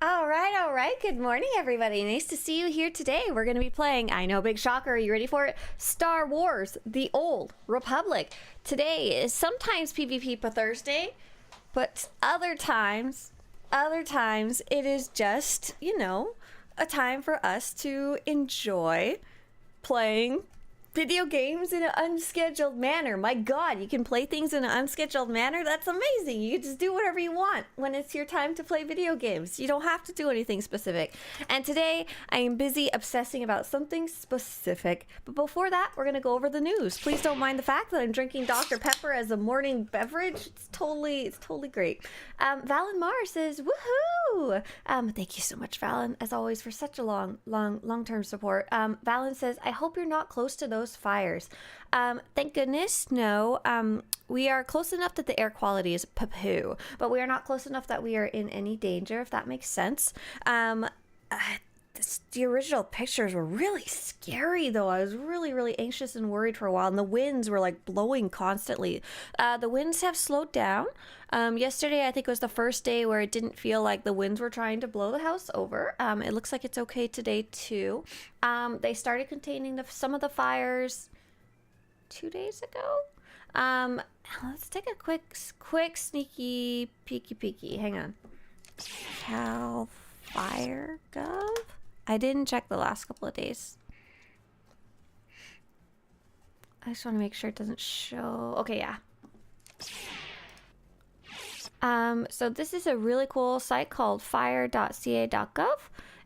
All right. Good morning, everybody. Nice to see you here today. We're going to be playing, I know, big shocker. Are you ready for it? Star Wars, The Old Republic. Today is sometimes PvP for Thursday, but other times, it is just, a time for us to enjoy playing video games in an unscheduled manner. My God, you can play things in an unscheduled manner? That's amazing. You can just do whatever you want when it's your time to play video games. You don't have to do anything specific. And today, I am busy obsessing about something specific. But before that, we're going to go over the news. Please don't mind the fact that I'm drinking Dr. Pepper as a morning beverage. It's totally great. Valen Mar says, woohoo! Thank you so much, Valen, as always, for such a long-term support. Valen says, I hope you're not close to those fires. Thank goodness, no. We are close enough that the air quality is poo, but we are not close enough that we are in any danger, if that makes sense. The original pictures were really scary, though. I was really anxious and worried for a while, and the winds were like blowing constantly. The winds have slowed down. Yesterday, I think, was the first day where it didn't feel like the winds were trying to blow the house over. It looks like it's okay today, too. They started containing some of the fires 2 days ago. Let's take a quick sneaky peeky. Hang on. Cal Fire Gov? I didn't check the last couple of days. I just want to make sure it doesn't show. Okay, yeah. So this is a really cool site called fire.ca.gov.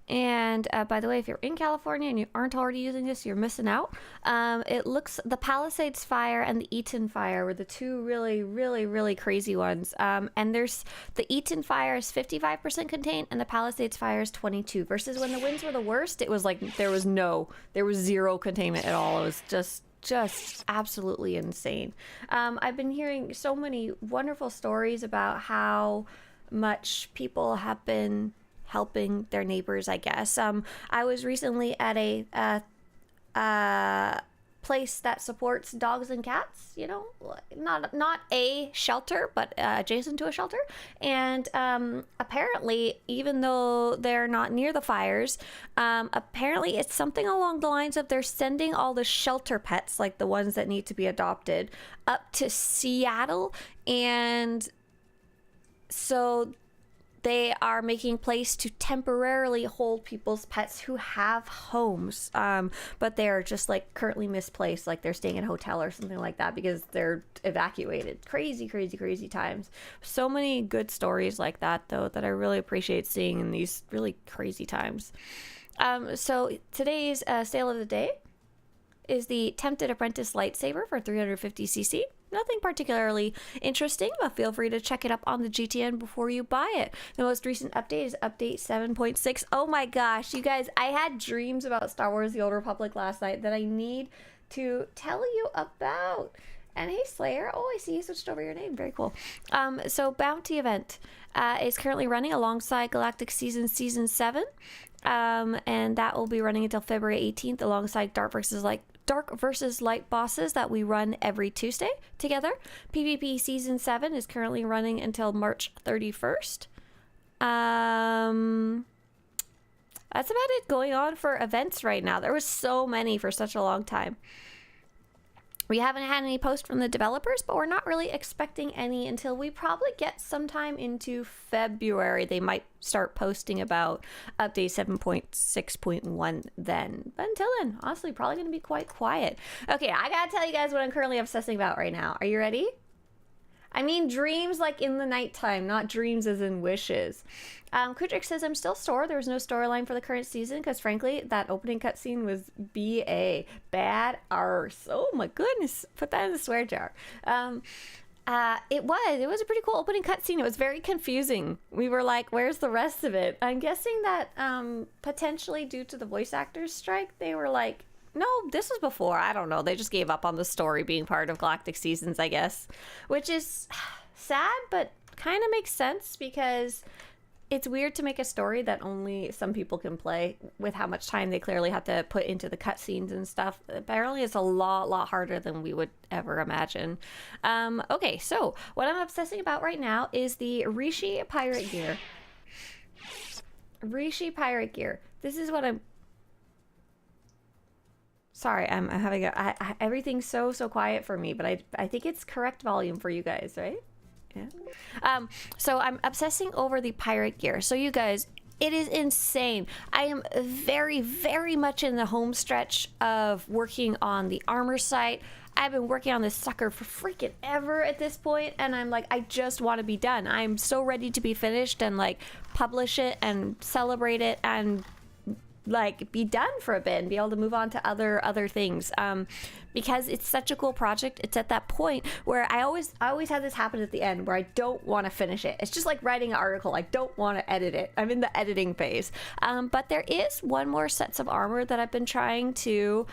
And by the way, if you're in California and you aren't already using this, you're missing out. It looks, the Palisades fire and the Eaton fire were the two really crazy ones. And there's, the Eaton fire is 55% contained and the Palisades fire is 22%. Versus when the winds were the worst, it was like there was zero containment at all. It was just absolutely insane. I've been hearing so many wonderful stories about how much people have been helping their neighbors, I guess. I was recently at a place that supports dogs and cats, not a shelter, but adjacent to a shelter. And apparently, even though they're not near the fires, apparently it's something along the lines of they're sending all the shelter pets, like the ones that need to be adopted, up to Seattle. And so they are making place to temporarily hold people's pets who have homes, but they're just like currently misplaced, like they're staying in a hotel or something like that because they're evacuated. Crazy times. So many good stories like that, though, that I really appreciate seeing in these really crazy times. So today's sale of the day is the Tempted Apprentice lightsaber for 350cc. Nothing particularly interesting, but feel free to check it up on the GTN before you buy it. The most recent update is update 7.6. Oh my gosh, you guys, I had dreams about Star Wars The Old Republic last night that I need to tell you about. And hey, Slayer. Oh, I see you switched over your name. Very cool. So Bounty Event is currently running alongside Galactic Season 7. And that will be running until February 18th alongside Dark versus Light bosses that we run every Tuesday together. PvP Season 7 is currently running until March 31st. That's about it going on for events right now. There was so many for such a long time. We haven't had any posts from the developers, but we're not really expecting any until we probably get sometime into February. They might start posting about update 7.6.1 then. But until then, honestly, probably going to be quite quiet. Okay, I gotta tell you guys what I'm currently obsessing about right now. Are you ready? I mean dreams like in the nighttime, not dreams as in wishes. Kudrick says, I'm still SWTOR. There was no storyline for the current season because, frankly, that opening cutscene was BA. Bad arse. Oh, my goodness. Put that in the swear jar. It was a pretty cool opening cutscene. It was very confusing. We were like, where's the rest of it? I'm guessing that potentially due to the voice actors strike, they were like, no, this was before. I don't know. They just gave up on the story being part of Galactic Seasons, I guess. Which is sad, but kind of makes sense because it's weird to make a story that only some people can play with how much time they clearly have to put into the cutscenes and stuff. Apparently it's a lot harder than we would ever imagine. Okay, so what I'm obsessing about right now is the Rishi pirate gear. Rishi pirate gear. This is what I'm... Sorry, I'm having everything's so quiet for me, but I think it's correct volume for you guys, right? Yeah. So I'm obsessing over the pirate gear. So you guys, it is insane. I am very much in the home stretch of working on the armor site. I've been working on this sucker for freaking ever at this point, and I'm like, I just want to be done. I'm so ready to be finished and like publish it and celebrate it and like be done for a bit and be able to move on to other things, because it's such a cool project. It's at that point where I always have this happen at the end where I don't want to finish it. It's just like writing an article. I don't want to edit it. I'm in the editing phase, but there is one more sets of armor that I've been trying to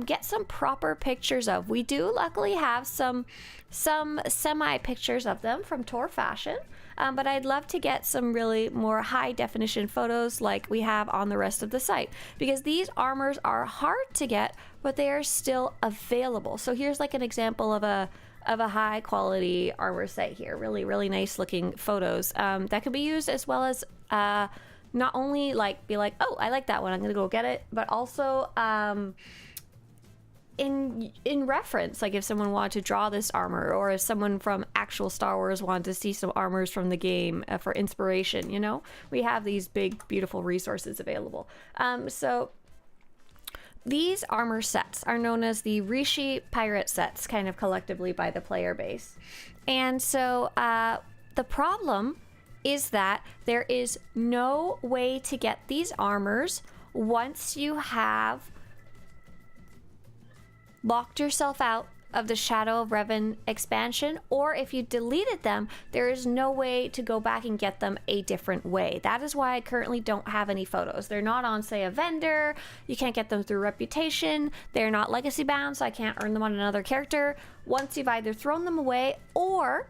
get some proper pictures of. We do luckily have some semi pictures of them from SWTOR Fashion. But I'd love to get some really more high definition photos like we have on the rest of the site, because these armors are hard to get, but they are still available. So here's like an example of a high quality armor set here. Really nice looking photos that could be used as well as not only like be like, oh, I like that one, I'm gonna go get it, but also in reference, like if someone wanted to draw this armor, or if someone from actual Star Wars wanted to see some armors from the game for inspiration, you know, we have these big beautiful resources available. So these armor sets are known as the Rishi pirate sets, kind of collectively by the player base. And so the problem is that there is no way to get these armors once you have locked yourself out of the Shadow of Revan expansion, or if you deleted them, there is no way to go back and get them a different way. That is why I currently don't have any photos. They're not on, say, a vendor. You can't get them through reputation. They're not legacy bound, so I can't earn them on another character. Once you've either thrown them away, or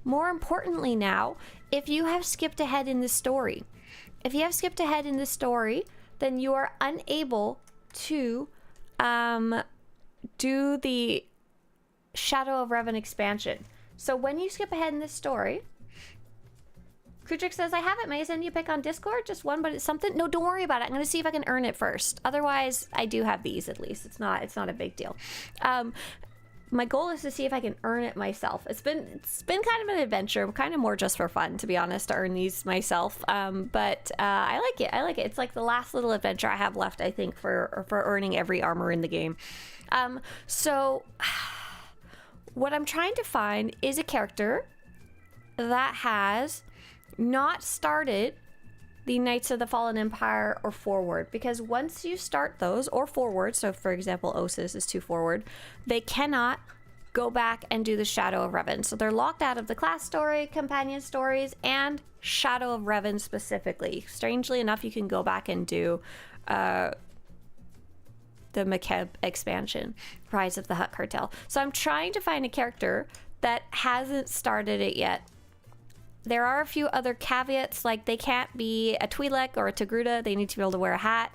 more importantly now, if you have skipped ahead in the story. If you have skipped ahead in the story, then you are unable to do the Shadow of Revan expansion. So when you skip ahead in this story, Kudrik says, I have it. May I send you a pic on Discord? Just one, but it's something. No, don't worry about it. I'm going to see if I can earn it first. Otherwise, I do have these at least. It's not a big deal. My goal is to see if I can earn it myself. It's been kind of an adventure, kind of more just for fun, to be honest, to earn these myself. But I like it. I like it. It's like the last little adventure I have left, I think, for earning every armor in the game. So what I'm trying to find is a character that has not started the Knights of the Fallen Empire or forward, because once you start those, or forward, so for example Osis is 2 forward, they cannot go back and do the Shadow of Revan. So they're locked out of the class story, companion stories, and Shadow of Revan specifically. Strangely enough, you can go back and do the Makeb expansion, Rise of the Hutt Cartel. So I'm trying to find a character that hasn't started it yet. There are a few other caveats, like they can't be a Twi'lek or a Togruta. They need to be able to wear a hat.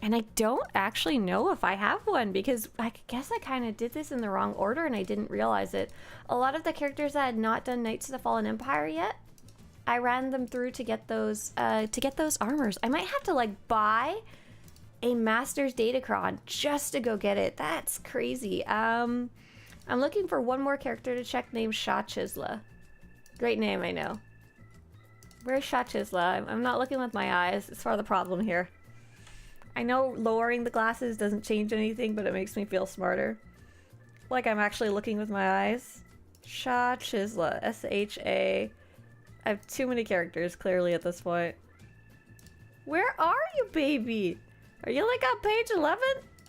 And I don't actually know if I have one, because I guess I kind of did this in the wrong order and I didn't realize it. A lot of the characters that had not done Knights of the Fallen Empire yet, I ran them through to get those armors. I might have to like buy a Master's Datacron just to go get it. That's crazy. I'm looking for one more character to check named Shah Chisla. Great name, I know. Where's Shah Chisla? I'm not looking with my eyes. It's part of the problem here. I know lowering the glasses doesn't change anything, but it makes me feel smarter. Like I'm actually looking with my eyes. Shah Chisla. S-H-A. I have too many characters, clearly, at this point. Where are you, baby? Are you like on page 11?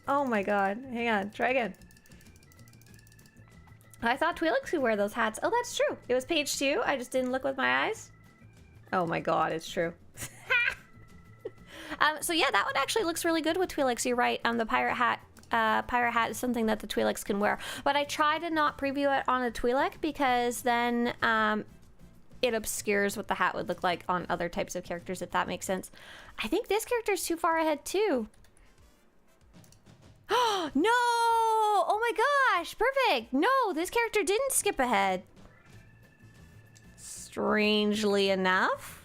Oh my god. Hang on. Try again. I thought Twi'leks could wear those hats. Oh, that's true. It was page 2. I just didn't look with my eyes. Oh my god, it's true. So yeah, that one actually looks really good with Twi'leks. You're right. The pirate hat is something that the Twi'leks can wear. But I try to not preview it on a Twi'lek, because then it obscures what the hat would look like on other types of characters, if that makes sense. I think this character's too far ahead too. Oh no! Oh my gosh! Perfect! No, this character didn't skip ahead. Strangely enough.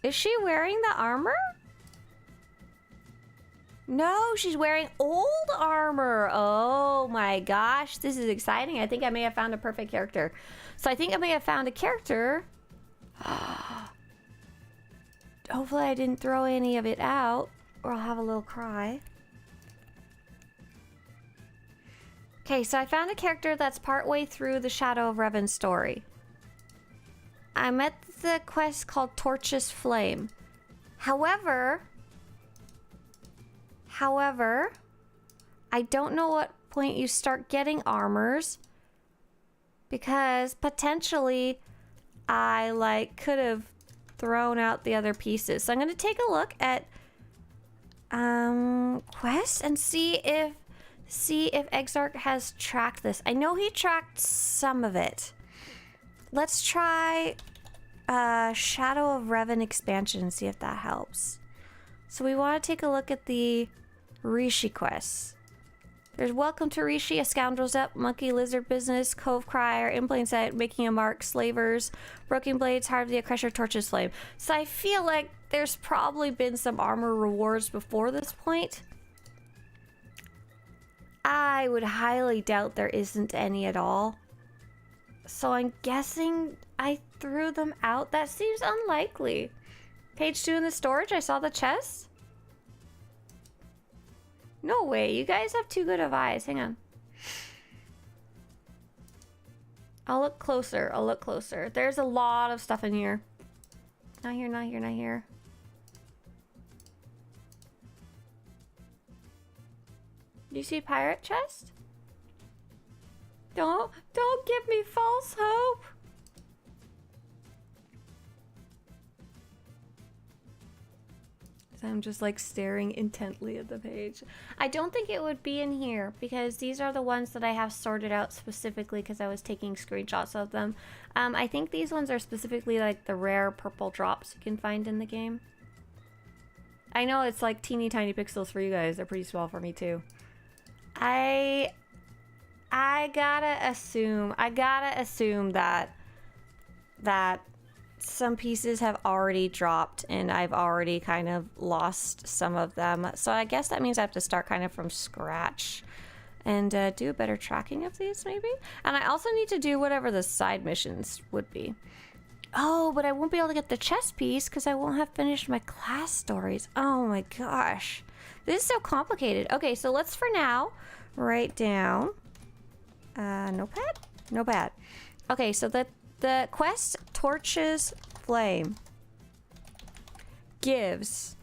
Is she wearing the armor? No, she's wearing old armor. Oh my gosh, this is exciting. I think I may have found a perfect character. So I think I may have found a character. Hopefully I didn't throw any of it out, or I'll have a little cry. Okay, so I found a character that's partway through the Shadow of Revan's story. I'm at the quest called Torch's Flame. However, I don't know what point you start getting armors, because potentially I could have thrown out the other pieces. So I'm going to take a look at quests and see if Exarch has tracked this. I know he tracked some of it. Let's try Shadow of Revan expansion and see if that helps. So we want to take a look at the Rishi quests. There's Welcome to Rishi, A Scoundrel's Up, Monkey Lizard Business, Cove Crier, In Plain Sight, Making a Mark, Slavers, Broken Blades, Heart of the Crusher, Torches Flame. So I feel like there's probably been some armor rewards before this point. I would highly doubt there isn't any at all. So I'm guessing I threw them out. That seems unlikely. Page 2 in the storage, I saw the chest. No way, you guys have too good of eyes. Hang on. I'll look closer, There's a lot of stuff in here. Not here, not here, not here. Do you see pirate chest? Don't give me false hope. I'm just like staring intently at the page. I don't think it would be in here because these are the ones that I have sorted out specifically because I was taking screenshots of them. I think these ones are specifically like the rare purple drops you can find in the game. I know it's like teeny tiny pixels for you guys. They're pretty small for me too. I gotta assume that some pieces have already dropped and I've already kind of lost some of them. So I guess that means I have to start kind of from scratch and do a better tracking of these maybe. And I also need to do whatever the side missions would be. Oh, but I won't be able to get the chest piece because I won't have finished my class stories. Oh my gosh. This is so complicated. Okay, so let's for now write down notepad? Notepad. Okay, so the quest Torches Flame gives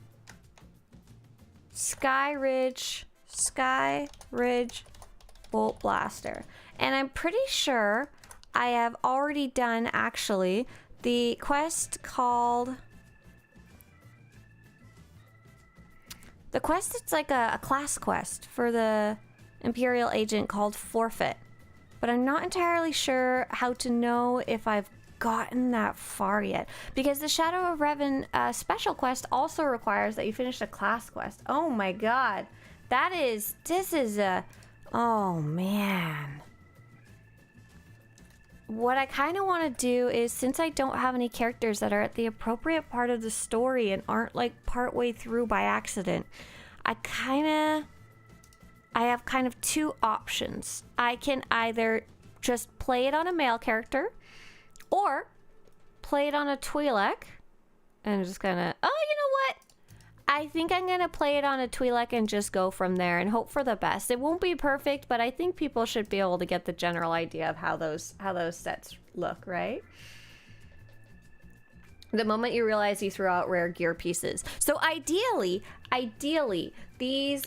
Sky Ridge Bolt Blaster. And I'm pretty sure I have already done actually the quest called... The quest, it's like a class quest for the Imperial agent called Forfeit. But I'm not entirely sure how to know if I've gotten that far yet. Because the Shadow of Revan special quest also requires that you finish a class quest. Oh my god. This is a... Oh man. What I kind of want to do is, since I don't have any characters that are at the appropriate part of the story and aren't like partway through by accident, I have kind of two options. I can either just play it on a male character or play it on a Twi'lek and just kind of, oh, you know what? I think I'm going to play it on a Twi'lek and just go from there and hope for the best. It won't be perfect, but I think people should be able to get the general idea of how those sets look, right? The moment you realize you threw out rare gear pieces. So ideally, these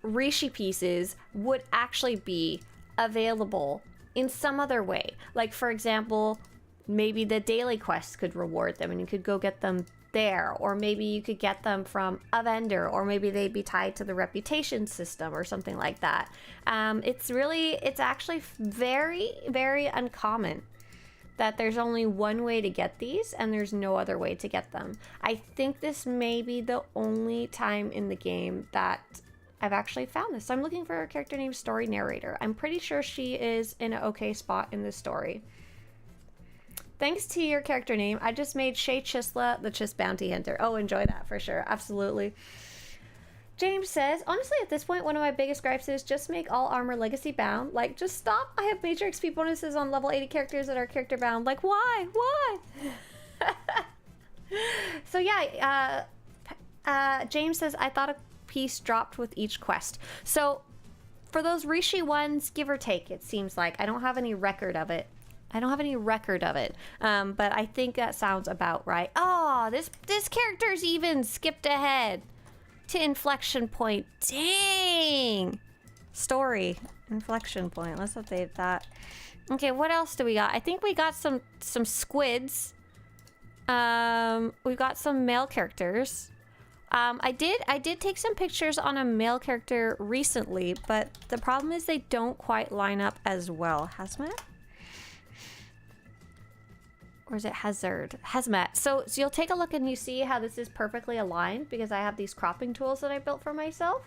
Rishi pieces would actually be available in some other way. Like, for example, maybe the daily quests could reward them and you could go get them there, or maybe you could get them from a vendor, or maybe they'd be tied to the reputation system or something like that. It's actually very, very uncommon that there's only one way to get these and there's no other way to get them. I think this may be the only time in the game that I've actually found this. So I'm looking for a character named Story Narrator. I'm pretty sure she is in an okay spot in this story. Thanks to your character name, I just made Shay Chisla the Chis Bounty Hunter. Oh, enjoy that for sure. Absolutely. James says, honestly, at this point, one of my biggest gripes is just make all armor legacy bound. Like, just stop. I have major XP bonuses on level 80 characters that are character bound. Like, why? Why? So, yeah, James says, I thought a piece dropped with each quest. So, for those Rishi ones, give or take, it seems like. I don't have any record of it. But I think that sounds about right. Oh, this character's even skipped ahead to inflection point. Dang. Story. Inflection point. Let's update that. Okay, what else do we got? I think we got some squids. We've got some male characters. I did take some pictures on a male character recently, but the problem is they don't quite line up as well. Hazmat? Or is it Hazard? Hazmat. So you'll take a look and you see how this is perfectly aligned because I have these cropping tools that I built for myself.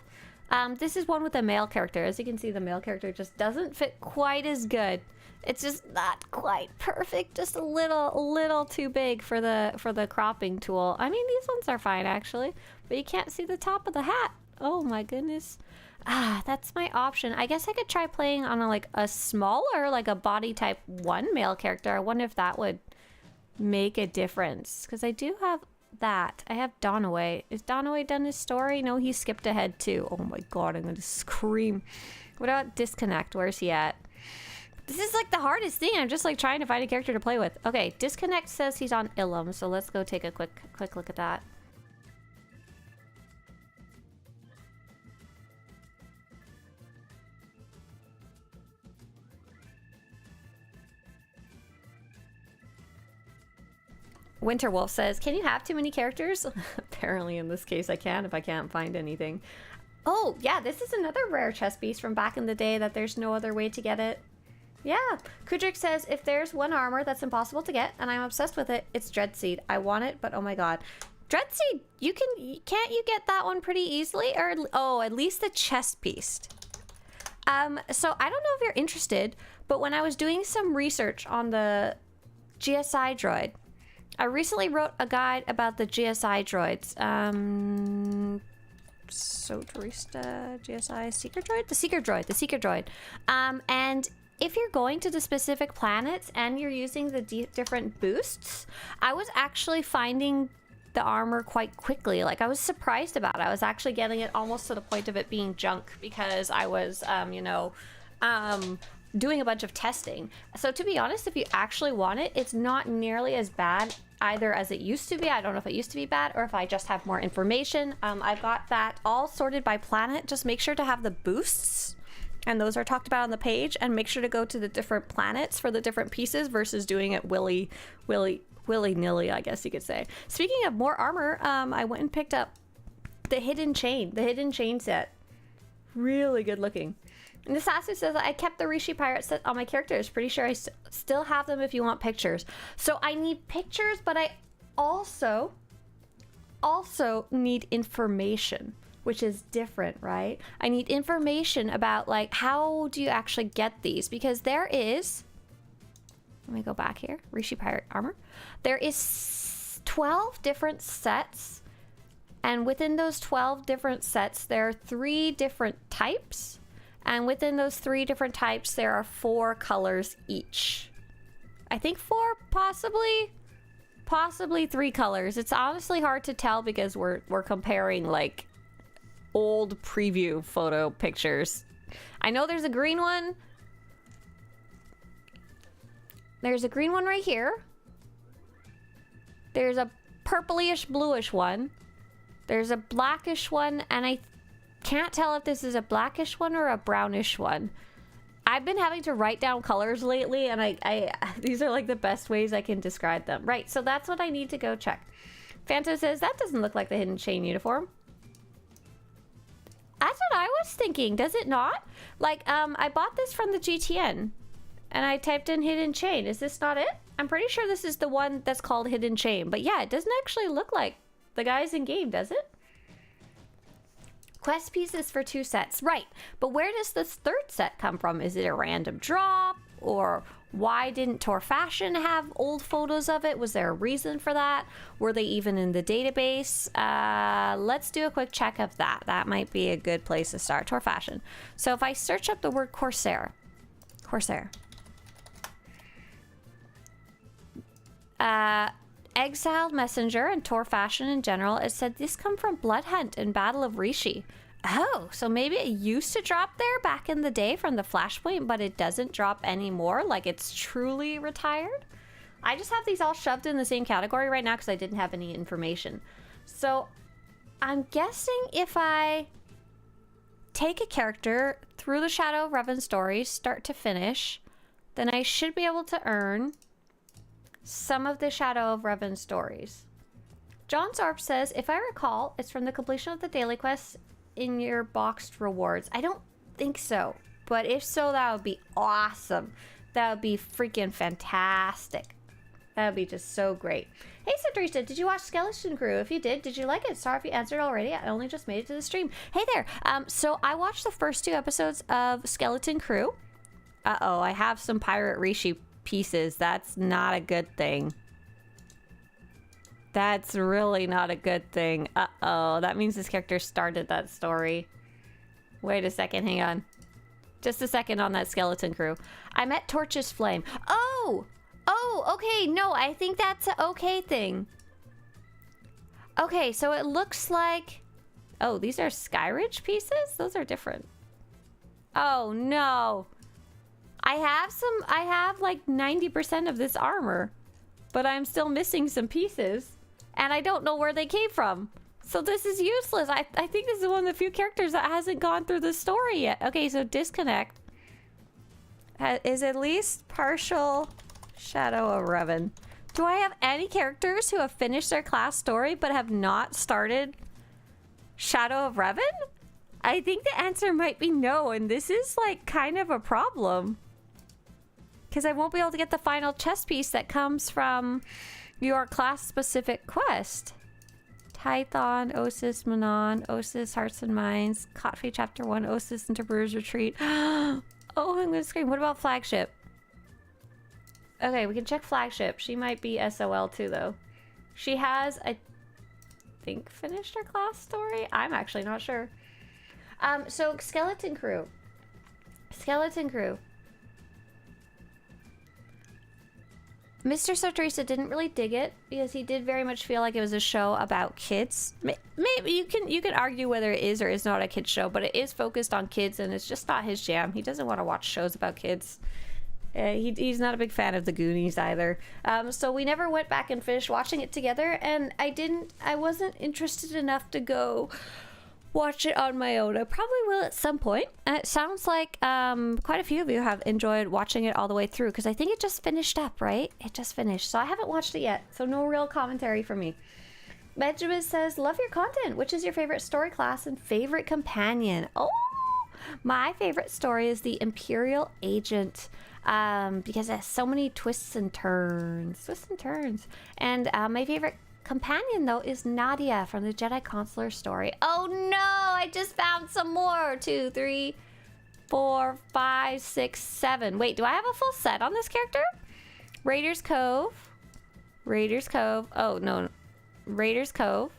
This is one with a male character. As you can see, the male character just doesn't fit quite as good. It's just not quite perfect. Just a little too big for the cropping tool. I mean, these ones are fine actually, but you can't see the top of the hat. Oh my goodness. That's my option. I guess I could try playing on a smaller, like a body type 1 male character. I wonder if that would make a difference, because I do have that. I have Donaway. Is Donaway done his story? No, he skipped ahead too. Oh my god, I'm gonna scream. What about Disconnect? Where's he at? This is like the hardest thing. I'm just like trying to find a character to play with. Okay, Disconnect says he's on Ilum, so let's go take a quick look at that. Winterwolf says, can you have too many characters? Apparently in this case I can if I can't find anything. Oh, yeah, this is another rare chest piece from back in the day that there's no other way to get it. Yeah. Kudrik says, if there's one armor that's impossible to get and I'm obsessed with it, it's Dreadseed. I want it, but oh my god. Dreadseed, can't you get that one pretty easily? Or, oh, at least the chest piece. So I don't know if you're interested, but when I was doing some research on the GSI droid, I recently wrote a guide about the GSI droids. Swtorista, GSI, Seeker droid? The Seeker droid. And if you're going to the specific planets and you're using the different boosts, I was actually finding the armor quite quickly. Like, I was surprised about it. I was actually getting it almost to the point of it being junk because I was, doing a bunch of testing. So to be honest, if you actually want it, it's not nearly as bad either as it used to be. I don't know if it used to be bad or if I just have more information. I've got that all sorted by planet. Just make sure to have the boosts, and those are talked about on the page, and make sure to go to the different planets for the different pieces versus doing it willy-nilly, I guess you could say. Speaking of more armor, I went and picked up the hidden chain set. Really good looking. And the Sasu says, I kept the Rishi pirate set on my characters. Pretty sure I still have them if you want pictures. So I need pictures, but I also need information, which is different, right? I need information about, like, how do you actually get these? Because there is, let me go back here, Rishi pirate armor. There is 12 different sets, and within those 12 different sets, there are 3 different types. And within those 3 different types, there are 4 colors each. I think 4, possibly 3 colors. It's honestly hard to tell because we're comparing like old preview photo pictures. I know there's a green one. There's a green one right here. There's a purplyish bluish one. There's a blackish one, and I can't tell if this is a blackish one or a brownish one. I've been having to write down colors lately, and I these are like the best ways I can describe them. Right, so that's what I need to go check. Phantom says, that doesn't look like the hidden chain uniform. That's what I was thinking, does it not? Like, I bought this from the GTN, and I typed in hidden chain. Is this not it? I'm pretty sure this is the one that's called hidden chain, but yeah, it doesn't actually look like the guys in game, does it? Quest pieces for 2 sets. Right, but where does this 3rd set come from? Is it a random drop? Or why didn't Tor Fashion have old photos of it? Was there a reason for that? Were they even in the database? Let's do a quick check of that. That might be a good place to start. Tor Fashion. So if I search up the word Corsair. Exiled Messenger and Tor Fashion in general, it said this come from Bloodhunt and Battle of Rishi. Oh, so maybe it used to drop there back in the day from the Flashpoint, but it doesn't drop anymore, like it's truly retired? I just have these all shoved in the same category right now because I didn't have any information. So I'm guessing if I take a character through the Shadow of Revan stories, start to finish, then I should be able to earn some of the Shadow of Revan stories. John Zarp says, if I recall, it's from the completion of the daily quests in your boxed rewards. I don't think so, but if so, that would be awesome. That would be freaking fantastic. That would be just so great. Hey Swtorista, did you watch Skeleton Crew? If you did you like it? Sorry if you answered already. I only just made it to the stream. Hey there. So I watched the first 2 episodes of Skeleton Crew. Uh-oh, I have some Pirate Rishi pieces. That's not a good thing. That's really not a good thing. Uh-oh, that means this character started that story. Wait a second, hang on. Just a second on that Skeleton Crew. I met Torch's Flame. Oh, okay, no, I think that's an okay thing. Okay, so it looks like... Oh, these are Skyridge pieces? Those are different. Oh, no. I have like 90% of this armor, but I'm still missing some pieces. And I don't know where they came from. So this is useless. I think this is one of the few characters that hasn't gone through the story yet. Okay, so disconnect. Is at least partial Shadow of Revan. Do I have any characters who have finished their class story but have not started Shadow of Revan? I think the answer might be no, and this is like kind of a problem. Because I won't be able to get the final chess piece that comes from your class-specific quest. Tython, Osis, Manon, Osis, Hearts and Minds, Kotfi Chapter 1, Osis, Interpreter's Retreat. Oh, I'm gonna scream. What about Flagship? Okay, we can check Flagship. She might be SOL too, though. She has, I think, finished her class story? I'm actually not sure. So Skeleton Crew. Skeleton Crew. Mr. Swtorista didn't really dig it because he did very much feel like it was a show about kids. Maybe you can argue whether it is or is not a kids show, but it is focused on kids and it's just not his jam. He doesn't want to watch shows about kids. He's not a big fan of the Goonies either. So we never went back and finished watching it together, and I wasn't interested enough to go watch it on my own. I probably will at some point. And it sounds like quite a few of you have enjoyed watching it all the way through, because I think it just finished up, right? It just finished. So I haven't watched it yet, so no real commentary from me. Benjamin says, love your content. Which is your favorite story class and favorite companion? Oh, my favorite story is the Imperial Agent, because it has so many twists and turns. And my favorite companion, though, is Nadia from the Jedi Consular story. Oh no, I just found some more. 2, 3, 4, 5, 6, 7. Wait, do I have a full set on this character? Raiders Cove. Oh no, Raiders Cove.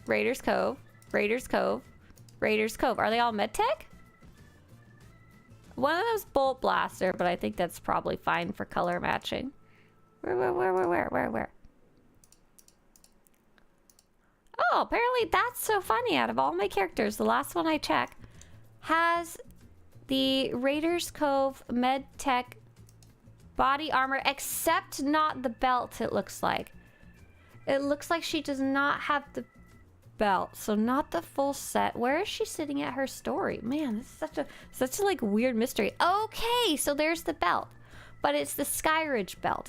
Are they all medtech? One of them's Bolt Blaster, but I think that's probably fine for color matching. Where? Oh, apparently that's so funny. Out of all my characters, the last one I checked has the Raiders Cove medtech body armor, except not the belt, it looks like. It looks like she does not have the belt, so not the full set. Where is she sitting at her story? Man, this is such a like weird mystery. Okay, so there's the belt, but it's the Skyridge belt.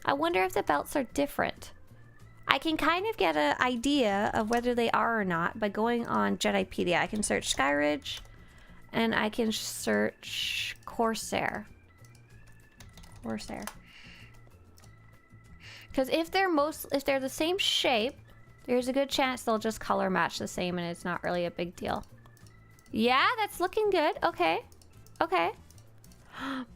I wonder if the belts are different. I can kind of get an idea of whether they are or not by going on Jedipedia. I can search Skyridge, and I can search Corsair. Because if they're the same shape, there's a good chance they'll just color match the same, and it's not really a big deal. Yeah, that's looking good. Okay.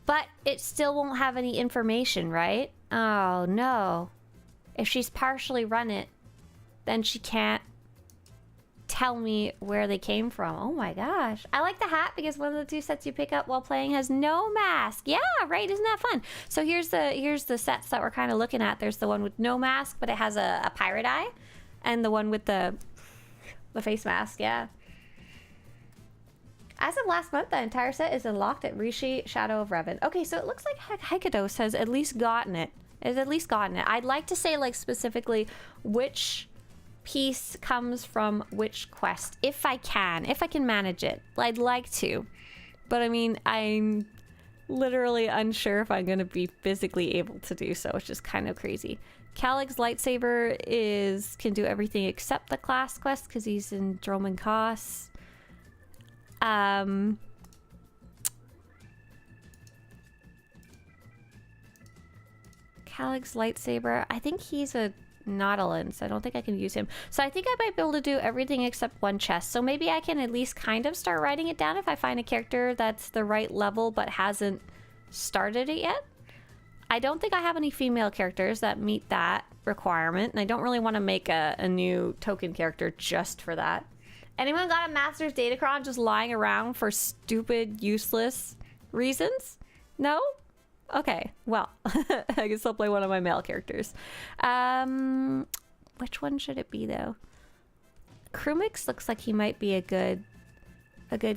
But it still won't have any information, right? Oh, no. If she's partially run it, then she can't tell me where they came from. Oh my gosh. I like the hat because one of the 2 sets you pick up while playing has no mask. Yeah, right. Isn't that fun? So here's the sets that we're kind of looking at. There's the one with no mask, but it has a pirate eye. And the one with the face mask. Yeah. As of last month, the entire set is unlocked at Rishi, Shadow of Revan. Okay, so it looks like Hekados has at least gotten it. I'd like to say, like, specifically which piece comes from which quest, if I can manage it. I'd like to. But, I mean, I'm literally unsure if I'm going to be physically able to do so, which is kind of crazy. Calig's lightsaber can do everything except the class quest because he's in Droman Kos. Calig's lightsaber, I think he's a Nautilin, so I don't think I can use him. So I think I might be able to do everything except one chest. So maybe I can at least kind of start writing it down if I find a character that's the right level but hasn't started it yet. I don't think I have any female characters that meet that requirement, and I don't really want to make a new token character just for that. Anyone got a Master's Datacron just lying around for stupid, useless reasons? No? Okay, well, I guess I'll play one of my male characters. Which one should it be, though? Krumix looks like he might be a good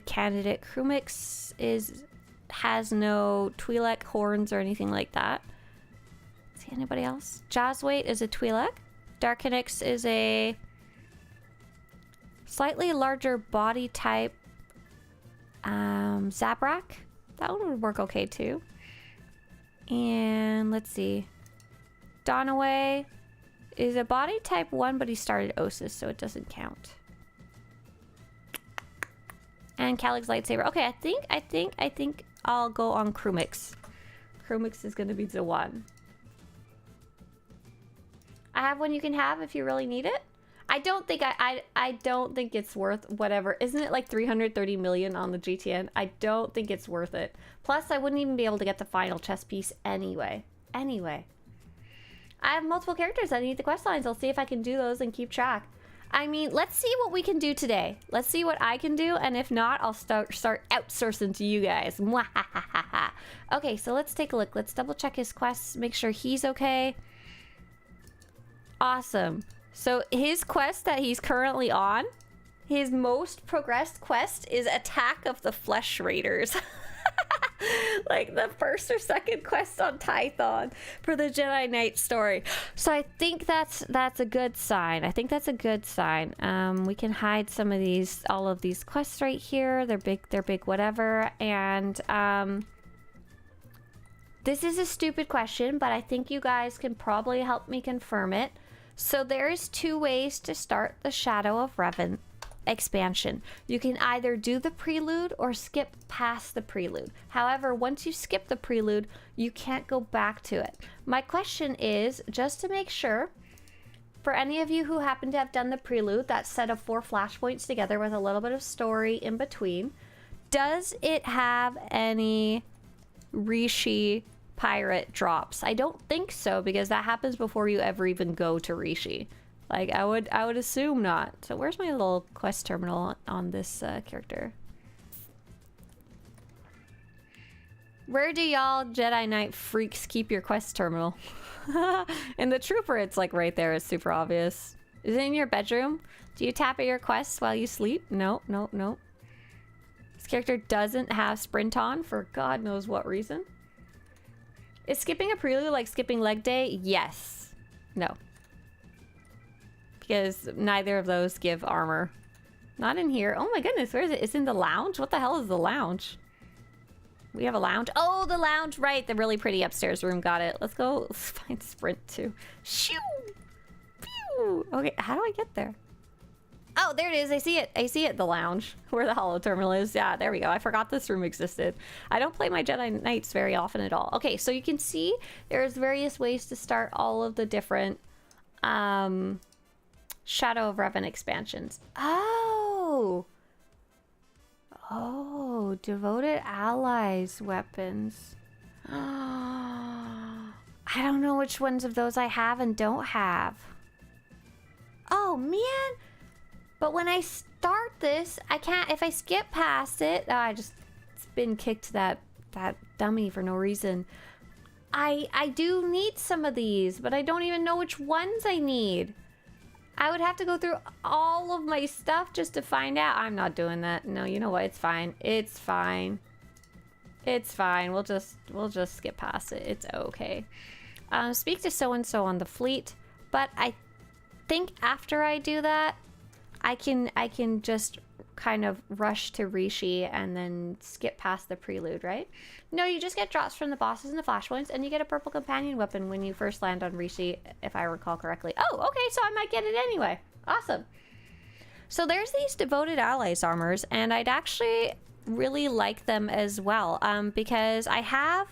candidate. Krumix has no Twi'lek horns or anything like that. See anybody else? Jazwait is a Twi'lek. Darkinix is a slightly larger body type. Zabrak, that one would work okay too. And let's see. Donaway is a body type 1, but he started Osis, so it doesn't count. And Calig's lightsaber. Okay, I think I'll go on Krumix. Krumix is gonna be the one. I have one you can have if you really need it. I don't think I don't think it's worth whatever. Isn't it like 330 million on the GTN? I don't think it's worth it. Plus, I wouldn't even be able to get the final chess piece anyway. I have multiple characters that need the quest lines. I'll see if I can do those and keep track. I mean, let's see what we can do today. Let's see what I can do, and if not, I'll start outsourcing to you guys. Okay, so let's take a look. Let's double check his quests, make sure he's okay. Awesome. So his quest that he's currently on, his most progressed quest is Attack of the Flesh Raiders. Like the first or second quest on Tython for the Jedi Knight story. So I think that's a good sign. We can hide some of all of these quests right here. They're big whatever. And this is a stupid question, but I think you guys can probably help me confirm it. So there's 2 ways to start the Shadow of Revan expansion. You can either do the prelude or skip past the prelude. However, once you skip the prelude, you can't go back to it. My question is, just to make sure, for any of you who happen to have done the prelude, that set of 4 flashpoints together with a little bit of story in between, does it have any Rishi pirate drops? I don't think so, because that happens before you ever even go to Rishi. Like, I would assume not. So where's my little quest terminal on this character? Where do y'all Jedi Knight freaks keep your quest terminal? In the Trooper, it's like right there. It's super obvious. Is it in your bedroom? Do you tap at your quests while you sleep? No. This character doesn't have sprint on for God knows what reason. Is skipping a prelude like skipping leg day? Yes. No. Because neither of those give armor. Not in here. Oh my goodness, where is it? It's in the lounge? What the hell is the lounge? We have a lounge. Oh, the lounge, right. The really pretty upstairs room. Got it. Let's go. Let's find sprint too. Shoo! Pew! Okay, how do I get there? Oh, there it is. I see it. The lounge. Where the holo terminal is. Yeah, there we go. I forgot this room existed. I don't play my Jedi Knights very often at all. Okay, so you can see there's various ways to start all of the different Shadow of Revan expansions. Oh! Oh, devoted allies weapons. I don't know which ones of those I have and don't have. Oh, man. But when I start this, I can't, if I skip past it, I just spin kicked that dummy for no reason. I do need some of these, but I don't even know which ones I need. I would have to go through all of my stuff just to find out. I'm not doing that. No, you know what? It's fine. It's fine. It's fine. We'll just skip past it. It's okay. Speak to so-and-so on the fleet, but I think after I do that, I can just kind of rush to Rishi and then skip past the prelude, right? No, you just get drops from the bosses and the flashpoints, and you get a purple companion weapon when you first land on Rishi, if I recall correctly. Oh, okay, so I might get it anyway. Awesome. So there's these devoted allies armors, and I'd actually really like them as well, because I have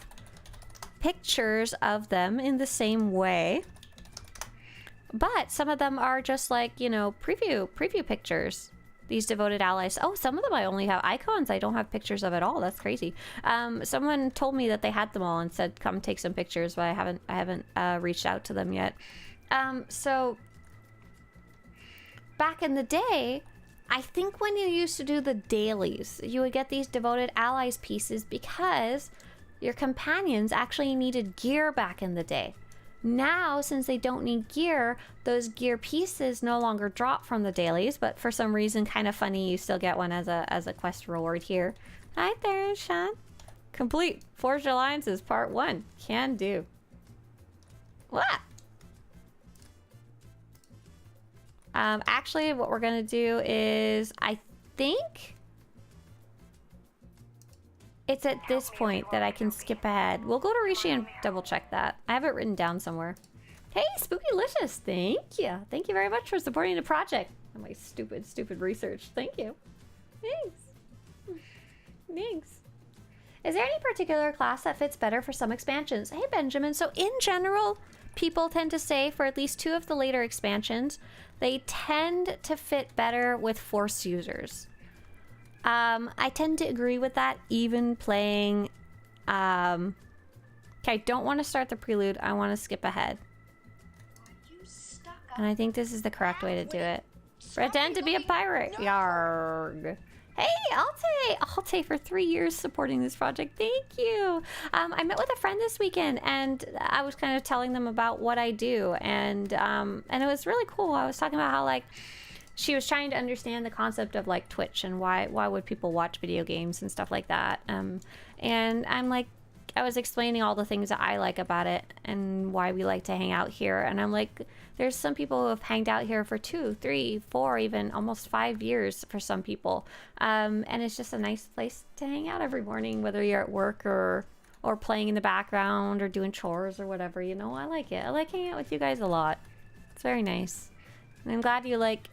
pictures of them in the same way, but some of them are just like, you know, preview pictures. These devoted allies. Oh, some of them I only have icons. I don't have pictures of at all. That's crazy. Someone told me that they had them all and said, come take some pictures, but I haven't reached out to them yet. So back in the day, I think when you used to do the dailies, you would get these devoted allies pieces because your companions actually needed gear back in the day. Now, since they don't need gear, those gear pieces no longer drop from the dailies, but for some reason, kind of funny, you still get one as a quest reward here. Hi there, Sean. Complete Forged Alliances Part 1. Can do. What? Actually, what we're gonna do is, I think it's at this point that I can skip ahead. We'll go to Rishi and double check that. I have it written down somewhere. Hey, Spookylicious, thank you. Thank you very much for supporting the project. And my stupid research. Thank you. Thanks. Thanks. Is there any particular class that fits better for some expansions? Hey, Benjamin. So in general, people tend to say for at least 2 of the later expansions, they tend to fit better with Force users. I tend to agree with that, even playing... Okay, I don't want to start the prelude. I want to skip ahead. And I think this is the correct way to do it. Pretend to be a pirate. Yarg. Hey, Alte for 3 years supporting this project. Thank you. I met with a friend this weekend, and I was kind of telling them about what I do, and it was really cool. I was talking about how, like, she was trying to understand the concept of like Twitch and why would people watch video games and stuff like that. And I'm like, I was explaining all the things that I like about it and why we like to hang out here. And I'm like, there's some people who have hanged out here for 2, 3, 4, even almost 5 years for some people. And it's just a nice place to hang out every morning, whether you're at work or playing in the background or doing chores or whatever, you know. I like it. I like hanging out with you guys a lot. It's very nice. And I'm glad you like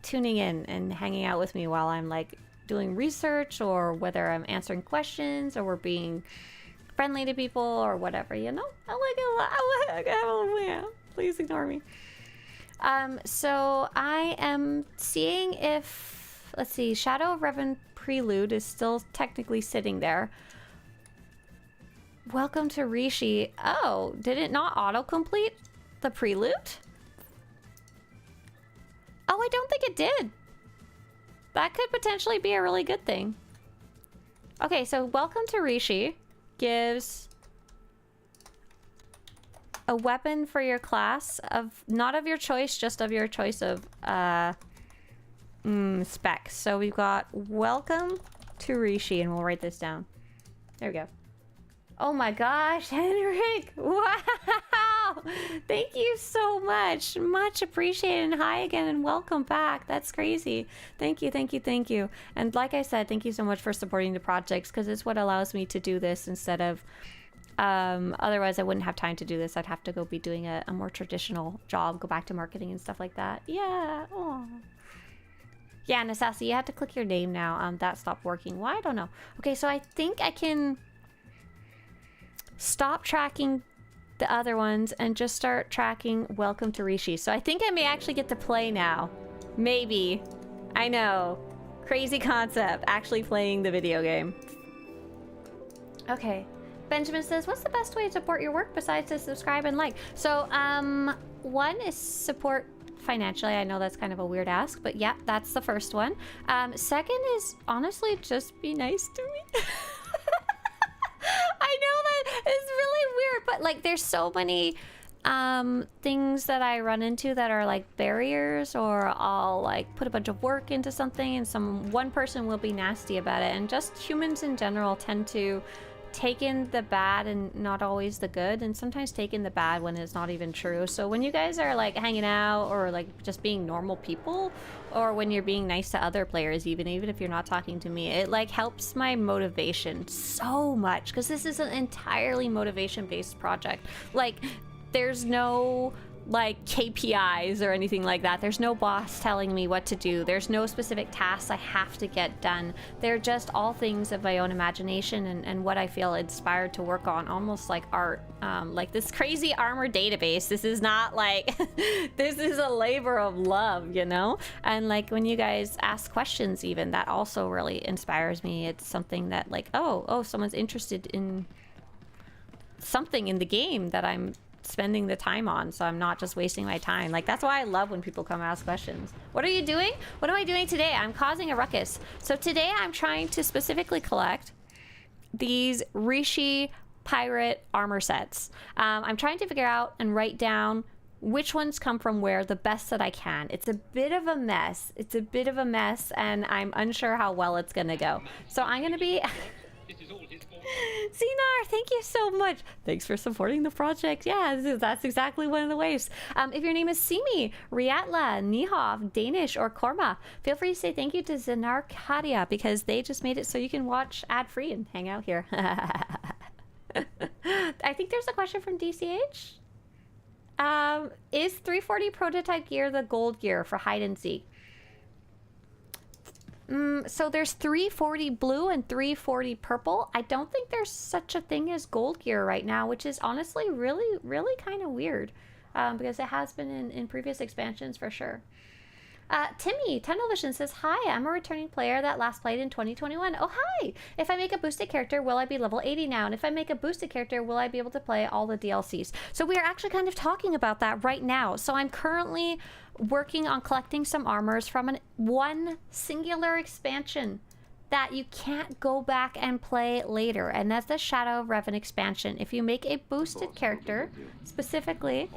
tuning in and hanging out with me while I'm like doing research, or whether I'm answering questions, or we're being friendly to people, or whatever, you know. I like it a lot. Yeah, please ignore me. So I am seeing if, let's see, Shadow of Revan Prelude is still technically sitting there. Welcome to Rishi. Oh, did it not autocomplete the prelude? Oh, I don't think it did. That could potentially be a really good thing. Okay, so welcome to Rishi gives a weapon for your class of, not of your choice, just of your choice of specs. So we've got welcome to Rishi, and we'll write this down. There we go. Oh my gosh, Henrik! Wow! Thank you so much. Much appreciated. And hi again, and welcome back. That's crazy. Thank you, thank you, thank you. And like I said, thank you so much for supporting the projects, because it's what allows me to do this instead of... otherwise, I wouldn't have time to do this. I'd have to go be doing a more traditional job, go back to marketing and stuff like that. Yeah. Aww. Yeah, Nasasi, you have to click your name now. That stopped working. Why? I don't know. Okay, so I think I can... stop tracking the other ones and just start tracking welcome to Rishi. So I think I may actually get to play now. Maybe. I know. Crazy concept. Actually playing the video game. Okay. Benjamin says, what's the best way to support your work besides to subscribe and like? So, one is support financially. I know that's kind of a weird ask, but yeah, that's the first one. Second is honestly just be nice to me. I know that it's really weird, but like there's so many things that I run into that are like barriers, or I'll like put a bunch of work into something and one person will be nasty about it, and just humans in general tend to take in the bad and not always the good, and sometimes take in the bad when it's not even true. So when you guys are like hanging out or like just being normal people, or when you're being nice to other players, even if you're not talking to me, it like helps my motivation so much, because this is an entirely motivation based project. Like there's no like KPIs or anything like that. There's no boss telling me what to do. There's no specific tasks I have to get done. They're just all things of my own imagination and what I feel inspired to work on, almost like art. Like this crazy armor database, this is not like, this is a labor of love, you know? And like when you guys ask questions even, that also really inspires me. It's something that like, oh, someone's interested in something in the game that I'm spending the time on, so I'm not just wasting my time. Like that's why I love when people come ask questions. What are you doing? What am I doing today? I'm causing a ruckus. So today I'm trying to specifically collect these Rishi pirate armor sets. I'm trying to figure out and write down which ones come from where, the best that I can. It's a bit of a mess. It's a bit of a mess, and I'm unsure how well it's gonna go. So I'm gonna be Xenar, thank you so much. Thanks for supporting the project. Yeah, that's exactly one of the ways. If your name is Simi, Riatla, Nihov, Danish, or Korma, feel free to say thank you to Zenarcadia, because they just made it so you can watch ad-free and hang out here. I think there's a question from DCH. Is 340 prototype gear the gold gear for hide and seek? So there's 340 blue and 340 purple. I don't think there's such a thing as gold gear right now, which is honestly really, really kind of weird, because it has been in previous expansions for sure. Timmy, Tunnel Vision says, hi, I'm a returning player that last played in 2021. Oh, hi! If I make a boosted character, will I be level 80 now? And if I make a boosted character, will I be able to play all the DLCs? So we are actually kind of talking about that right now. So I'm currently working on collecting some armors from one singular expansion that you can't go back and play later, and that's the Shadow of Revan expansion. If you make a boosted character, specifically...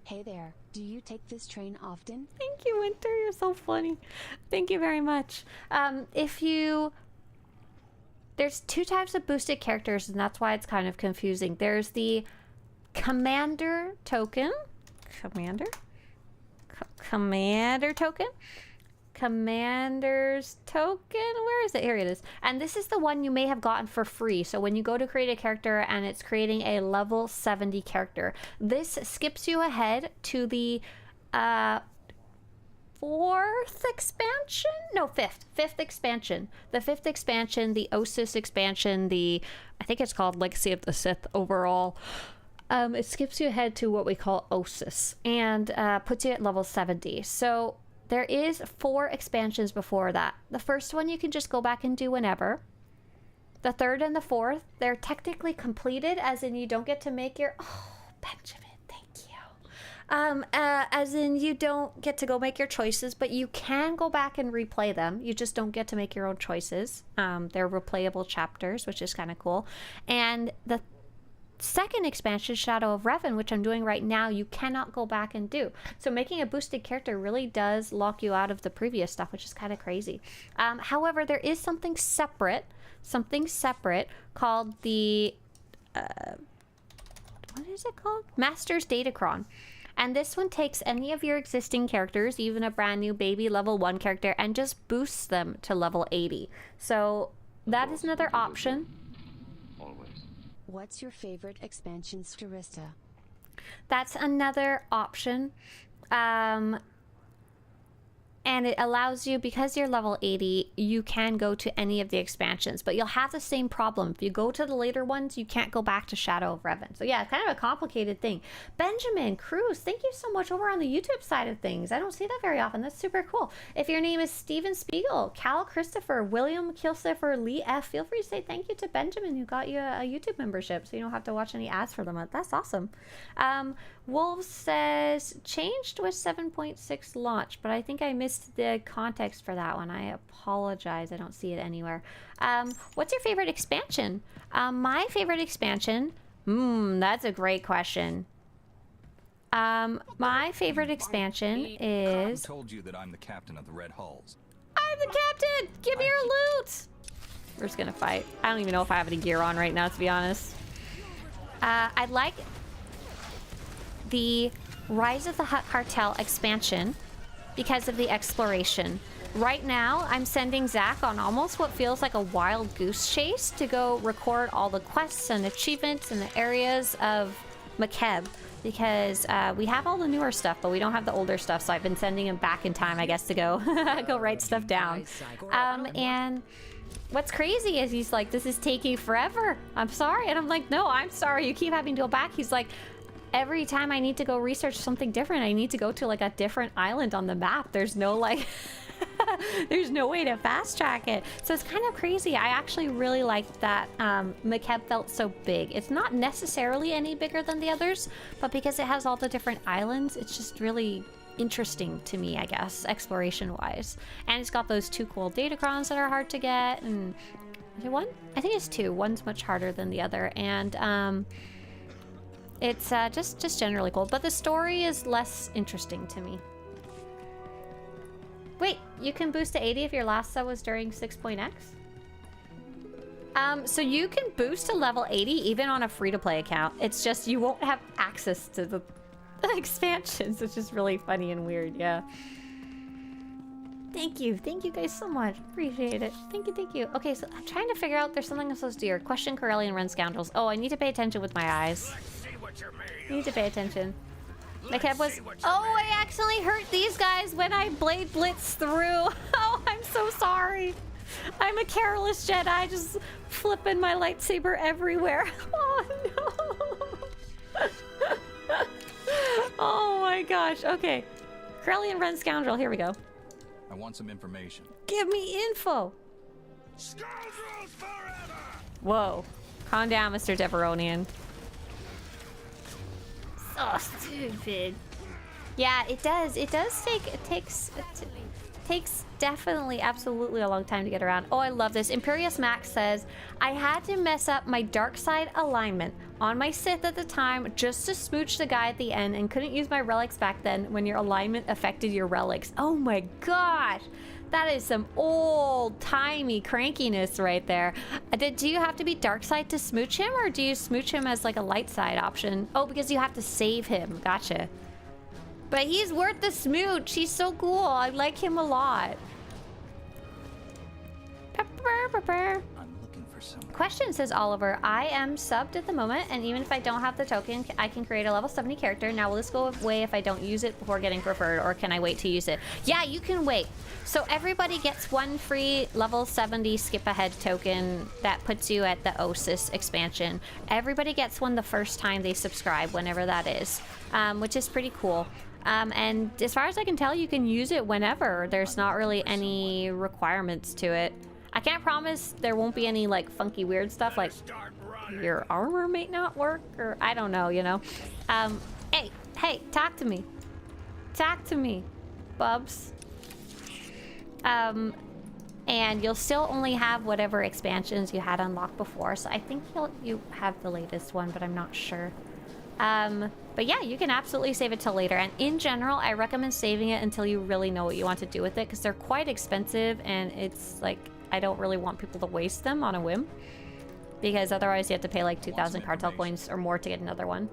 Hey there, do you take this train often? Thank you, Winter, you're so funny. Thank you very much. There's two types of boosted characters, and that's why it's kind of confusing. There's the Commander token. Commander token? Commander's token? Where is it? Here it is. And this is the one you may have gotten for free. So when you go to create a character and it's creating a level 70 character, this skips you ahead to the fifth expansion. The fifth expansion, the Osis expansion, I think it's called Legacy of the Sith overall. It skips you ahead to what we call Osis and puts you at level 70. So there is 4 expansions before that. The first one you can just go back and do whenever. The third and the fourth, they're technically completed, as in you don't get to make your... Oh, Benjamin, thank you. As in you don't get to go make your choices, but you can go back and replay them. You just don't get to make your own choices. They're replayable chapters, which is kind of cool. And the second expansion, Shadow of Revan, which I'm doing right now, you cannot go back and do. So making a boosted character really does lock you out of the previous stuff, which is kind of crazy. However, there is something separate called the what is it called? Master's Datacron. And this one takes any of your existing characters, even a brand new baby level 1 character, and just boosts them to level 80. So that is another option. What's your favorite expansion, Swtorista? That's another option. And it allows you, because you're level 80, you can go to any of the expansions, but you'll have the same problem. If you go to the later ones, you can't go back to Shadow of Revan. So yeah, it's kind of a complicated thing. Benjamin Cruz, thank you so much over on the YouTube side of things. I don't see that very often. That's super cool. If your name is Steven Spiegel, Cal Christopher, William Kilsifer, Lee F, feel free to say thank you to Benjamin who got you a YouTube membership so you don't have to watch any ads for them. That's awesome. Wolves says, changed with 7.6 launch, but I think I missed the context for that one. I apologize. I don't see it anywhere. What's your favorite expansion? My favorite expansion? That's a great question. My favorite expansion is... I told you that I'm the captain of the Red Hulls. I'm the captain! Give me your loot! We're just gonna fight. I don't even know if I have any gear on right now, to be honest. I like the Rise of the Hutt Cartel expansion because of the exploration. Right now, I'm sending Zach on almost what feels like a wild goose chase to go record all the quests and achievements in the areas of Makeb, because we have all the newer stuff, but we don't have the older stuff, so I've been sending him back in time, I guess, to go go write stuff down. And what's crazy is he's like, this is taking forever. I'm sorry. And I'm like, no, I'm sorry. You keep having to go back. He's like, every time I need to go research something different, I need to go to like a different island on the map. There's no like, there's no way to fast track it. So it's kind of crazy. I actually really liked that Makeb felt so big. It's not necessarily any bigger than the others, but because it has all the different islands, it's just really interesting to me, I guess, exploration wise. And it's got those 2 cool datacrons that are hard to get. And is it 1? I think it's 2. One's much harder than the other. And it's just generally cool, but the story is less interesting to me. Wait, you can boost to 80 if your last sub was during 6.x? So you can boost to level 80 even on a free-to-play account. It's just you won't have access to the expansions, which is really funny and weird, yeah. Thank you guys so much. Appreciate it. Thank you. Okay, so I'm trying to figure out, there's something I'm supposed to do here. Question Corellian Run Scoundrels. Oh, I need to pay attention with my eyes. I need to pay attention. Makeb was... Oh, I actually hurt these guys when I Blade Blitz through. Oh, I'm so sorry. I'm a careless Jedi, just flipping my lightsaber everywhere. Oh, no. Oh, my gosh. Okay. Corellian Run Scoundrel, here we go. I want some information. Give me info. Scoundrels forever! Whoa. Calm down, Mr. Deveronian. So stupid. Yeah, it does. It takes definitely absolutely a long time to get around. Oh, I love this. Imperious Max says, I had to mess up my dark side alignment on my Sith at the time just to smooch the guy at the end and couldn't use my relics back then when your alignment affected your relics. Oh my gosh. That is some old-timey crankiness right there. Do you have to be dark side to smooch him, or do you smooch him as like a light side option? Oh, because you have to save him. Gotcha. But he's worth the smooch. He's so cool. I like him a lot. I'm looking for someone. Question, says Oliver. I am subbed at the moment, and even if I don't have the token, I can create a level 70 character. Now, will this go away if I don't use it before getting preferred, or can I wait to use it? Yeah, you can wait. So everybody gets one free level 70 skip ahead token that puts you at the Osis expansion. Everybody gets one the first time they subscribe, whenever that is, which is pretty cool. And as far as I can tell, you can use it whenever. There's not really any requirements to it. I can't promise there won't be any like funky weird stuff like your armor may not work, or I don't know, you know. Hey, talk to me. Talk to me, Bubs. And you'll still only have whatever expansions you had unlocked before, so I think you have the latest one, but I'm not sure. But yeah, you can absolutely save it till later, and in general I recommend saving it until you really know what you want to do with it, because they're quite expensive, and it's like I don't really want people to waste them on a whim, because otherwise you have to pay like 2,000 cartel coins or more to get another one.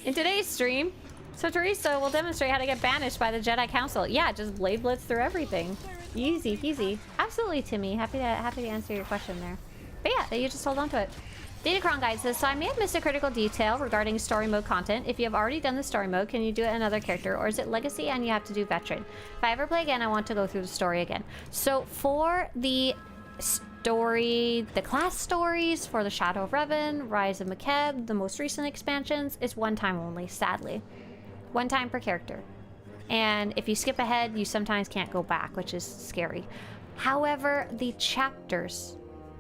In today's stream, Swtorista will demonstrate how to get banished by the Jedi Council. Yeah, just Blade Blitz through everything. Easy peasy. Absolutely, Timmy. Happy to answer your question there. But yeah, you just hold on to it. Datacron Guide says, so I may have missed a critical detail regarding story mode content. If you have already done the story mode, can you do it another character? Or is it Legacy and you have to do Veteran? If I ever play again, I want to go through the story again. So for the story, the class stories, for the Shadow of Revan, Rise of Makeb, the most recent expansions, is one time only, sadly. One time per character. And if you skip ahead, you sometimes can't go back, which is scary. However, the chapters...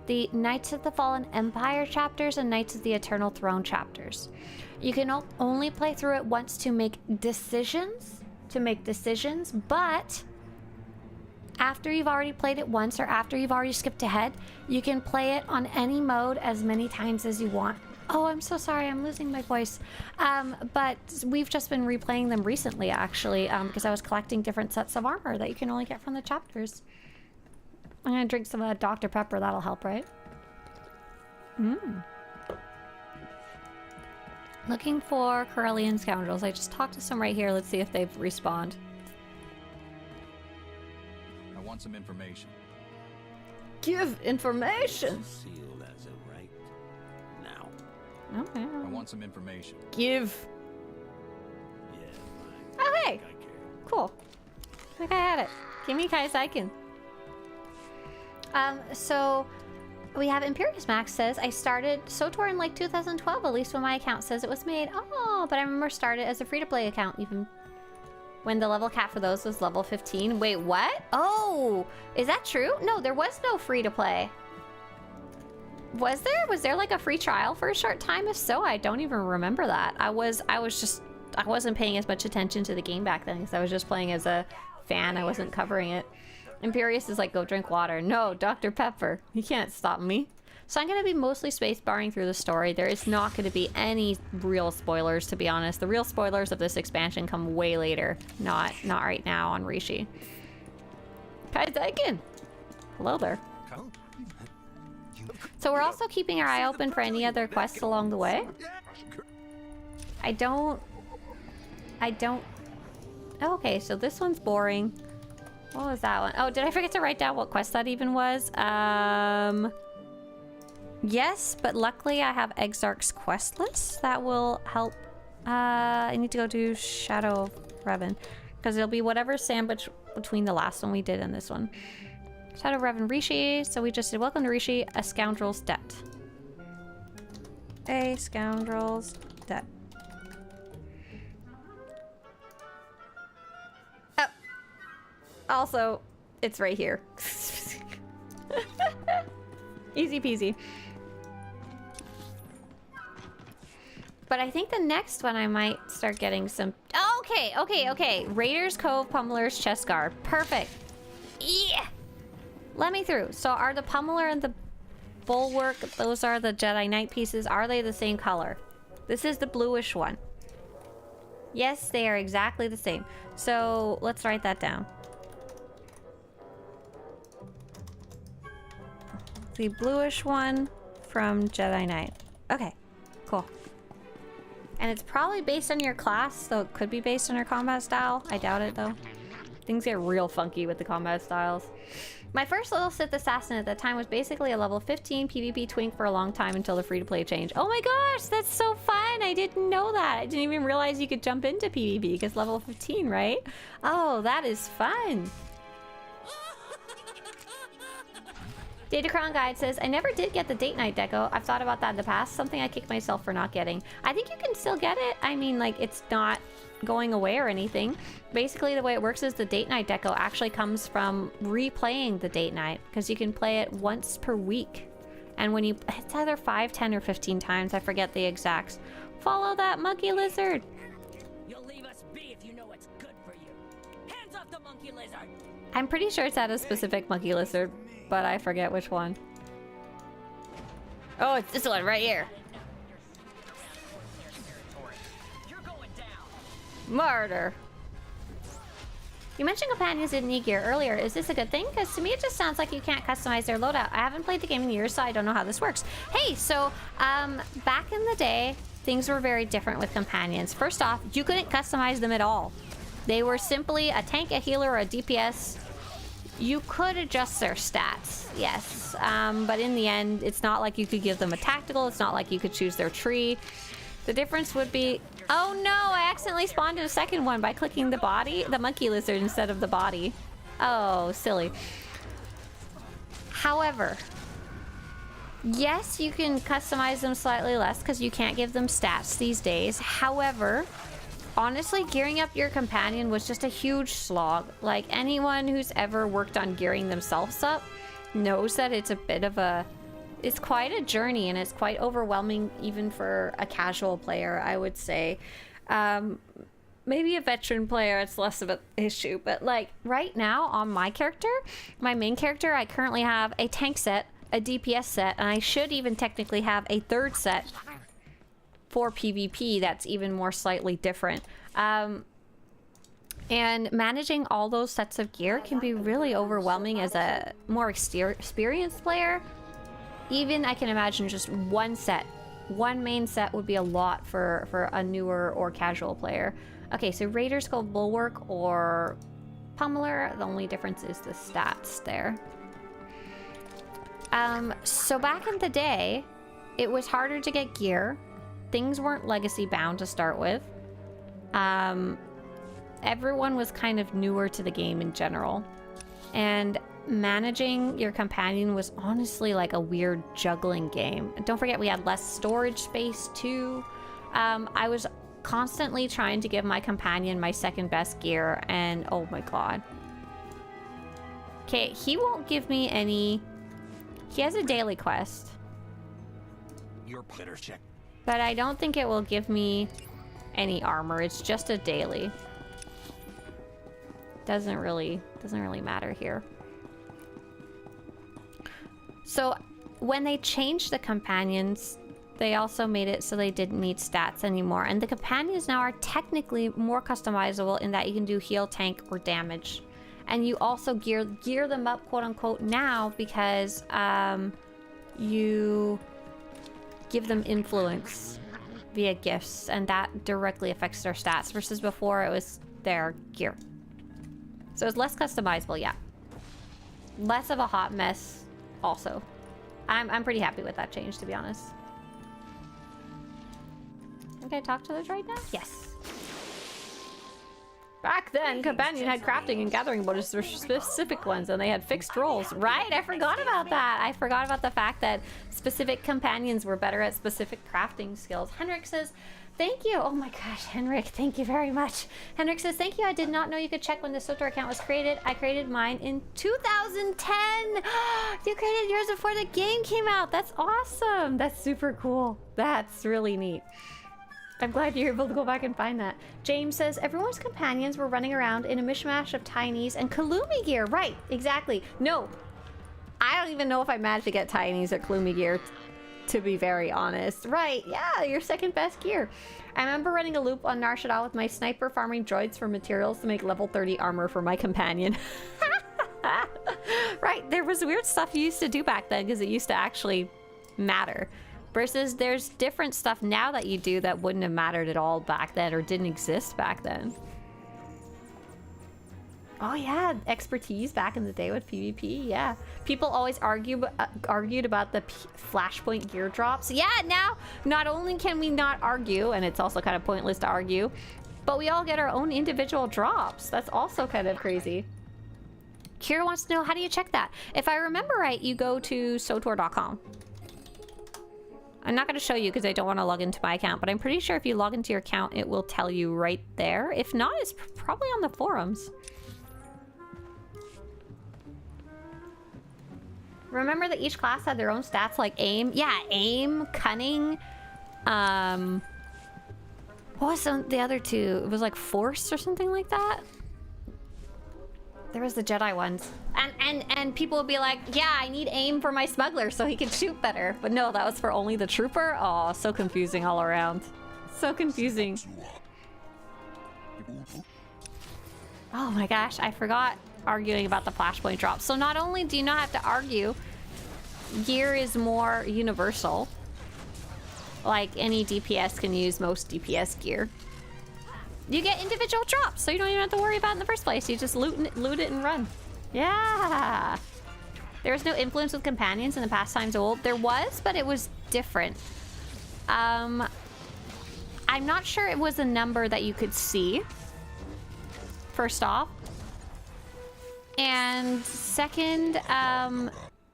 the Knights of the Fallen Empire chapters and Knights of the Eternal Throne chapters. You can only play through it once to make decisions, but after you've already played it once or after you've already skipped ahead, you can play it on any mode as many times as you want. Oh, I'm so sorry, I'm losing my voice. But we've just been replaying them recently, actually, because I was collecting different sets of armor that you can only get from the chapters. I'm gonna drink some Dr. Pepper, that'll help, right? Looking for Corellian scoundrels. I just talked to some right here. Let's see if they've respawned. I want some information. Give information! Sealed as of right now. Okay. I want some information. Give. Yeah, fine. Oh, hey! I care. Cool. I think I had it. Give me Kaisaiken. So we have Imperius Max says, I started SWTOR in like 2012, at least when my account says it was made. Oh, but I remember started as a free-to-play account even when the level cap for those was level 15. Wait, what? Oh, is that true? No, there was no free-to-play. Was there? Was there like a free trial for a short time? If so, I don't even remember that. I wasn't paying as much attention to the game back then because I was just playing as a fan. I wasn't covering it. Imperius is like, go drink water. No, Dr. Pepper. You can't stop me. So I'm going to be mostly space barring through the story. There is not going to be any real spoilers, to be honest. The real spoilers of this expansion come way later. Not right now on Rishi. Kaisaiken. Hello there. So we're also keeping our eye open for any other quests along the way. I don't... Oh, okay, so this one's boring. What was that one? Oh, did I forget to write down what quest that even was? Yes, but luckily I have Exarch's quest list. That will help. I need to go do Shadow of Revan. Because it'll be whatever's sandwiched between the last one we did and this one. Shadow of Revan Rishi. So we just did Welcome to Rishi, a Scoundrel's Debt. A Scoundrel's Debt. Also, it's right here. Easy peasy. But I think the next one I might start getting some... Oh, okay. Raiders Cove, Pummeler's Chest Guard. Perfect. Yeah! Let me through. So are the Pummeler and the Bulwark, those are the Jedi Knight pieces, are they the same color? This is the bluish one. Yes, they are exactly the same. So let's write that down. The bluish one from Jedi Knight. Okay, cool. And it's probably based on your class, so it could be based on your combat style. I doubt it, though. Things get real funky with the combat styles. My first little Sith assassin at that time was basically a level 15 PvP twink for a long time until the free-to-play change. Oh my gosh, that's so fun! I didn't know that. I didn't even realize you could jump into PvP because level 15, right? Oh, that is fun. Datacron Guide says, I never did get the date night deco. I've thought about that in the past. Something I kicked myself for not getting. I think you can still get it. I mean, like, it's not going away or anything. Basically, the way it works is the date night deco actually comes from replaying the date night, because you can play it once per week. And when you... It's either 5, 10, or 15 times. I forget the exacts. Follow that monkey lizard. You'll leave us be if you know what's good for you. Hands off the monkey lizard! I'm pretty sure it's at a specific monkey lizard, but I forget which one. Oh, it's this one right here. Murder. You mentioned companions didn't need gear earlier. Is this a good thing? Because to me it just sounds like you can't customize their loadout. I haven't played the game in years, so I don't know how this works. Hey, so back in the day, things were very different with companions. First off, you couldn't customize them at all. They were simply a tank, a healer, or a DPS You could adjust their stats, yes. But in the end, it's not like you could give them a tactical. It's not like you could choose their tree. The difference would be... Oh no, I accidentally spawned in a second one by clicking the monkey lizard instead of the body. Oh, silly. However, yes, you can customize them slightly less because you can't give them stats these days. However... Honestly, gearing up your companion was just a huge slog. Like, anyone who's ever worked on gearing themselves up knows that it's a bit of a... It's quite a journey, and it's quite overwhelming even for a casual player, I would say. Maybe a veteran player, it's less of an issue. But, like, right now on my character, my main character, I currently have a tank set, a DPS set, and I should even technically have a third set for PvP that's even more slightly different. And managing all those sets of gear can be really overwhelming as a more experienced player. Even I can imagine just one main set would be a lot for a newer or casual player. Okay, so Raiders go Bulwark or Pummeler. The only difference is the stats there. So back in the day, it was harder to get gear. Things weren't legacy bound to start with. Everyone was kind of newer to the game in general. And managing your companion was honestly like a weird juggling game. And don't forget, we had less storage space too. I was constantly trying to give my companion my second best gear, and oh my god. Okay, he won't give me any... He has a daily quest. Your better check. But I don't think it will give me any armor. It's just a daily. Doesn't really matter here. So when they changed the companions, they also made it so they didn't need stats anymore. And the companions now are technically more customizable in that you can do heal, tank, or damage. And you also gear them up, quote unquote, now because you give them influence via gifts, and that directly affects their stats, versus before it was their gear. So it's less customizable, yeah. Less of a hot mess also. I'm pretty happy with that change, to be honest. Can I talk to the droid now? Yes. Back then, Companion had crafting and gathering bonuses for specific ones, and they had fixed roles. Right, I forgot about that. I forgot about the fact that specific companions were better at specific crafting skills. Henrik says, thank you. Oh my gosh, Henrik, thank you very much. Henrik says, thank you. I did not know you could check when the SWTOR account was created. I created mine in 2010. You created yours before the game came out. That's awesome. That's super cool. That's really neat. I'm glad you're able to go back and find that. James says, everyone's companions were running around in a mishmash of tinies and Kalumi gear. Right, exactly. No, I don't even know if I managed to get tinies or Kalumi gear, to be very honest. Right, yeah, your second best gear. I remember running a loop on Nar Shaddaa with my sniper farming droids for materials to make level 30 armor for my companion. Right, there was weird stuff you used to do back then because it used to actually matter. Versus there's different stuff now that you do that wouldn't have mattered at all back then or didn't exist back then. Oh yeah, expertise back in the day with PvP, yeah. People always argued about the Flashpoint gear drops. Yeah, now not only can we not argue, and it's also kind of pointless to argue, but we all get our own individual drops. That's also kind of crazy. Kira wants to know, how do you check that? If I remember right, you go to SWTOR.com. I'm not going to show you because I don't want to log into my account, but I'm pretty sure if you log into your account, it will tell you right there. If not, it's probably on the forums. Remember that each class had their own stats, like aim? Yeah, aim, cunning. What was the other two? It was like force or something like that. There was the Jedi ones. And people would be like, yeah, I need aim for my smuggler so he can shoot better. But no, that was for only the trooper? Oh, so confusing all around. So confusing. Oh my gosh, I forgot arguing about the Flashpoint drop. So not only do you not have to argue, gear is more universal. Like any DPS can use most DPS gear. You get individual drops, so you don't even have to worry about it in the first place. You just loot it and run. Yeah. There was no influence with companions in the past times old. There was, but it was different. I'm not sure it was a number that you could see, first off. And second,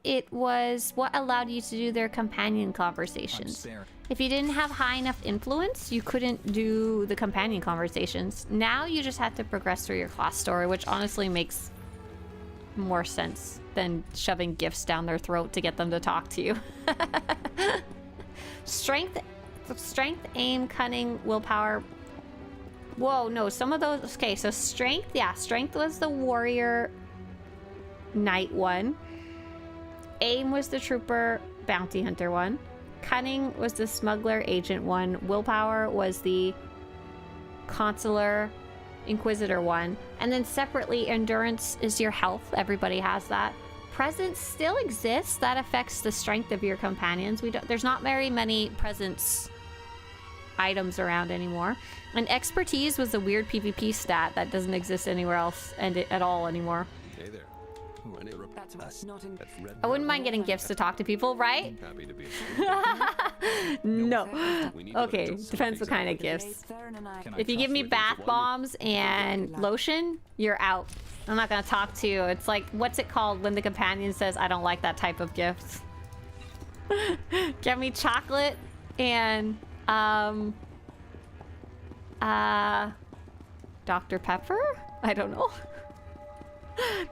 it was what allowed you to do their companion conversations. If you didn't have high enough influence, you couldn't do the companion conversations. Now you just have to progress through your class story, which honestly makes more sense than shoving gifts down their throat to get them to talk to you. Strength, aim, cunning, willpower. Whoa, no, some of those. Okay, so strength, yeah, strength was the warrior knight one. Aim was the trooper bounty hunter one. Cunning was the smuggler agent one. Willpower was the consular inquisitor one. And then separately, endurance is your health. Everybody has that. Presence still exists. That affects the strength of your companions. There's not very many presence items around anymore. And expertise was a weird PvP stat that doesn't exist anywhere else at all anymore. Hey there. I wouldn't mind getting gifts to talk to people, right? Happy to be. No. Okay, depends what kind of gifts. If you give me bath bombs and lotion, you're out. I'm not gonna talk to you. It's like, what's it called when the companion says, I don't like that type of gift? Get me chocolate and, Dr. Pepper? I don't know.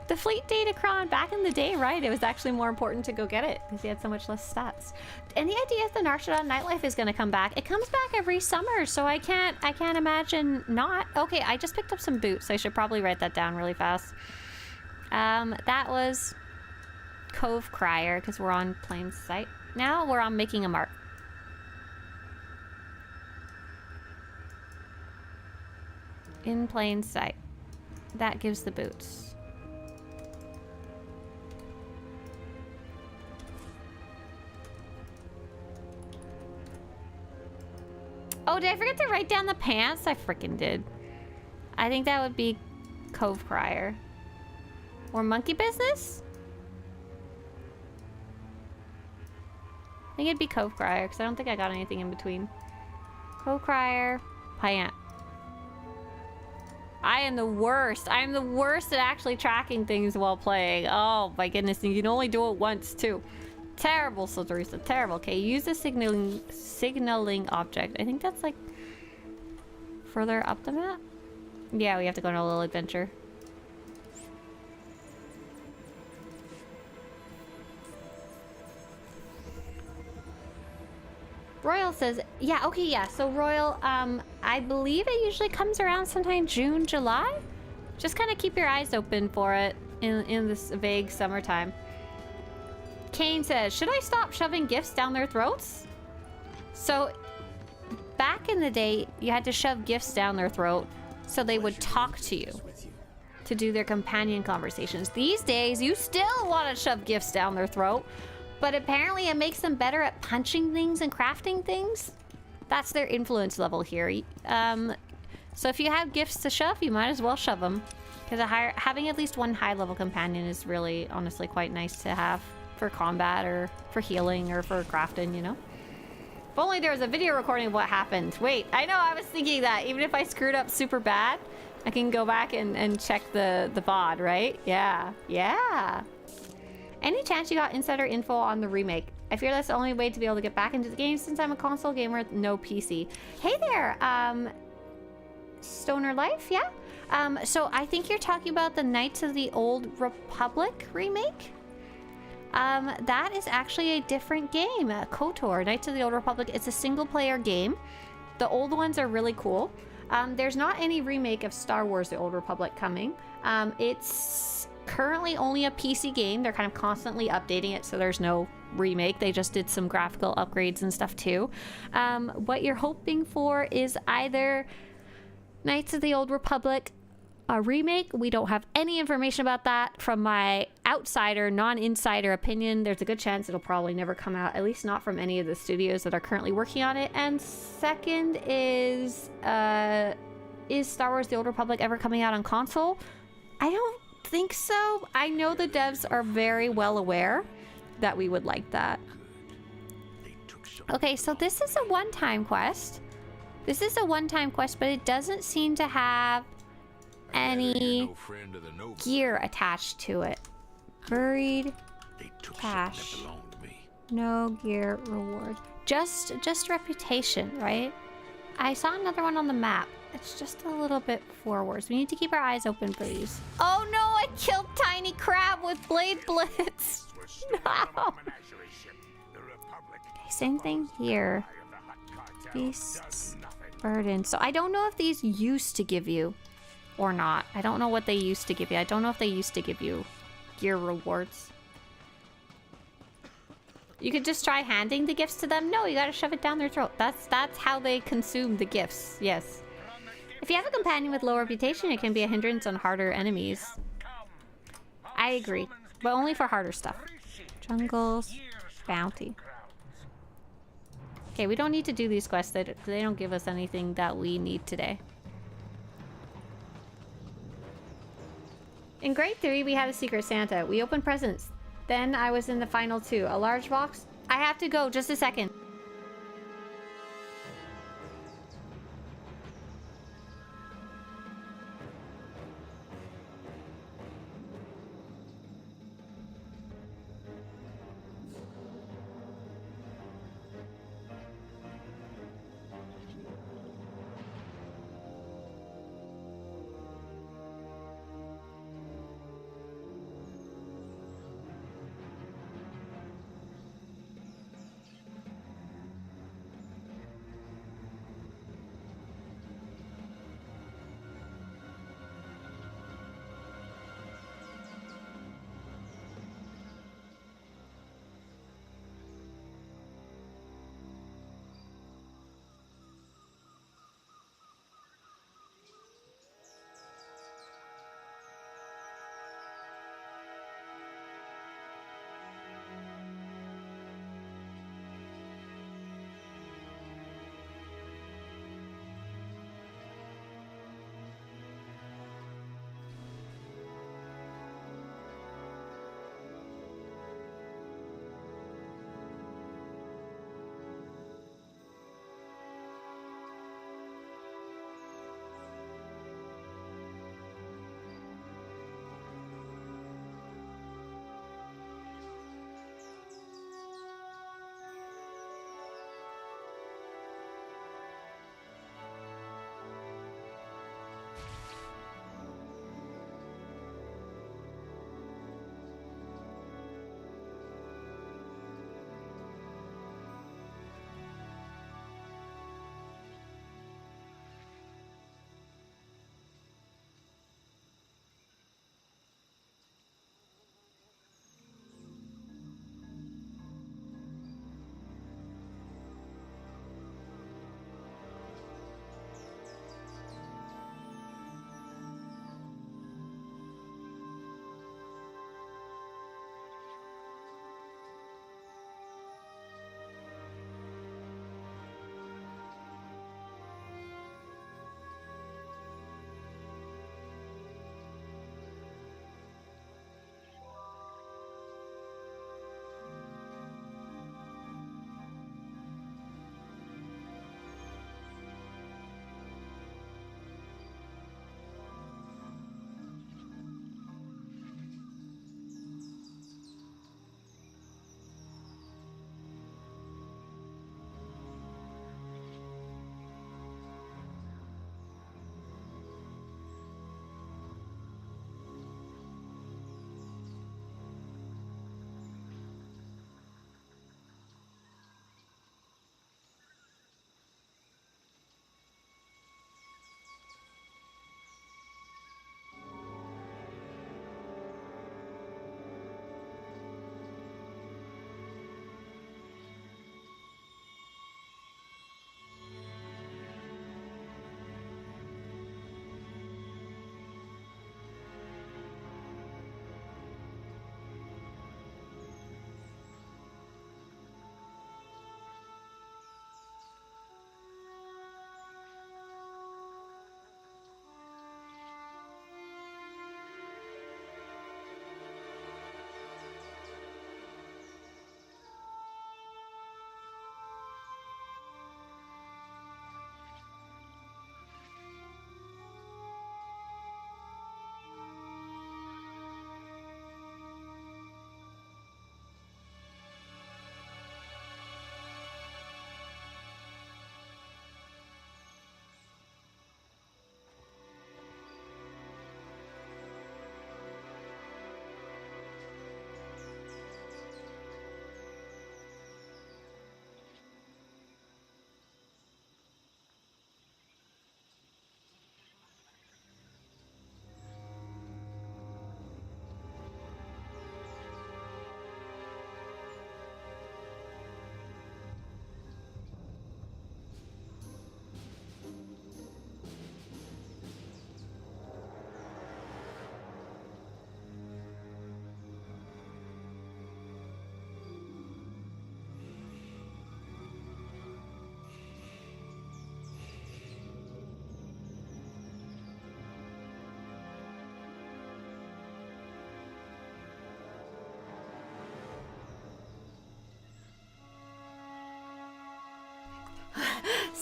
The fleet datacron back in the day, right? It was actually more important to go get it because you had so much less stats. Any idea if the Narshadon nightlife is going to come back? It comes back every summer, so I can't imagine not. Okay, I just picked up some boots. I should probably write that down really fast. That was Cove Crier because we're on plain sight. Now we're on making a mark. In plain sight. That gives the boots. Oh, did I forget to write down the pants? I freaking did. I think that would be Cove Crier. Or Monkey Business? I think it'd be Cove Crier, because I don't think I got anything in between. Cove Crier, pant. I am the worst. I am the worst at actually tracking things while playing. Oh my goodness, you can only do it once too. Terrible, Swtorista, terrible. Okay, use a signaling object. I think that's like further up the map. Yeah, we have to go on a little adventure. Royal says, yeah, okay, yeah. So Royal, I believe it usually comes around sometime June, July. Just kind of keep your eyes open for it in this vague summertime. Kane says, should I stop shoving gifts down their throats? So back in the day, you had to shove gifts down their throat so they would talk to you to do their companion conversations. These days, you still want to shove gifts down their throat, but apparently it makes them better at punching things and crafting things. That's their influence level here. So if you have gifts to shove, you might as well shove them. Because having at least one high-level companion is really, honestly, quite nice to have for combat or for healing or for crafting, you know? If only there was a video recording of what happened. Wait, I know, I was thinking that. Even if I screwed up super bad, I can go back and check the VOD, right? Yeah, yeah. Any chance you got insider info on the remake? I fear that's the only way to be able to get back into the game since I'm a console gamer with no PC. Hey there, Stoner Life, yeah? So I think you're talking about the Knights of the Old Republic remake? That is actually a different game. KOTOR, Knights of the Old Republic. It's a single-player game. The old ones are really cool. There's not any remake of Star Wars The Old Republic coming. It's currently only a PC game. They're kind of constantly updating it, so there's no remake. They just did some graphical upgrades and stuff too. What you're hoping for is either Knights of the Old Republic a remake. We don't have any information about that. From my outsider, non-insider opinion, there's a good chance it'll probably never come out, at least not from any of the studios that are currently working on it. And second is Star Wars The Old Republic ever coming out on console? I don't think so. I know the devs are very well aware that we would like that. Okay, so this is a one-time quest. This is a one-time quest, but it doesn't seem to have any gear attached to it. Buried cache. No gear reward. Just reputation, right? I saw another one on the map. It's just a little bit forwards. We need to keep our eyes open for these. Oh no, I killed Tiny Crab with Blade Blitz. No. Okay, same thing here. Beasts burden. So I don't know if these used to give you or not. I don't know what they used to give you. I don't know if they used to give you gear rewards. You could just try handing the gifts to them. No, you gotta shove it down their throat. That's how they consume the gifts. Yes. If you have a companion with low reputation, it can be a hindrance on harder enemies. I agree, but only for harder stuff. Jungles, bounty. Okay, we don't need to do these quests. They don't give us anything that we need today. In grade 3, we had a Secret Santa. We opened presents. Then I was in the final 2. A large box. I have to go. Just a second.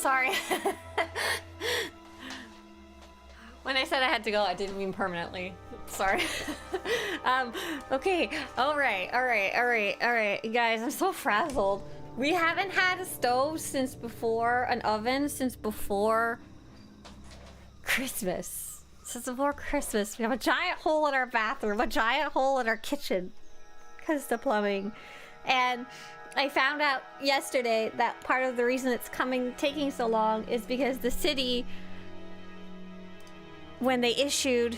sorry. When I said I had to go, I didn't mean permanently. Sorry. Okay. All right. You guys, I'm so frazzled. We haven't had a stove since before, an oven since before Christmas. Since before Christmas. We have a giant hole in our bathroom, a giant hole in our kitchen because the plumbing. And I found out yesterday that part of the reason it's taking so long is because the city, when they issued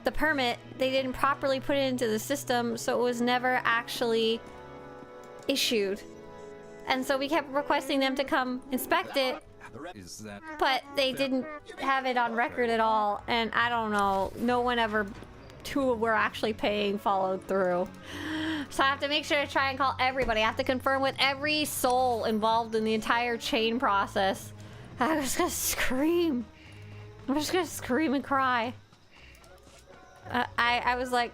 the permit, they didn't properly put it into the system, so it was never actually issued. And so we kept requesting them to come inspect it, Is that but they didn't have it on record at all, and I don't know, no one ever who we're actually paying followed through. So I have to make sure to try and call everybody. I have to confirm with every soul involved in the entire chain process. I was gonna scream. I'm just gonna scream and cry. I was like,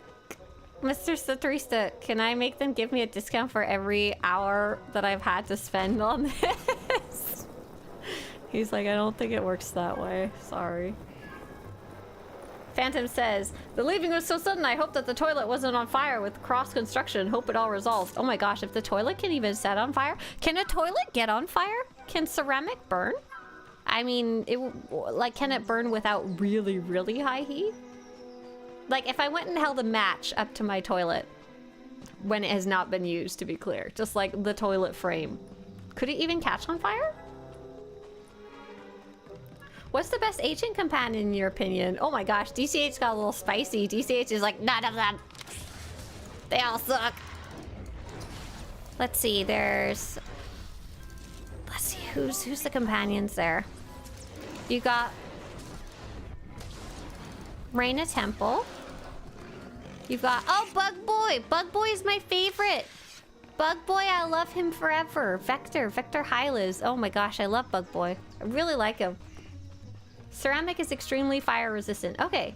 Mr. Swtorista, can I make them give me a discount for every hour that I've had to spend on this? He's like, I don't think it works that way. Sorry. Phantom says, the leaving was so sudden, I hope that the toilet wasn't on fire with cross construction. Hope it all resolves. Oh my gosh, if the toilet can even set on fire. Can a toilet get on fire? Can ceramic burn? I mean, can it burn without really, really high heat? Like, if I went and held a match up to my toilet when it has not been used, to be clear, just like the toilet frame, could it even catch on fire? What's the best agent companion in your opinion? Oh my gosh, DCH got a little spicy. DCH is like, none of them. They all suck. Let's see, let's see, who's the companions there? You got Reina Temple. You've got, oh, Bug Boy. Bug Boy is my favorite. Bug Boy, I love him forever. Vector Hylas. Oh my gosh, I love Bug Boy. I really like him. Ceramic is extremely fire resistant. Okay,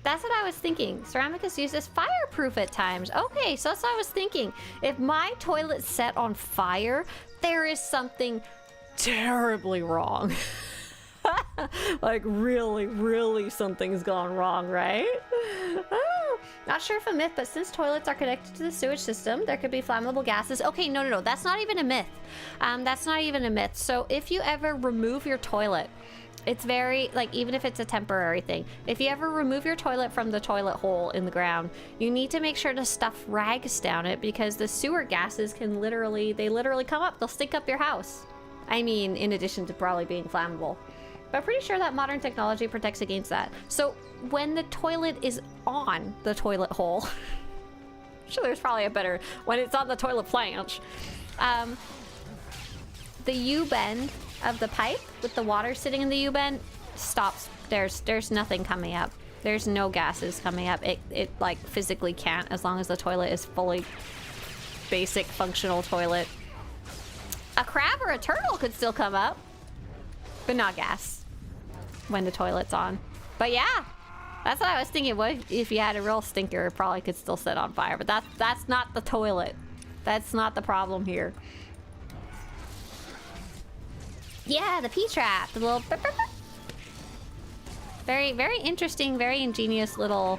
that's what I was thinking. Ceramic is used as fireproof at times. Okay, so that's what I was thinking. If my toilet's set on fire, there is something terribly wrong. Like really, really something's gone wrong, right? Oh, not sure if a myth, but since toilets are connected to the sewage system, there could be flammable gases. Okay, no. That's not even a myth. That's not even a myth. So if you ever remove your toilet, it's very, like, even if it's a temporary thing, if you ever remove your toilet from the toilet hole in the ground, you need to make sure to stuff rags down it because the sewer gases can literally come up. They'll stink up your house. I mean, in addition to probably being flammable. But I'm pretty sure that modern technology protects against that. So when the toilet is on the toilet hole, I'm sure there's probably a better, when it's on the toilet flange, the U-bend of the pipe with the water sitting in the U-bend stops. There's nothing coming up. There's no gases coming up. It like physically can't, as long as the toilet is fully basic functional toilet. A crab or a turtle could still come up, but not gas when the toilet's on. But yeah, that's what I was thinking. What if you had a real stinker, it probably could still set on fire, but that's not the toilet. That's not the problem here. Yeah, the P-trap, the little burp, burp, burp. Very, very interesting, very ingenious little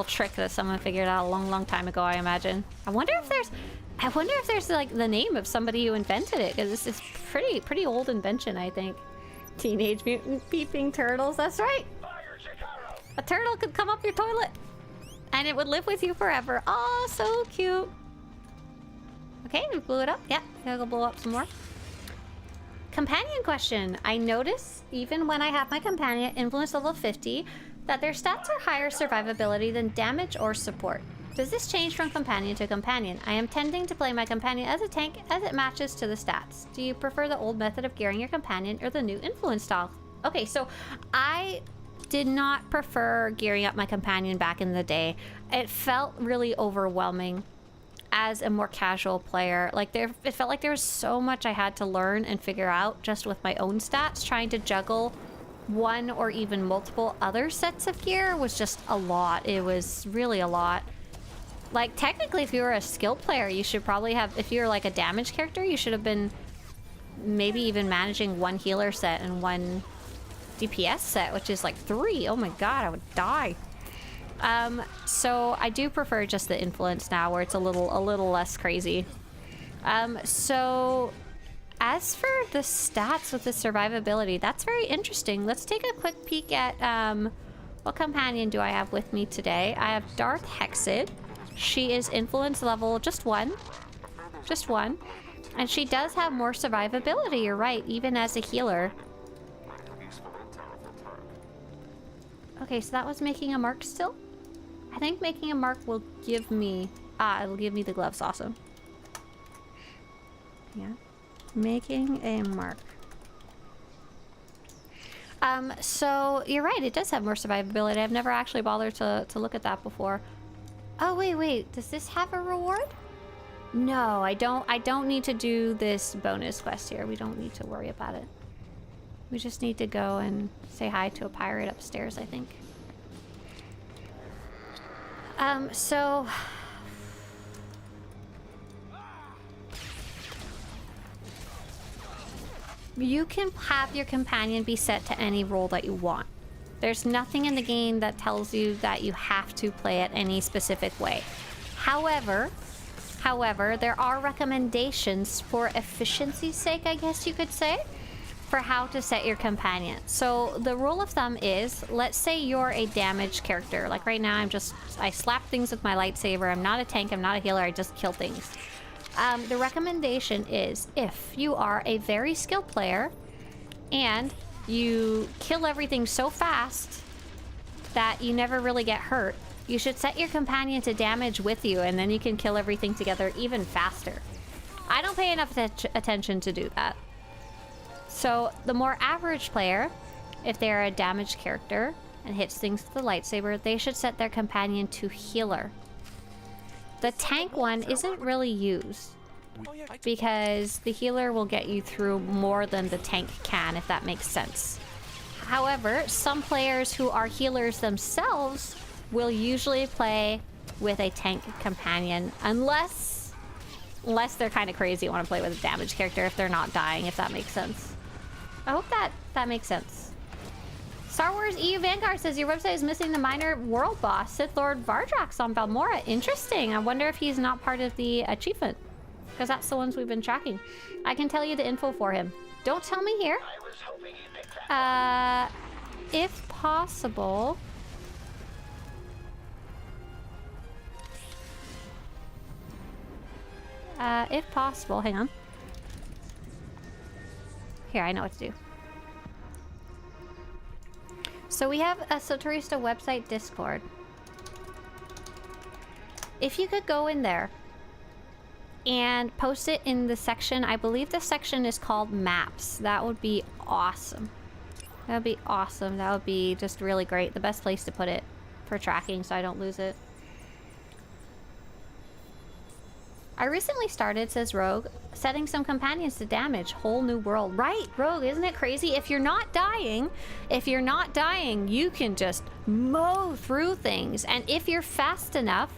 trick that someone figured out a long time ago, I imagine. I wonder if there's like the name of somebody who invented it, because this is pretty old invention, I think. Teenage Mutant Peeping Turtles, that's right. A turtle could come up your toilet and it would live with you forever. Oh, so cute. Okay, we blew it up. Yeah, gotta go blow up some more. Companion question. I notice, even when I have my companion at influence level 50, that their stats are higher survivability than damage or support. Does this change from companion to companion? I am tending to play my companion as a tank as it matches to the stats. Do you prefer the old method of gearing your companion or the new influence style? Okay, so I did not prefer gearing up my companion back in the day. It felt really overwhelming as a more casual player. Like it felt like there was so much I had to learn and figure out just with my own stats. Trying to juggle one or even multiple other sets of gear was just a lot. It was really a lot. Like, technically, if you were a skilled player, you should probably have... If you're, like, a damage character, you should have been maybe even managing 1 healer set and 1 DPS set, which is, like, 3. Oh my god, I would die. So I do prefer just the influence now, where it's a little less crazy. So as for the stats with the survivability, that's very interesting. Let's take a quick peek at what companion do I have with me today. I have Darth Hexed. She is influence level just 1. Just 1. And she does have more survivability, you're right, even as a healer. Okay, so that was making a mark still? I think making a mark will give me... it'll give me the gloves, awesome. Yeah. Making a mark. So you're right, it does have more survivability. I've never actually bothered to look at that before. Oh, wait. Does this have a reward? No, I don't need to do this bonus quest here. We don't need to worry about it. We just need to go and say hi to a pirate upstairs, I think. So... You can have your companion be set to any role that you want. There's nothing in the game that tells you that you have to play it any specific way. However, there are recommendations for efficiency's sake, I guess you could say, for how to set your companion. So the rule of thumb is, let's say you're a damage character. Like right now, I slap things with my lightsaber. I'm not a tank, I'm not a healer, I just kill things. The recommendation is, if you are a very skilled player and you kill everything so fast that you never really get hurt, you should set your companion to damage with you, and then you can kill everything together even faster. I don't pay enough attention to do that. So the more average player, if they're a damage character and hits things with the lightsaber, they should set their companion to healer. The tank one isn't really used, because the healer will get you through more than the tank can, if that makes sense. However, some players who are healers themselves will usually play with a tank companion, unless they're kind of crazy and want to play with a damage character if they're not dying, if that makes sense. I hope that makes sense. Star Wars EU Vanguard says your website is missing the minor world boss, Sith Lord Vardrax on Balmora. Interesting. I wonder if he's not part of the achievement, because that's the ones we've been tracking. I can tell you the info for him. Don't tell me here. If possible... if possible, hang on. Here, I know what to do. So we have a Swtorista website Discord. If you could go in there and post it in the section, I believe the section is called Maps. That would be awesome. That would be awesome. That would be just really great. The best place to put it for tracking so I don't lose it. I recently started, says Rogue, setting some companions to damage. Whole new world. Right, Rogue, isn't it crazy? If you're not dying, you can just mow through things. And if you're fast enough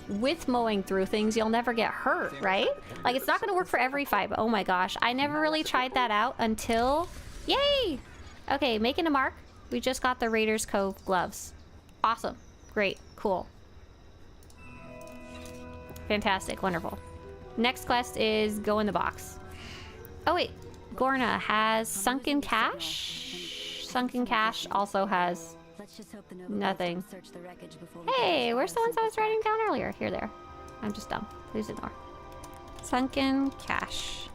with mowing through things, you'll never get hurt, right? Like, it's not going to work for every fight, but oh my gosh. I never really tried that out until... Yay! Okay, making a mark. We just got the Raiders Cove gloves. Awesome. Great. Cool. Fantastic. Wonderful. Next quest is go in the box. Oh wait, Gorna has sunken cash. Sunken cash also has nothing. Hey, where's the ones I was writing down earlier? Here, there. I'm just dumb. Please ignore. Sunken cash.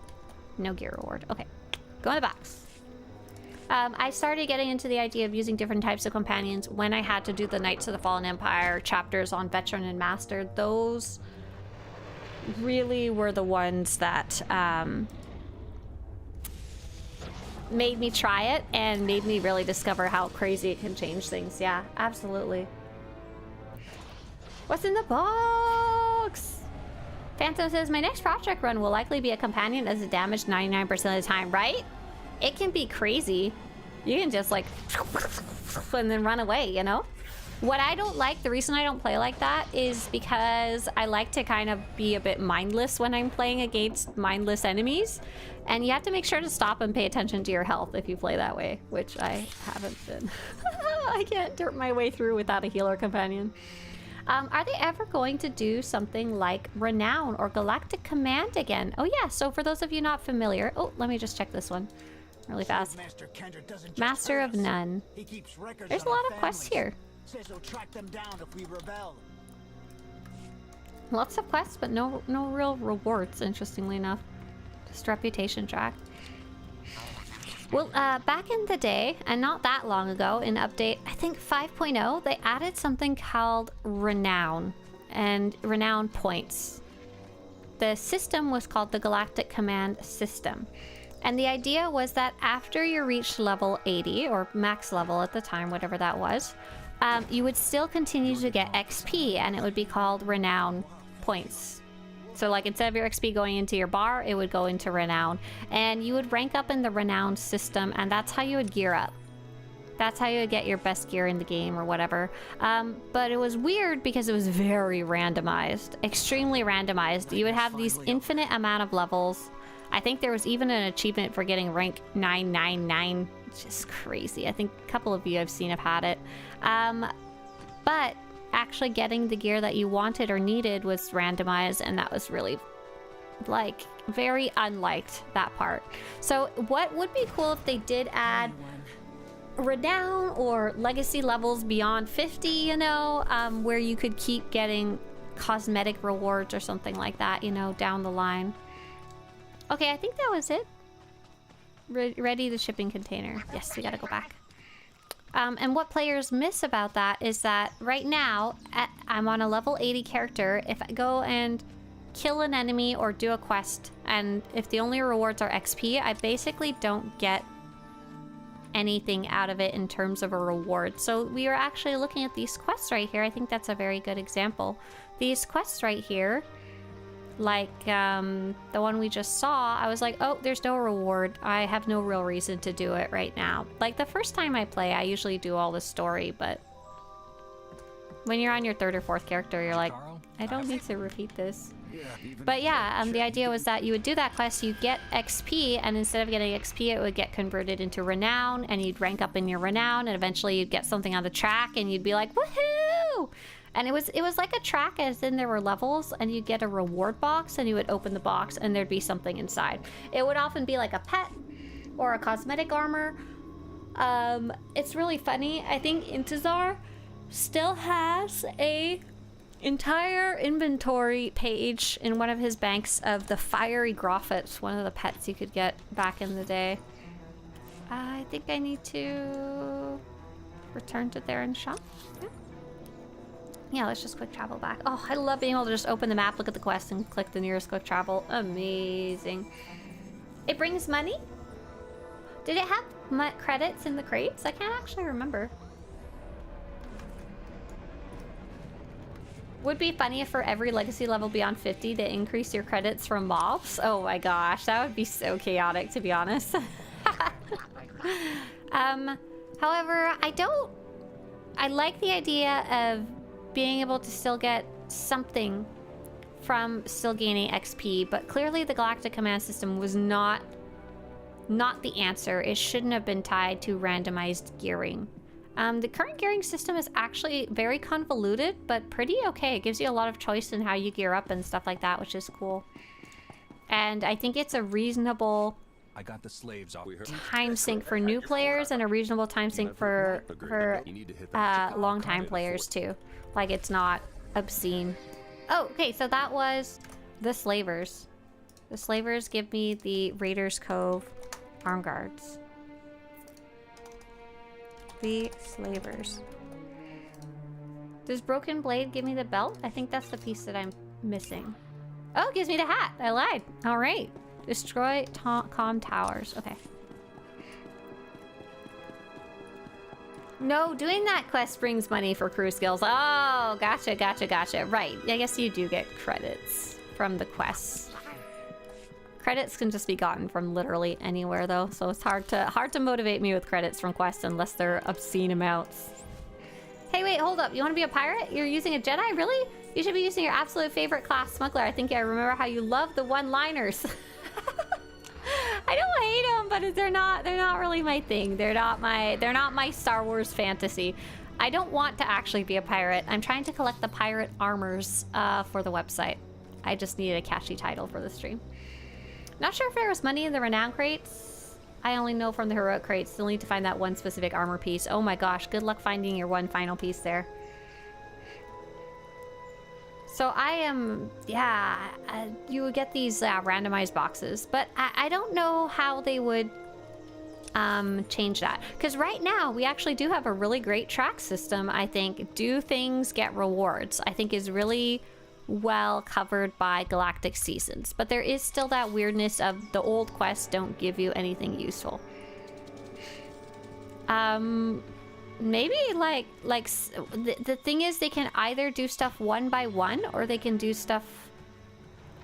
No gear reward. Okay, go in the box. I started getting into the idea of using different types of companions when I had to do the Knights of the Fallen Empire chapters on Veteran and Master. Those really were the ones that made me try it and made me really discover how crazy it can change things. Yeah, absolutely. What's in the box? Phantom says, my next project run will likely be a companion as a damage 99% of the time, right? It can be crazy. You can just like and then run away, you know? What I don't like, the reason I don't play like that is because I like to kind of be a bit mindless when I'm playing against mindless enemies. And you have to make sure to stop and pay attention to your health if you play that way, which I haven't been. I can't dirt my way through without a healer companion. Are they ever going to do something like Renown or Galactic Command again? Oh yeah, so for those of you not familiar, oh, let me just check this one really fast. Master of None. There's a lot of quests here. Says he'll track them down if we rebel. Lots of quests, but no real rewards, interestingly enough. Just reputation track. Well, back in the day, and not that long ago, in update, I think 5.0, they added something called Renown and Renown points. The system was called the Galactic Command System. And the idea was that after you reached level 80, or max level at the time, whatever that was, you would still continue to get XP, and it would be called Renown points. So like instead of your XP going into your bar, it would go into Renown. And you would rank up in the Renown system, and that's how you would gear up. That's how you would get your best gear in the game or whatever. But it was weird because it was very randomized, extremely randomized. You would have these infinite amount of levels. I think there was even an achievement for getting rank 999, which is crazy. I think a couple of you I've seen have had it. But actually getting the gear that you wanted or needed was randomized, and that was really, like, very unliked, that part. So what would be cool if they did add Renown or legacy levels beyond 50, you know, where you could keep getting cosmetic rewards or something like that, you know, down the line. Okay, I think that was it. Ready the shipping container. Yes, we gotta go back. And what players miss about that is that right now, I'm on a level 80 character. If I go and kill an enemy or do a quest, and if the only rewards are XP, I basically don't get anything out of it in terms of a reward. So we are actually looking at these quests right here. I think that's a very good example. These quests right here, like the one we just saw, I was like, oh, there's no reward. I have no real reason to do it right now. Like the first time I play, I usually do all the story, but when you're on your third or fourth character, you're like, I don't need to repeat this. But yeah, the idea was that you would do that quest, you get XP, and instead of getting XP, it would get converted into Renown, and you'd rank up in your Renown, and eventually you'd get something on the track, and you'd be like, woohoo! And it was like a track, as in there were levels, and you'd get a reward box, and you would open the box, and there'd be something inside. It would often be like a pet or a cosmetic armor. It's really funny. I think Intezar still has a entire inventory page in one of his banks of the fiery Groffets, one of the pets you could get back in the day. I think I need to return to Theron's shop. Yeah, let's just quick travel back. Oh, I love being able to just open the map, look at the quest, and click the nearest quick travel. Amazing. It brings money? Did it have credits in the crates? I can't actually remember. Would be funny if for every legacy level beyond 50 they increase your credits from mobs. Oh my gosh, that would be so chaotic, to be honest. However, I like the idea of being able to still get something from still gaining XP, but clearly the Galactic Command System was not the answer. It shouldn't have been tied to randomized gearing. The current gearing system is actually very convoluted, but pretty okay. It gives you a lot of choice in how you gear up and stuff like that, which is cool. And I think it's a reasonable time sink for new players and a reasonable time sink for long-time players too. Like, it's not obscene. Oh, okay, so that was the Slavers. The Slavers give me the Raiders Cove arm guards. The Slavers. Does Broken Blade give me the belt? I think that's the piece that I'm missing. Oh, it gives me the hat. I lied. All right. Destroy comm towers. Okay. No, doing that quest brings money for crew skills. Oh, gotcha, gotcha, gotcha. Right. I guess you do get credits from the quests. Credits can just be gotten from literally anywhere, though, so it's hard to motivate me with credits from quests unless they're obscene amounts. Hey, wait, hold up. You want to be a pirate? You're using a Jedi? Really? You should be using your absolute favorite class, Smuggler. I think I remember how you love the one-liners. I don't hate them, but they're not really my thing. They're not my Star Wars fantasy. I don't want to actually be a pirate. I'm trying to collect the pirate armors for the website. I just needed a catchy title for the stream. Not sure if there was money in the renown crates. I only know from the heroic crates. Still need to find that one specific armor piece. Oh my gosh, good luck finding your one final piece there. So I am, yeah, you would get these randomized boxes, but I don't know how they would change that. Because right now, we actually do have a really great track system, I think. Do things get rewards? I think is really well covered by Galactic Seasons. But there is still that weirdness of the old quests don't give you anything useful. Maybe like the thing is they can either do stuff one by one or they can do stuff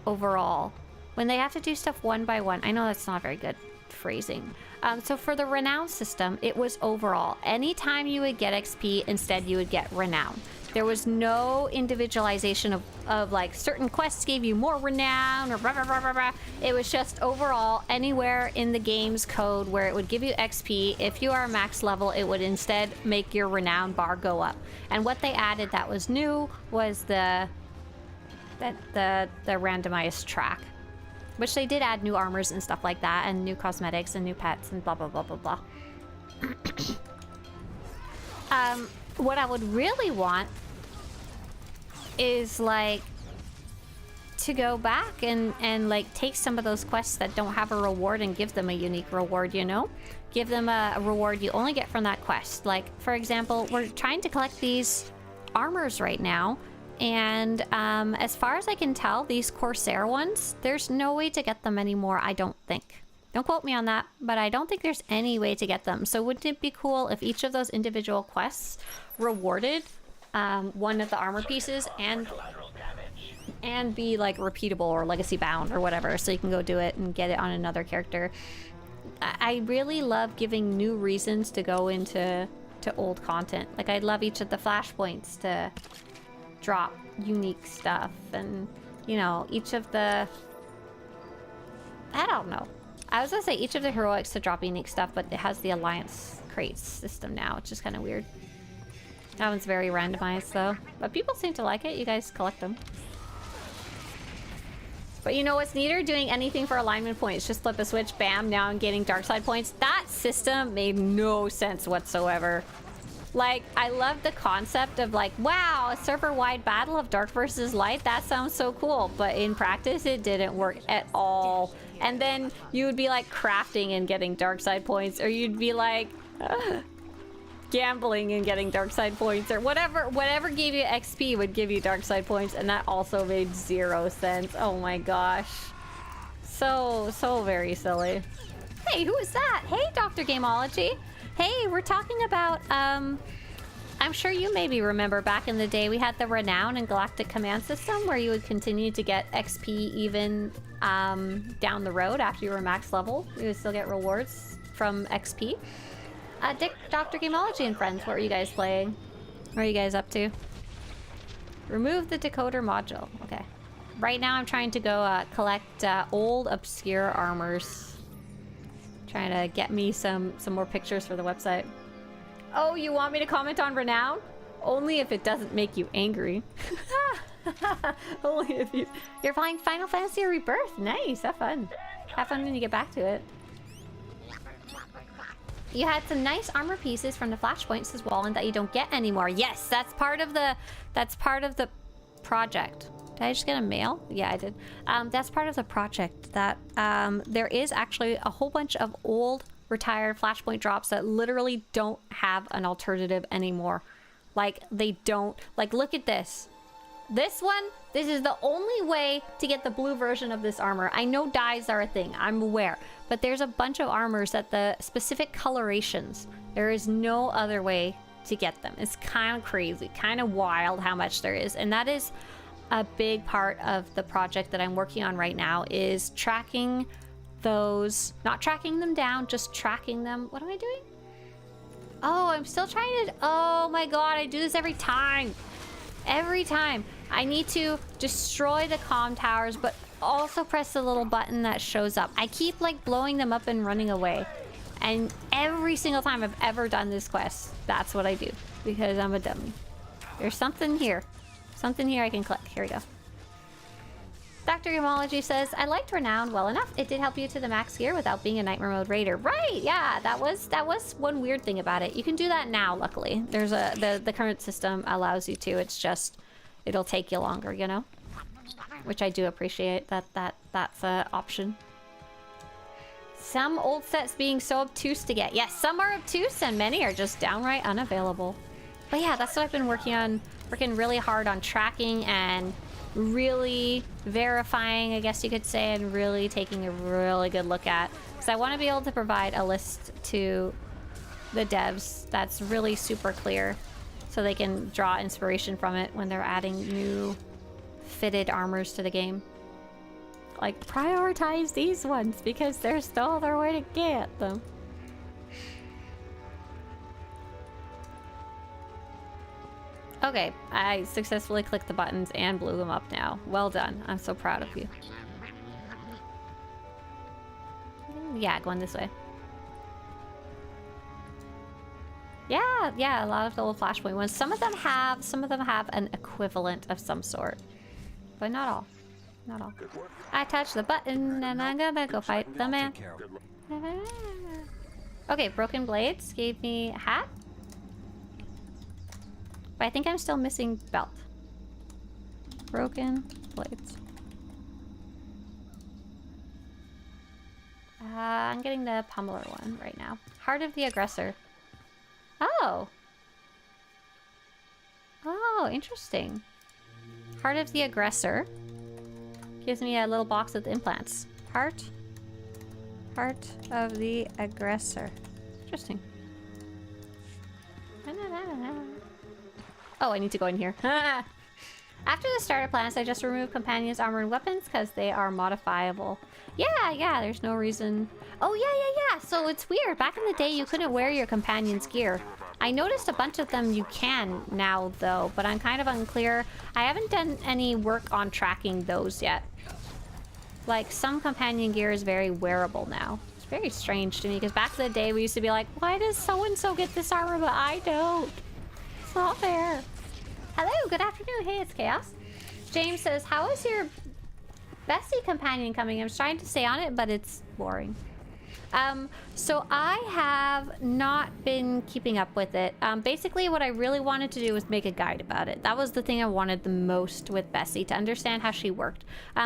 overall. When they have to do stuff one by one, I know that's not very good phrasing. So for the renown system, it was overall. Anytime you would get XP, instead you would get renown. There was no individualization of like certain quests gave you more renown or blah, blah, blah, blah, blah. It was just overall anywhere in the game's code where it would give you XP. If you are max level, it would instead make your renown bar go up. And what they added that was new was the randomized track, which they did add new armors and stuff like that, and new cosmetics and new pets and blah blah blah blah blah. What I would really want is like to go back and like take some of those quests that don't have a reward and give them a unique reward, you know? Give them a reward you only get from that quest. Like, for example, we're trying to collect these armors right now, and as far as I can tell, these Corsair ones, there's no way to get them anymore, I don't think. Don't quote me on that, but I don't think there's any way to get them. So wouldn't it be cool if each of those individual quests rewarded one of the armor pieces and be like repeatable or legacy bound or whatever, so you can go do it and get it on another character. I really love giving new reasons to go into old content. Like, I love each of the flashpoints to drop unique stuff, and you know, each of the, I don't know, I was gonna say each of the heroics to drop unique stuff, but it has the alliance crates system now, which is kind of weird. That one's very randomized though, but people seem to like it. You guys collect them. But you know what's neater? Doing anything for alignment points. Just flip a switch, bam, now I'm getting dark side points. That system made no sense whatsoever. Like, I love the concept of like, wow, a server-wide battle of dark versus light. That sounds so cool. But in practice, it didn't work at all. And then you would be like crafting and getting dark side points, or you'd be like gambling and getting dark side points, or whatever gave you XP would give you dark side points, and that also made zero sense. Oh my gosh. So very silly. Hey, who is that? Hey, Dr. Gameology. Hey, we're talking about, I'm sure you maybe remember back in the day we had the Renown and Galactic Command system where you would continue to get XP even down the road after you were max level. You would still get rewards from XP. Dr. Gameology and friends, what are you guys playing? What are you guys up to? Remove the decoder module. Okay. Right now I'm trying to go collect old obscure armors. Trying to get me some more pictures for the website. Oh, you want me to comment on Renown? Only if it doesn't make you angry. Only if you're playing Final Fantasy Rebirth. Nice, have fun. Have fun when you get back to it. You had some nice armor pieces from the Flashpoints as well, and that you don't get anymore. Yes, that's part of the project. Did I just get a mail? Yeah, I did. That's part of the project, that there is actually a whole bunch of old retired Flashpoint drops that literally don't have an alternative anymore. Like, they don't, like, look at this. This one, this is the only way to get the blue version of this armor. I know dyes are a thing, I'm aware, but there's a bunch of armors that the specific colorations, there is no other way to get them. It's kind of crazy, kind of wild how much there is, and that is a big part of the project that I'm working on right now, is tracking those, not tracking them down, just tracking them. What am I doing? Oh, I'm still trying to... Oh my god, I do this every time. Every time. I need to destroy the comm towers, but also press the little button that shows up. I keep like blowing them up and running away. And every single time I've ever done this quest, that's what I do. Because I'm a dummy. There's something here. Something here I can click. Here we go. Dr. Gemology says, I liked Renown well enough. It did help you to the max gear without being a Nightmare Mode Raider. Right, yeah, that was one weird thing about it. You can do that now, luckily. There's the current system allows you to. It's just, it'll take you longer, you know? Which I do appreciate, that's an option. Some old sets being so obtuse to get. Yes, some are obtuse and many are just downright unavailable. But yeah, that's what I've been working on. Working really hard on tracking and really verifying, I guess you could say, and really taking a really good look at. Because I want to be able to provide a list to the devs that's really super clear so they can draw inspiration from it when they're adding new fitted armors to the game. Like, prioritize these ones because there's no other way to get them. Okay, I successfully clicked the buttons and blew them up now. Well done. I'm so proud of you. Yeah, going this way. Yeah, a lot of the old Flashpoint ones. Some of them have an equivalent of some sort. But not all. Not all. I touched the button and I'm gonna go fight the man. Okay, broken blades gave me a hat. But I think I'm still missing belt. Broken blades. I'm getting the pummeler one right now. Heart of the aggressor. Oh. Oh, interesting. Heart of the aggressor. Gives me a little box with implants. Heart of the aggressor. Interesting. Oh, I need to go in here. After the starter plans, I just removed companions' armor and weapons because they are modifiable. Yeah, there's no reason. Oh, yeah. So it's weird. Back in the day, you couldn't wear your companion's gear. I noticed a bunch of them you can now, though, but I'm kind of unclear. I haven't done any work on tracking those yet. Like, some companion gear is very wearable now. It's very strange to me, because back in the day, we used to be like, why does so-and-so get this armor, but I don't? It's not fair. Hello, good afternoon. Hey, it's Chaos. James says, how is your Bessie companion coming? I'm trying to stay on it, but it's boring. So I have not been keeping up with it. Basically what I really wanted to do was make a guide about it. That was the thing I wanted the most with Bessie, to understand how she worked.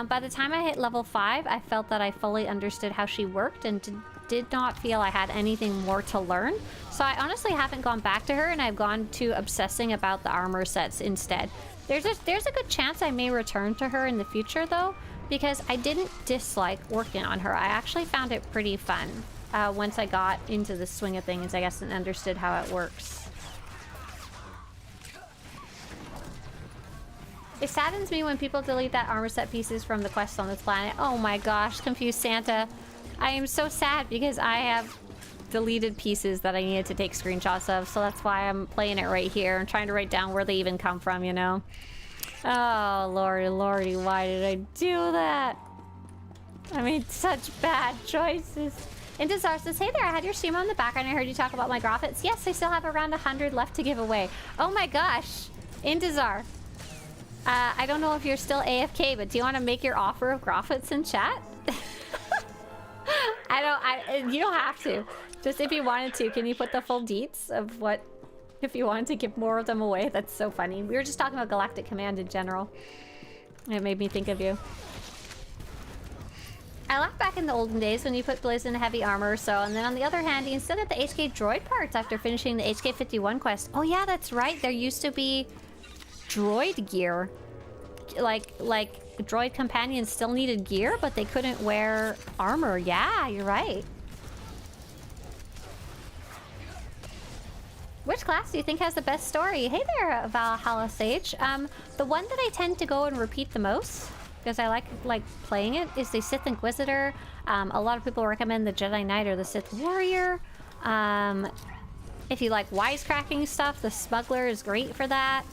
By the time I hit level 5, I felt that I fully understood how she worked and did not feel I had anything more to learn. So I honestly haven't gone back to her, and I've gone to obsessing about the armor sets instead. There's a good chance I may return to her in the future though, because I didn't dislike working on her. I actually found it pretty fun once I got into the swing of things, I guess, and understood how it works. It saddens me when people delete that armor set pieces from the quests on this planet. Oh my gosh, Confused Santa. I am so sad because I have deleted pieces that I needed to take screenshots of, so that's why I'm playing it right here and trying to write down where they even come from, you know? Oh, lordy, why did I do that? I made such bad choices. Intezar says, hey there, I had your stream on the background. I heard you talk about my Groffits. Yes, I still have around 100 left to give away. Oh my gosh, Intezar. I don't know if you're still AFK, but do you want to make your offer of Groffits in chat? You don't have to. Just if you wanted to, can you put the full deets of what, if you wanted to give more of them away? That's so funny. We were just talking about Galactic Command in general. It made me think of you. I laughed back in the olden days when you put Blizz in heavy armor or so, and then on the other hand, you can still get the HK droid parts after finishing the HK51 quest. Oh yeah, that's right. There used to be droid gear. Like droid companions still needed gear, but they couldn't wear armor. Yeah, you're right. Which class do you think has the best story? Hey there, Valhalla Sage. The one that I tend to go and repeat the most, because I like playing it, is the Sith Inquisitor. A lot of people recommend the Jedi Knight or the Sith Warrior. If you like wisecracking stuff, the Smuggler is great for that.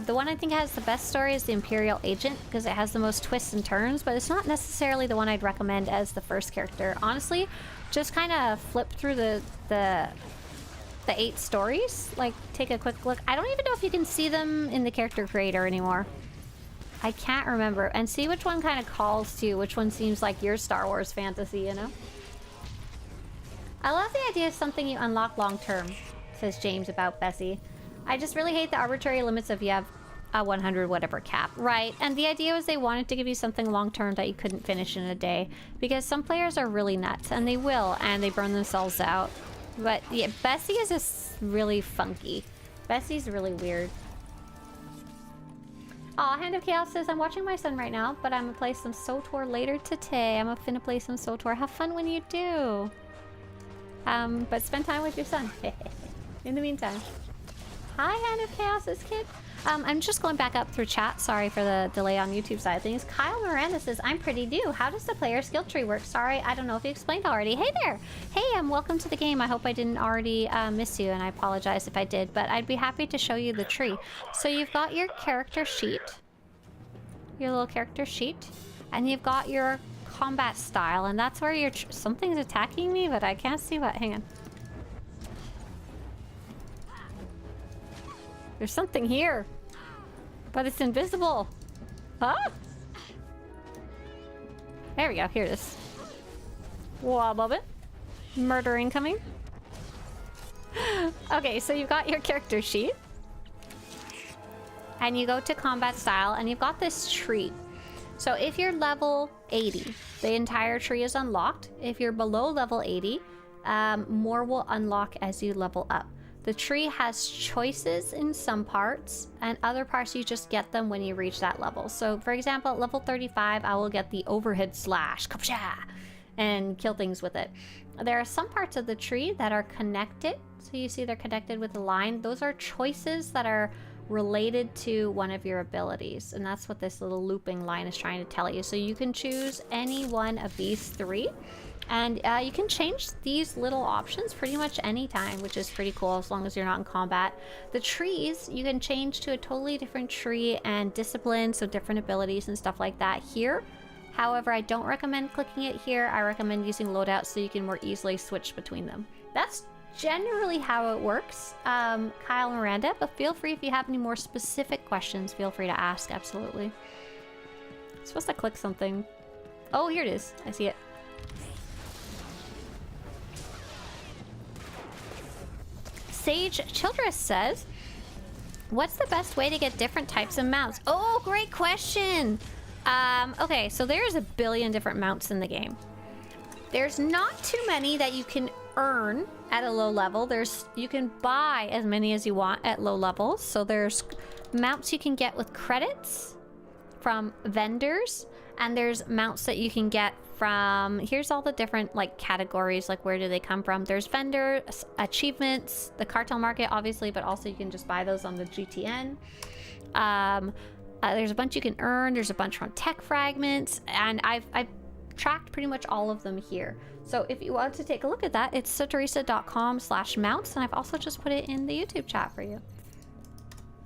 The one I think has the best story is the Imperial Agent, because it has the most twists and turns, but it's not necessarily the one I'd recommend as the first character. Honestly, just kind of flip through the 8 stories. Like, take a quick look. I don't even know if you can see them in the character creator anymore. I can't remember. And see which one kind of calls to you, which one seems like your Star Wars fantasy, you know? I love the idea of something you unlock long term, says James about Bessie. I just really hate the arbitrary limits of you have a 100 whatever cap. Right, and the idea was they wanted to give you something long term that you couldn't finish in a day. Because some players are really nuts, and they will, and they burn themselves out. But yeah, Bessie is just really funky. Bessie's really weird. Aw, Hand of Chaos says, I'm watching my son right now, but I'm gonna play some SWTOR later today. I'm finna play some SWTOR. Have fun when you do. But spend time with your son. In the meantime. Hi, Hand of Chaos' kid. I'm just going back up through chat. Sorry for the delay on YouTube side of things. Kyle Miranda says, I'm pretty new. How does the player skill tree work? Sorry, I don't know if you explained already. Hey there. Hey, welcome to the game. I hope I didn't already miss you, and I apologize if I did, but I'd be happy to show you the tree. So you've got your character sheet. Your little character sheet. And you've got your combat style, and that's where your something's attacking me, but I can't see what. Hang on. There's something here, but it's invisible. Huh? There we go. Here it is. Whoa, above it. Murder incoming. Okay, so you've got your character sheet, and you go to combat style, and you've got this tree. So if you're level 80, the entire tree is unlocked. If you're below level 80, more will unlock as you level up. The tree has choices in some parts, and other parts you just get them when you reach that level. So for example, at level 35, I will get the overhead slash and kill things with it. There are some parts of the tree that are connected. So you see they're connected with a line. Those are choices that are related to one of your abilities, and that's what this little looping line is trying to tell you. So you can choose any one of these 3, and you can change these little options pretty much anytime, which is pretty cool as long as you're not in combat. The trees, you can change to a totally different tree and discipline, so different abilities and stuff like that here. However, I don't recommend clicking it here. I recommend using loadout so you can more easily switch between them. That's generally how it works, Kyle Miranda, but feel free if you have any more specific questions, feel free to ask, absolutely. I'm supposed to click something. Oh, here it is. I see it. Sage Childress says, what's the best way to get different types of mounts? Oh, great question! Okay, so there's a billion different mounts in the game. There's not too many that you can earn at a low level. You can buy as many as you want at low levels. So there's mounts you can get with credits from vendors, and there's mounts that you can get from, here's all the different like categories, like where do they come from. There's vendor achievements, the cartel market obviously, but also you can just buy those on the GTN. There's a bunch you can earn. There's a bunch from tech fragments, and I've tracked pretty much all of them here. So if you want to take a look at that, it's Swtorista.com/mounts, and I've also just put it in the YouTube chat for you.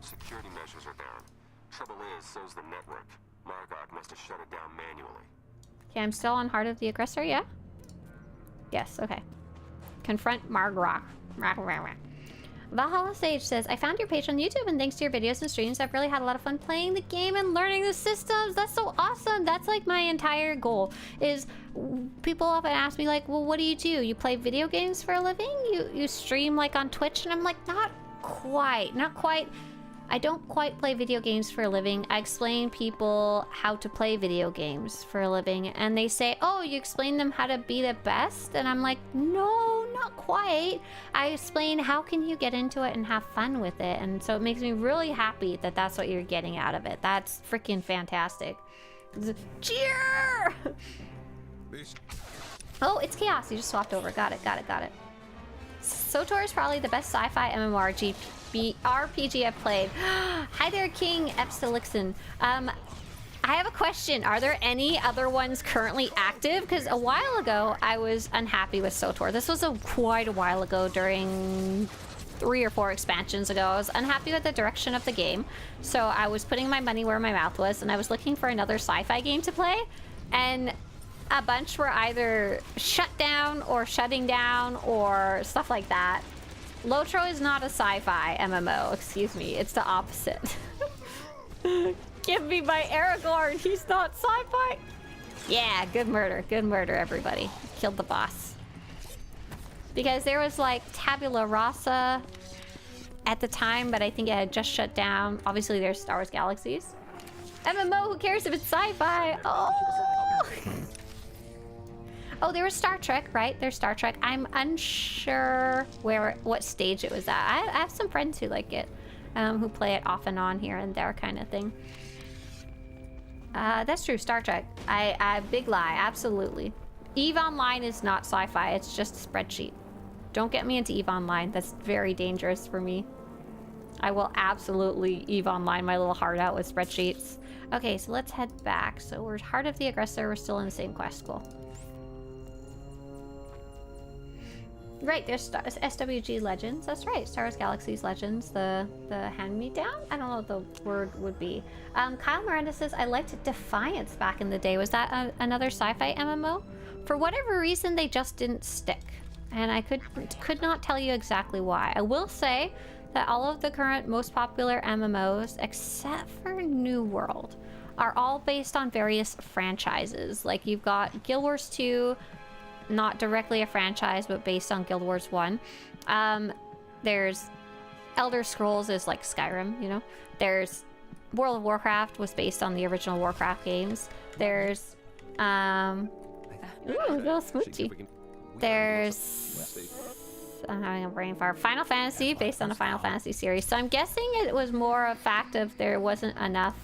Security measures are down. Trouble is, so's the network. Margot must have shut it down manually. Okay, I'm still on Heart of the Aggressor, yeah? Yes, okay. Confront Margrok. Valhalla Sage says, I found your page on YouTube, and thanks to your videos and streams, I've really had a lot of fun playing the game and learning the systems. That's so awesome. That's like my entire goal, is people often ask me like, well, what do? You play video games for a living? You stream like on Twitch? And I'm like, not quite. I don't quite play video games for a living. I explain people how to play video games for a living, and they say, oh, you explain them how to be the best? And I'm like, no, not quite. I explain how can you get into it and have fun with it, and so it makes me really happy that that's what you're getting out of it. That's freaking fantastic. Cheer! Oh, it's Chaos. You just swapped over. Got it. SWTOR is probably the best sci-fi MMORPG RPG I've played. Hi there, King Epsilixon. I have a question. Are there any other ones currently active? Because a while ago, I was unhappy with SWTOR. This was quite a while ago, during 3 or 4 expansions ago. I was unhappy with the direction of the game. So I was putting my money where my mouth was, and I was looking for another sci-fi game to play. And a bunch were either shut down or shutting down or stuff like that. Lotro is not a sci-fi MMO, excuse me. It's the opposite. Give me my Aragorn, he's not sci-fi. Yeah, good murder, everybody. Killed the boss. Because there was like Tabula Rasa at the time, but I think it had just shut down. Obviously there's Star Wars Galaxies. MMO, who cares if it's sci-fi? Oh! Oh, there was Star Trek, right? There's Star Trek. I'm unsure what stage it was at. I have some friends who like it, who play it off and on here and there kind of thing. That's true, Star Trek. I big lie, absolutely. EVE Online is not sci-fi, it's just a spreadsheet. Don't get me into EVE Online, that's very dangerous for me. I will absolutely EVE Online my little heart out with spreadsheets. Okay, so let's head back. So we're Heart of the Aggressor, we're still in the same quest, cool. Right, there's SWG Legends. That's right, Star Wars Galaxies Legends, the hand-me-down? I don't know what the word would be. Kyle Miranda says, I liked Defiance back in the day. Was that another sci-fi MMO? For whatever reason, they just didn't stick. And I could not tell you exactly why. I will say that all of the current most popular MMOs, except for New World, are all based on various franchises. Like you've got Guild Wars 2, not directly a franchise, but based on Guild Wars 1. There's Elder Scrolls is like Skyrim, you know. There's World of Warcraft was based on the original Warcraft games. There's ooh, little smoochy. There's I'm having a brain fart. Final Fantasy based on a Final Fantasy series. So I'm guessing it was more a fact of there wasn't enough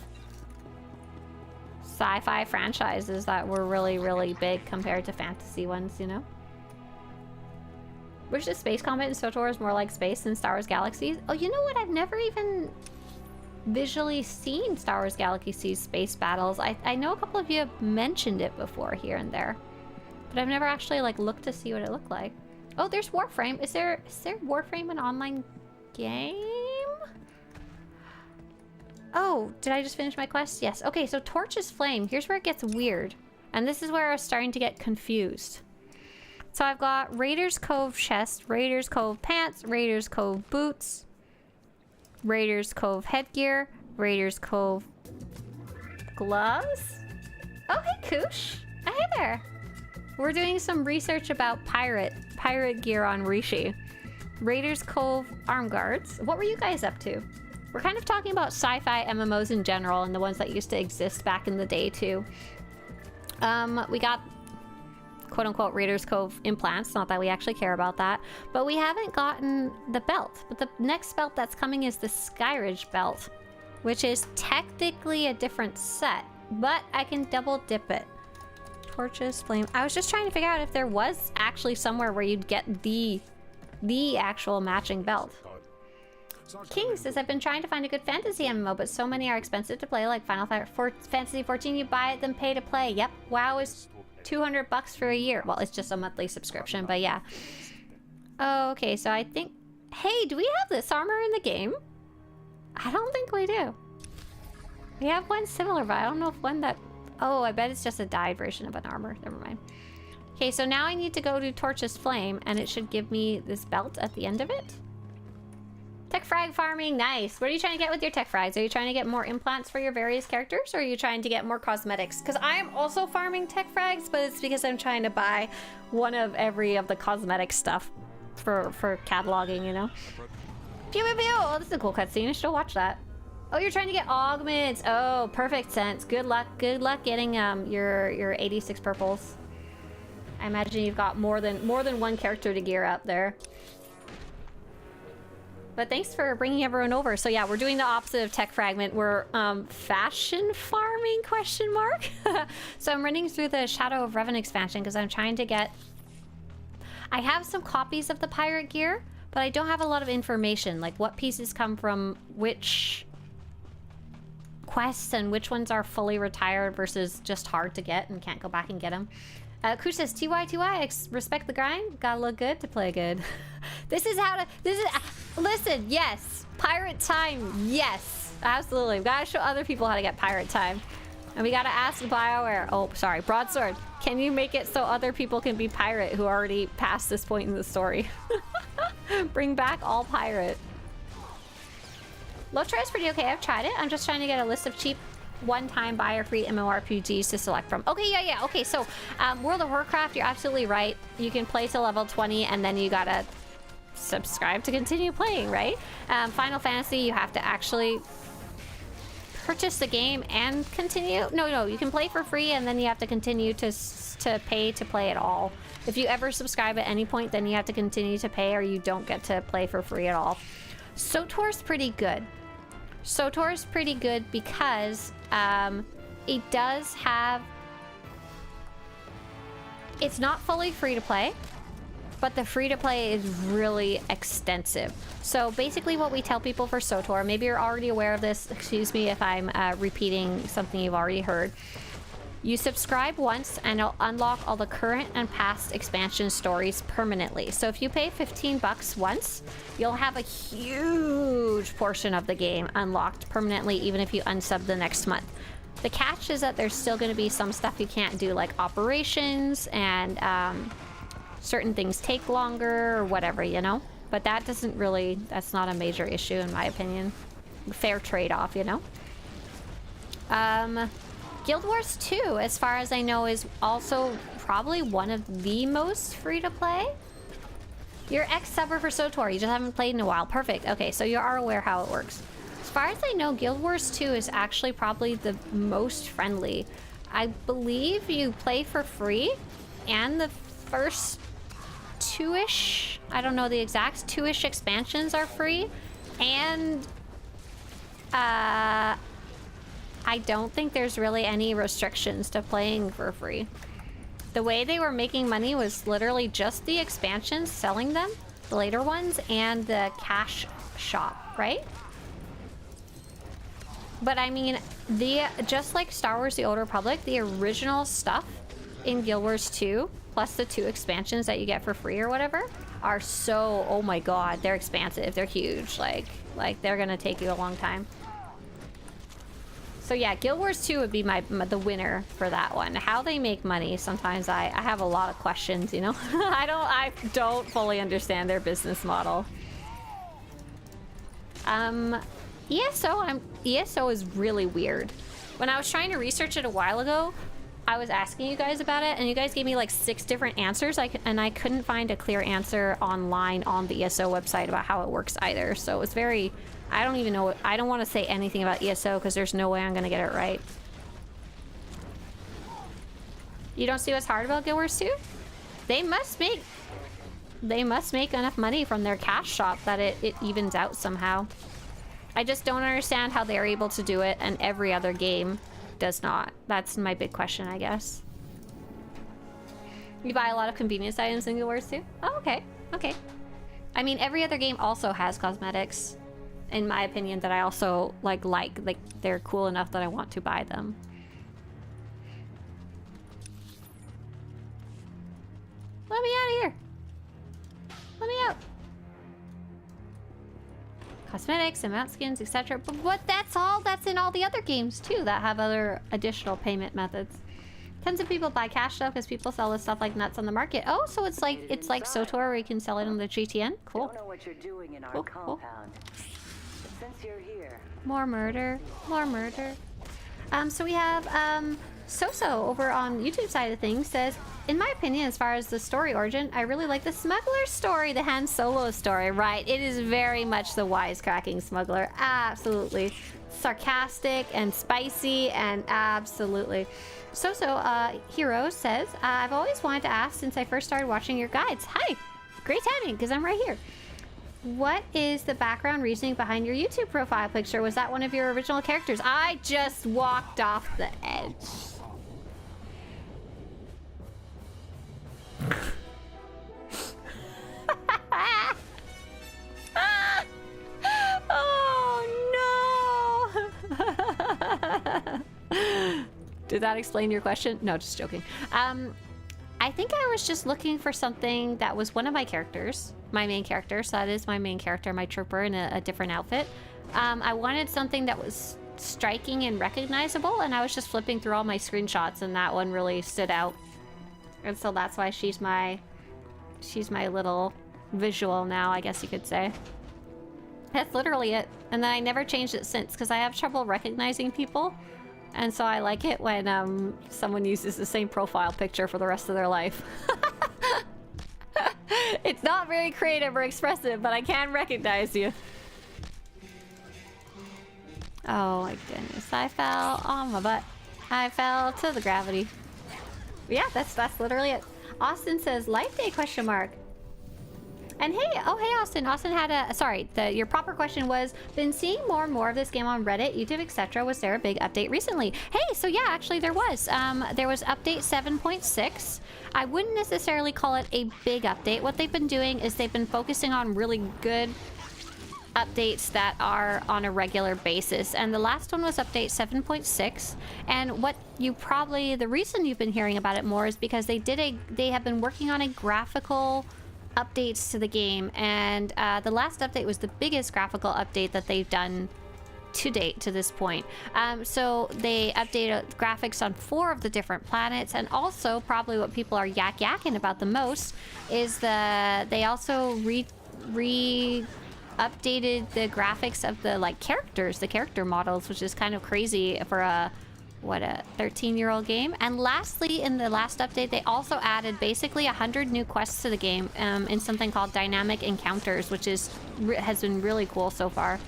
sci-fi franchises that were really, really big compared to fantasy ones, you know? Wish the space combat in SWTOR is more like space than Star Wars Galaxies. Oh, you know what? I've never even visually seen Star Wars Galaxies space battles. I know a couple of you have mentioned it before here and there, but I've never actually like looked to see what it looked like. Oh, there's Warframe. Is there Warframe an online game? Oh, did I just finish my quest? Yes. Okay, so Torch's Flame. Here's where it gets weird. And this is where I was starting to get confused. So I've got Raiders Cove chest, Raiders Cove pants, Raiders Cove boots, Raiders Cove headgear, Raiders Cove gloves. Oh, hey, Koosh. Hey there. We're doing some research about pirate gear on Rishi. Raiders Cove arm guards. What were you guys up to? We're kind of talking about sci-fi MMOs in general and the ones that used to exist back in the day too. We got quote-unquote Raiders Cove implants, not that we actually care about that, but we haven't gotten the belt. But the next belt that's coming is the Skyridge belt, which is technically a different set, but I can double dip it. Torches, flame. I was just trying to figure out if there was actually somewhere where you'd get the actual matching belt. King says, I've been trying to find a good fantasy MMO, but so many are expensive to play, like Final Fantasy 14. You buy it, then pay to play. Yep. WoW is $200 for a year. Well, it's just a monthly subscription, but yeah. Oh, okay, so I think... Hey, do we have this armor in the game? I don't think we do. We have one similar, but I don't know if one that... Oh, I bet it's just a dyed version of an armor. Never mind. Okay, so now I need to go to Torch's Flame, and it should give me this belt at the end of it. Tech frag farming, nice. What are you trying to get with your tech frags? Are you trying to get more implants for your various characters, or are you trying to get more cosmetics? Because I am also farming tech frags, but it's because I'm trying to buy one of every of the cosmetic stuff for cataloging, you know? Pew pew pew! Oh, this is a cool cutscene. You should watch that. Oh, you're trying to get augments. Oh, perfect sense. Good luck getting your 86 purples. I imagine you've got more than one character to gear up there. But thanks for bringing everyone over. So yeah, we're doing the opposite of tech fragment. We're fashion farming, question mark. So I'm running through the Shadow of Revan expansion because I'm trying to get... I have some copies of the pirate gear, but I don't have a lot of information, like what pieces come from which quests and which ones are fully retired versus just hard to get and can't go back and get them. Koo says, TY, respect the grind. Gotta look good to play good. Listen, yes. Pirate time, yes. Absolutely. We gotta show other people how to get pirate time. And we gotta ask BioWare, oh, sorry, Broadsword, can you make it so other people can be pirate who already passed this point in the story? Bring back all pirate. LoTry is pretty okay. I've tried it. I'm just trying to get a list of cheap one-time buy or free MMORPGs to select from. Okay, yeah. Okay, so World of Warcraft, you're absolutely right. You can play to level 20 and then you gotta subscribe to continue playing, right? Final Fantasy, you have to actually purchase the game and continue. No, you can play for free and then you have to continue to pay to play at all. If you ever subscribe at any point, then you have to continue to pay or you don't get to play for free at all. SWTOR's pretty good. SWTOR is pretty good because it does have... It's not fully free to play, but the free to play is really extensive. So basically what we tell people for SWTOR, maybe you're already aware of this, excuse me if I'm repeating something you've already heard. You subscribe once and it'll unlock all the current and past expansion stories permanently. So if you pay 15 bucks once, you'll have a huge portion of the game unlocked permanently, even if you unsub the next month. The catch is that there's still going to be some stuff you can't do, like operations and certain things take longer or whatever, you know? But that doesn't really, that's not a major issue in my opinion. Fair trade-off, you know? Guild Wars 2, as far as I know, is also probably one of the most free-to-play. You're ex-subber for SWTOR, you just haven't played in a while. Perfect. Okay, so you are aware how it works. As far as I know, Guild Wars 2 is actually probably the most friendly. I believe you play for free, and the first two-ish, I don't know the exact, two-ish expansions are free, and I don't think there's really any restrictions to playing for free. The way they were making money was literally just the expansions, selling them, the later ones, and the cash shop, right? But I mean, just like Star Wars The Old Republic, the original stuff in Guild Wars 2, plus the 2 expansions that you get for free or whatever, are so, oh my god, they're expansive, they're huge, like they're gonna take you a long time. So yeah, Guild Wars 2 would be the winner for that one. How they make money, sometimes I have a lot of questions, you know? I don't fully understand their business model. ESO is really weird. When I was trying to research it a while ago, I was asking you guys about it, and you guys gave me like 6 different answers, and I couldn't find a clear answer online on the ESO website about how it works either. So it was very... I don't even know. I don't want to say anything about ESO because there's no way I'm going to get it right. You don't see what's hard about Guild Wars 2? They must make enough money from their cash shop that it evens out somehow. I just don't understand how they're able to do it and every other game does not. That's my big question, I guess. You buy a lot of convenience items in Guild Wars 2? Oh, okay. Okay. I mean, every other game also has cosmetics, in my opinion, that I also like they're cool enough that I want to buy them. Let me out of here. Let me out. Cosmetics and mount skins, etc. But that's in all the other games too that have other additional payment methods. Tons of people buy cash stuff because people sell this stuff like nuts on the market. Oh, so it's like SWTOR where you can sell it on the GTN. Cool. Don't know what you're doing in our cool. compound. Since you're here. More murder. More murder. So we have Soso over on YouTube side of things says, in my opinion, as far as the story origin, I really like the smuggler story, the Han Solo story, right? It is very much the wisecracking smuggler. Absolutely. Sarcastic and spicy and absolutely. Soso Hero says, I've always wanted to ask since I first started watching your guides. Hi. Great timing, because I'm right here. What is the background reasoning behind your YouTube profile picture? Was that one of your original characters? I just walked off the edge. Oh no! Did that explain your question? No, just joking. I think I was just looking for something that was one of my characters, my main character. So that is my main character, my trooper in a different outfit. I wanted something that was striking and recognizable, and I was just flipping through all my screenshots, and that one really stood out. And so that's why she's my little visual now, I guess you could say. That's literally it. And then I never changed it since, because I have trouble recognizing people. And so I like it when someone uses the same profile picture for the rest of their life. It's not very creative or expressive, but I can recognize you. Oh my goodness, I fell on my butt. I fell to the gravity. Yeah, that's literally it. Austin says, Life Day question mark. And hey, oh hey Austin. Austin had a, sorry, your proper question was, been seeing more and more of this game on Reddit, YouTube, etc. Was there a big update recently? Hey, so yeah, actually there was. There was update 7.6. I wouldn't necessarily call it a big update. What they've been doing is they've been focusing on really good updates that are on a regular basis, and the last one was update 7.6. And what you probably, the reason you've been hearing about it more is because they have been working on a graphical updates to the game, and the last update was the biggest graphical update that they've done to date to this point. So they updated graphics on 4 of the different planets, and also probably what people are yakking about the most is they also updated the graphics of the characters, the character models, which is kind of crazy for a 13-year-old game. And lastly, in the last update, they also added basically 100 new quests to the game in something called Dynamic Encounters, which has been really cool so far.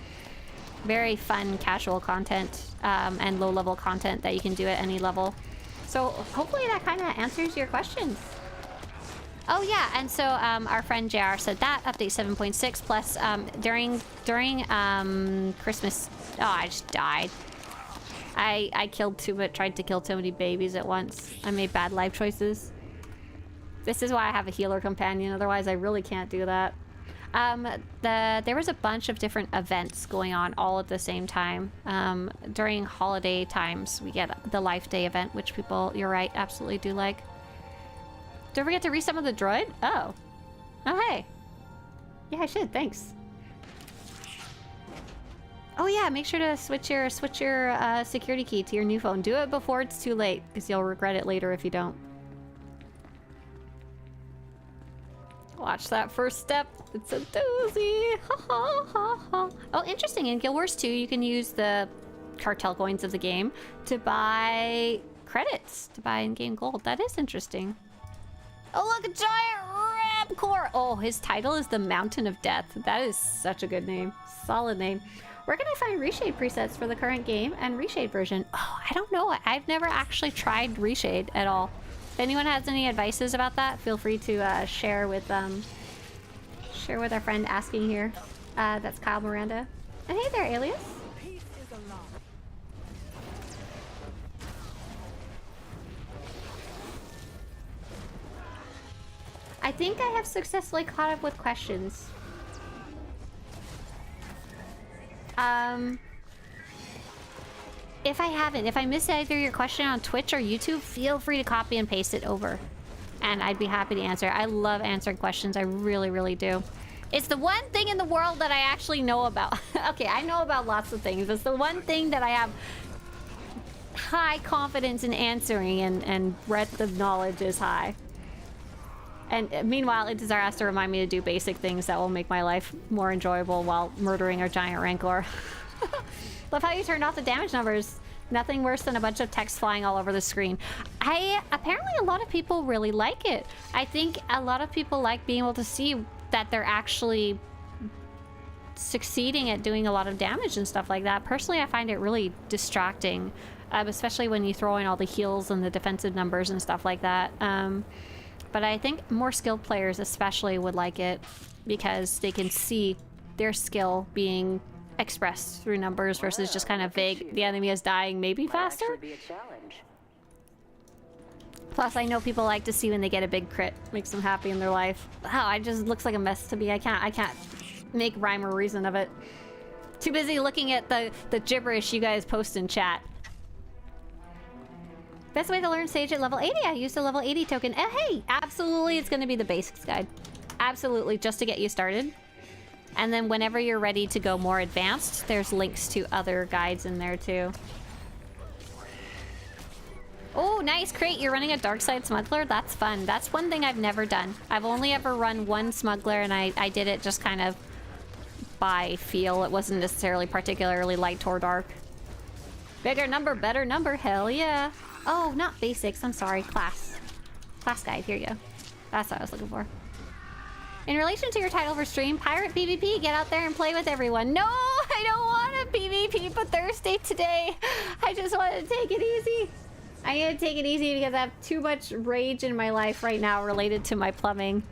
Very fun, casual content and low-level content that you can do at any level. So hopefully that kind of answers your questions. Oh yeah, and so our friend JR said that update 7.6 plus during Christmas. Oh, I just died. I tried to kill too many babies at once. I made bad life choices. This is why I have a healer companion, otherwise I really can't do that. There was a bunch of different events going on all at the same time. During holiday times, we get the Life Day event, which people, you're right, absolutely do like. Don't forget to resummon the droid? Oh. Oh, hey. Yeah, I should, thanks. Oh yeah, make sure to switch your security key to your new phone. Do it before it's too late, because you'll regret it later if you don't. Watch that first step. It's a doozy. Ha ha ha ha. Oh, interesting. In Guild Wars 2, you can use the cartel coins of the game to buy credits, to buy in-game gold. That is interesting. Oh, look, a giant Rapcore. Oh, his title is the Mountain of Death. That is such a good name. Solid name. Where can I find reshade presets for the current game and reshade version? Oh, I don't know. I've never actually tried reshade at all. If anyone has any advices about that, feel free to share with our friend asking here. That's Kyle Miranda. And hey there, Alias. I think I have successfully caught up with questions. If I haven't, if I missed either your question on Twitch or YouTube, feel free to copy and paste it over. And I'd be happy to answer. I love answering questions. I really, really do. It's the one thing in the world that I actually know about. Okay, I know about lots of things. It's the one thing that I have high confidence in answering, and breadth of knowledge is high. And meanwhile, it Desire has to remind me to do basic things that will make my life more enjoyable while murdering a giant Rancor. Love how you turned off the damage numbers. Nothing worse than a bunch of text flying all over the screen. Apparently a lot of people really like it. I think a lot of people like being able to see that they're actually succeeding at doing a lot of damage and stuff like that. Personally, I find it really distracting, especially when you throw in all the heals and the defensive numbers and stuff like that. But I think more skilled players especially would like it because they can see their skill being expressed through numbers versus just kind of vague. The enemy is dying maybe faster. Be a challenge. Plus, I know people like to see when they get a big crit. Makes them happy in their life. Wow, it just looks like a mess to me. I can't make rhyme or reason of it. Too busy looking at the gibberish you guys post in chat. Best way to learn Sage at level 80. I used a level 80 token. Hey, absolutely, it's going to be the basics guide. Absolutely, just to get you started. And then whenever you're ready to go more advanced, there's links to other guides in there too. Oh, nice crate. You're running a dark side smuggler? That's fun. That's one thing I've never done. I've only ever run one smuggler, and I did it just kind of by feel. It wasn't necessarily particularly light or dark. Bigger number, better number. Hell yeah. Oh, not basics. I'm sorry. Class. Class guide. Here you go. That's what I was looking for. In relation to your title for stream, Pirate PvP, get out there and play with everyone. No, I don't want a PvP for Thursday today. I just want to take it easy. I need to take it easy because I have too much rage in my life right now related to my plumbing.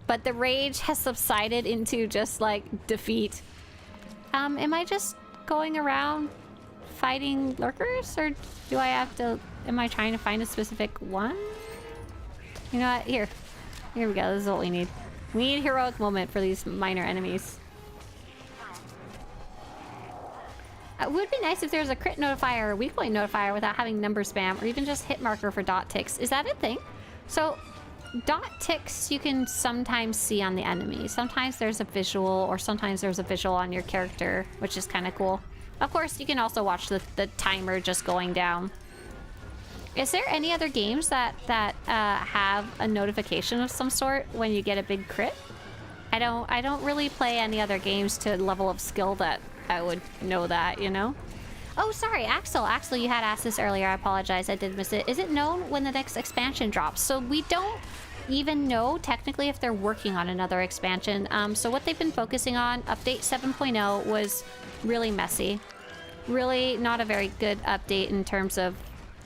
But the rage has subsided into just like defeat. Am I just going around fighting lurkers, or do I have to, am I trying to find a specific one? You know what, here we go. This is what we need. We need a heroic moment for these minor enemies. It would be nice if there was a crit notifier or weak point notifier without having number spam, or even just hit marker for dot ticks. Is that a thing? So dot ticks you can sometimes see on the enemy. Sometimes there's a visual, or sometimes there's a visual on your character, which is kind of cool. Of course, you can also watch the timer just going down. Is there any other games that have a notification of some sort when you get a big crit? I don't really play any other games to a level of skill that I would know that, you know? Oh, sorry, Axel. Axel, you had asked this earlier. I apologize. I did miss it. Is it known when the next expansion drops? So we don't even know technically if they're working on another expansion. So what they've been focusing on, update 7.0, was really messy. Really not a very good update in terms of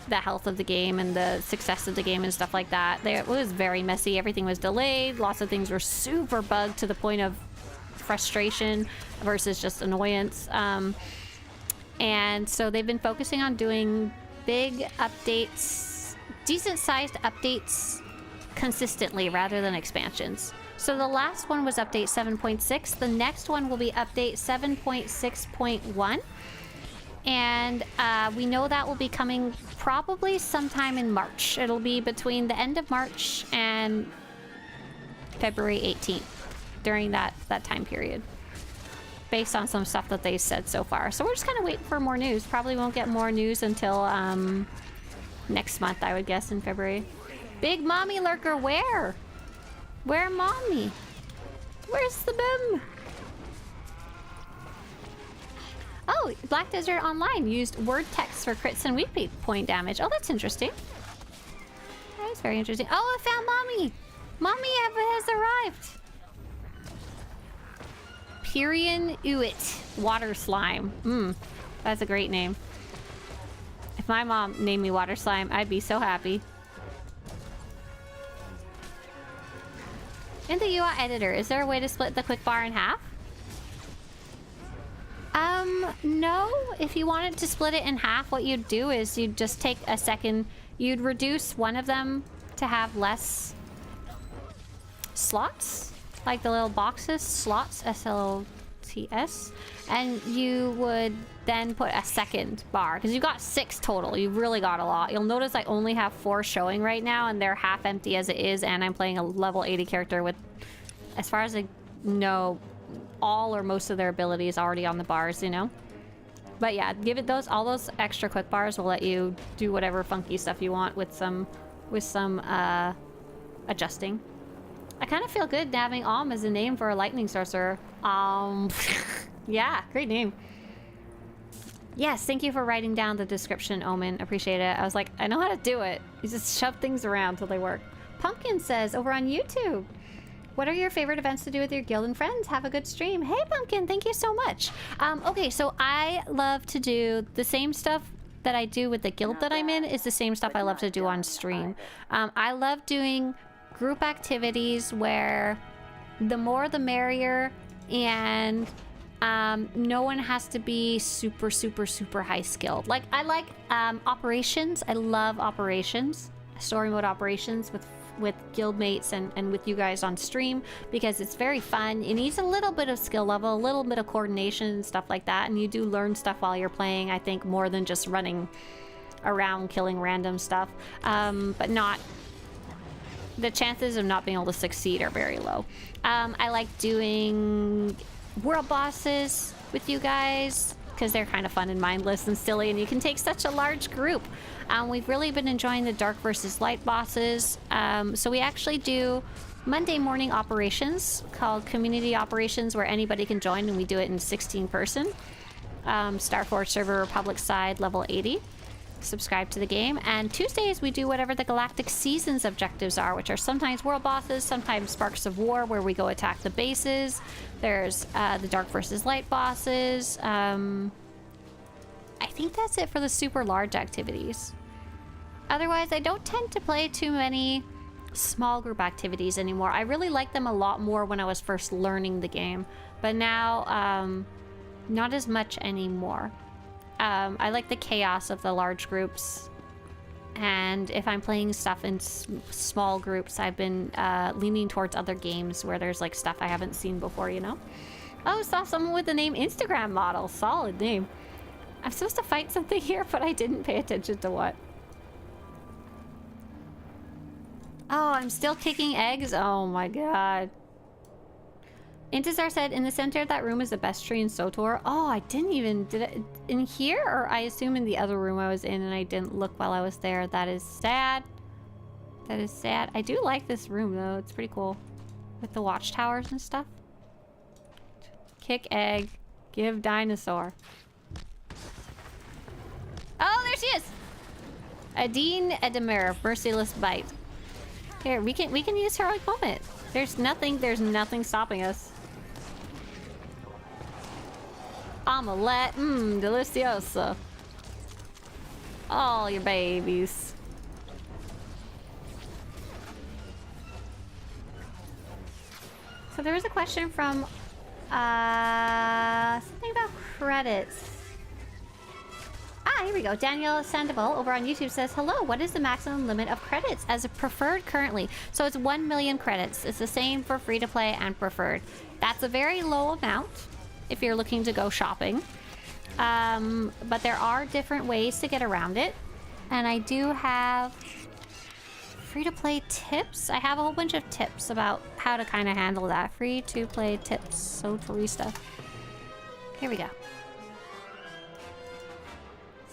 the health of the game and the success of the game and stuff like that. It was very messy. Everything was delayed. Lots of things were super bugged to the point of frustration versus just annoyance. And so they've been focusing on doing big updates, decent-sized updates consistently rather than expansions. So the last one was update 7.6. The next one will be update 7.6.1. And we know that will be coming probably sometime in March. It'll be between the end of March and February 18th, during that time period, based on some stuff that they said so far. So we're just kind of waiting for more news. Probably won't get more news until next month, I would guess, in February. Big mommy lurker, where? Where mommy? Where's the bim? Oh, Black Desert Online used word text for crits and weak point damage. Oh, that's interesting. That is very interesting. Oh, I found Mommy! Mommy has arrived! Pyrian Uit, water slime. That's a great name. If my mom named me water slime, I'd be so happy. In the UI editor, is there a way to split the quick bar in half? No. If you wanted to split it in half, what you'd do is you'd just take a second, you'd reduce one of them to have less slots, like the little boxes, slots, S-L-O-T-S, and you would then put a second bar, because you've got 6 total. You've really got a lot. You'll notice I only have 4 showing right now, and they're half empty as it is, and I'm playing a level 80 character with, as far as I know, all or most of their abilities already on the bars, you know? But yeah, give it all those extra quick bars will let you do whatever funky stuff you want with some adjusting. I kind of feel good having as a name for a lightning sorcerer. Yeah, great name. Yes, thank you for writing down the description, Omen. Appreciate it. I was like, I know how to do it. You just shove things around till they work. Pumpkin says over on YouTube, what are your favorite events to do with your guild and friends? Have a good stream. Hey, Pumpkin, thank you so much. Okay, so I love to do the same stuff that I do with the guild that I'm in is the same stuff I love to do on stream. I love doing group activities where the more the merrier, and no one has to be super, super, super high skilled. Like, I like operations. I love operations, story mode operations with guildmates and with you guys on stream, because it's very fun. It needs a little bit of skill level, a little bit of coordination and stuff like that, and you do learn stuff while you're playing, I think, more than just running around killing random stuff, but not... The chances of not being able to succeed are very low. I like doing world bosses with you guys because they're kind of fun and mindless and silly, and you can take such a large group. We've really been enjoying the dark versus light bosses. So we actually do Monday morning operations called community operations where anybody can join, and we do it in 16 person. Starforge server Republic side level 80. Subscribe to the game. And Tuesdays we do whatever the Galactic Seasons objectives are, which are sometimes world bosses, sometimes Sparks of War where we go attack the bases. There's the dark versus light bosses. I think that's it for the super large activities. Otherwise, I don't tend to play too many small group activities anymore. I really liked them a lot more when I was first learning the game, but now not as much anymore. I like the chaos of the large groups, and if I'm playing stuff in small groups, I've been leaning towards other games where there's like stuff I haven't seen before, you know? Oh, saw someone with the name Instagram model. Solid name. I'm supposed to fight something here, but I didn't pay attention to what. Oh, I'm still kicking eggs? Oh my god. Intizar said, in the center of that room is the best tree in SWTOR. Oh, I didn't even... Did it in here? Or I assume in the other room I was in and I didn't look while I was there. That is sad. That is sad. I do like this room, though. It's pretty cool. With the watchtowers and stuff. Kick egg. Give dinosaur. Oh, there she is! Adine Edemir, Merciless Bite. Here, we can use heroic moment. There's nothing stopping us. Omelette, delicioso. All your babies. So there was a question from something about credits. Here we go. Danielle Sandoval over on YouTube says, hello, what is the maximum limit of credits as a preferred currently? So it's 1 million credits. It's the same for free to play and preferred. That's a very low amount if you're looking to go shopping. But there are different ways to get around it. And I do have free to play tips. I have a whole bunch of tips about how to kind of handle that. Free to play tips. Swtorista. Here we go.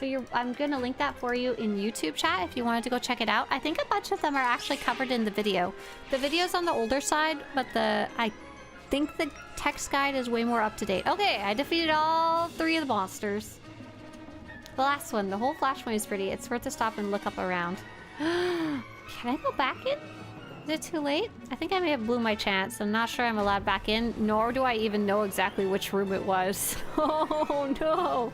So I'm going to link that for you in YouTube chat if you wanted to go check it out. I think a bunch of them are actually covered in the video. The video's on the older side, but I think the text guide is way more up to date. Okay, I defeated all 3 of the monsters. The last one, the whole Flashpoint is pretty. It's worth to stop and look up around. Can I go back in? Is it too late? I think I may have blew my chance. I'm not sure I'm allowed back in, nor do I even know exactly which room it was. Oh no!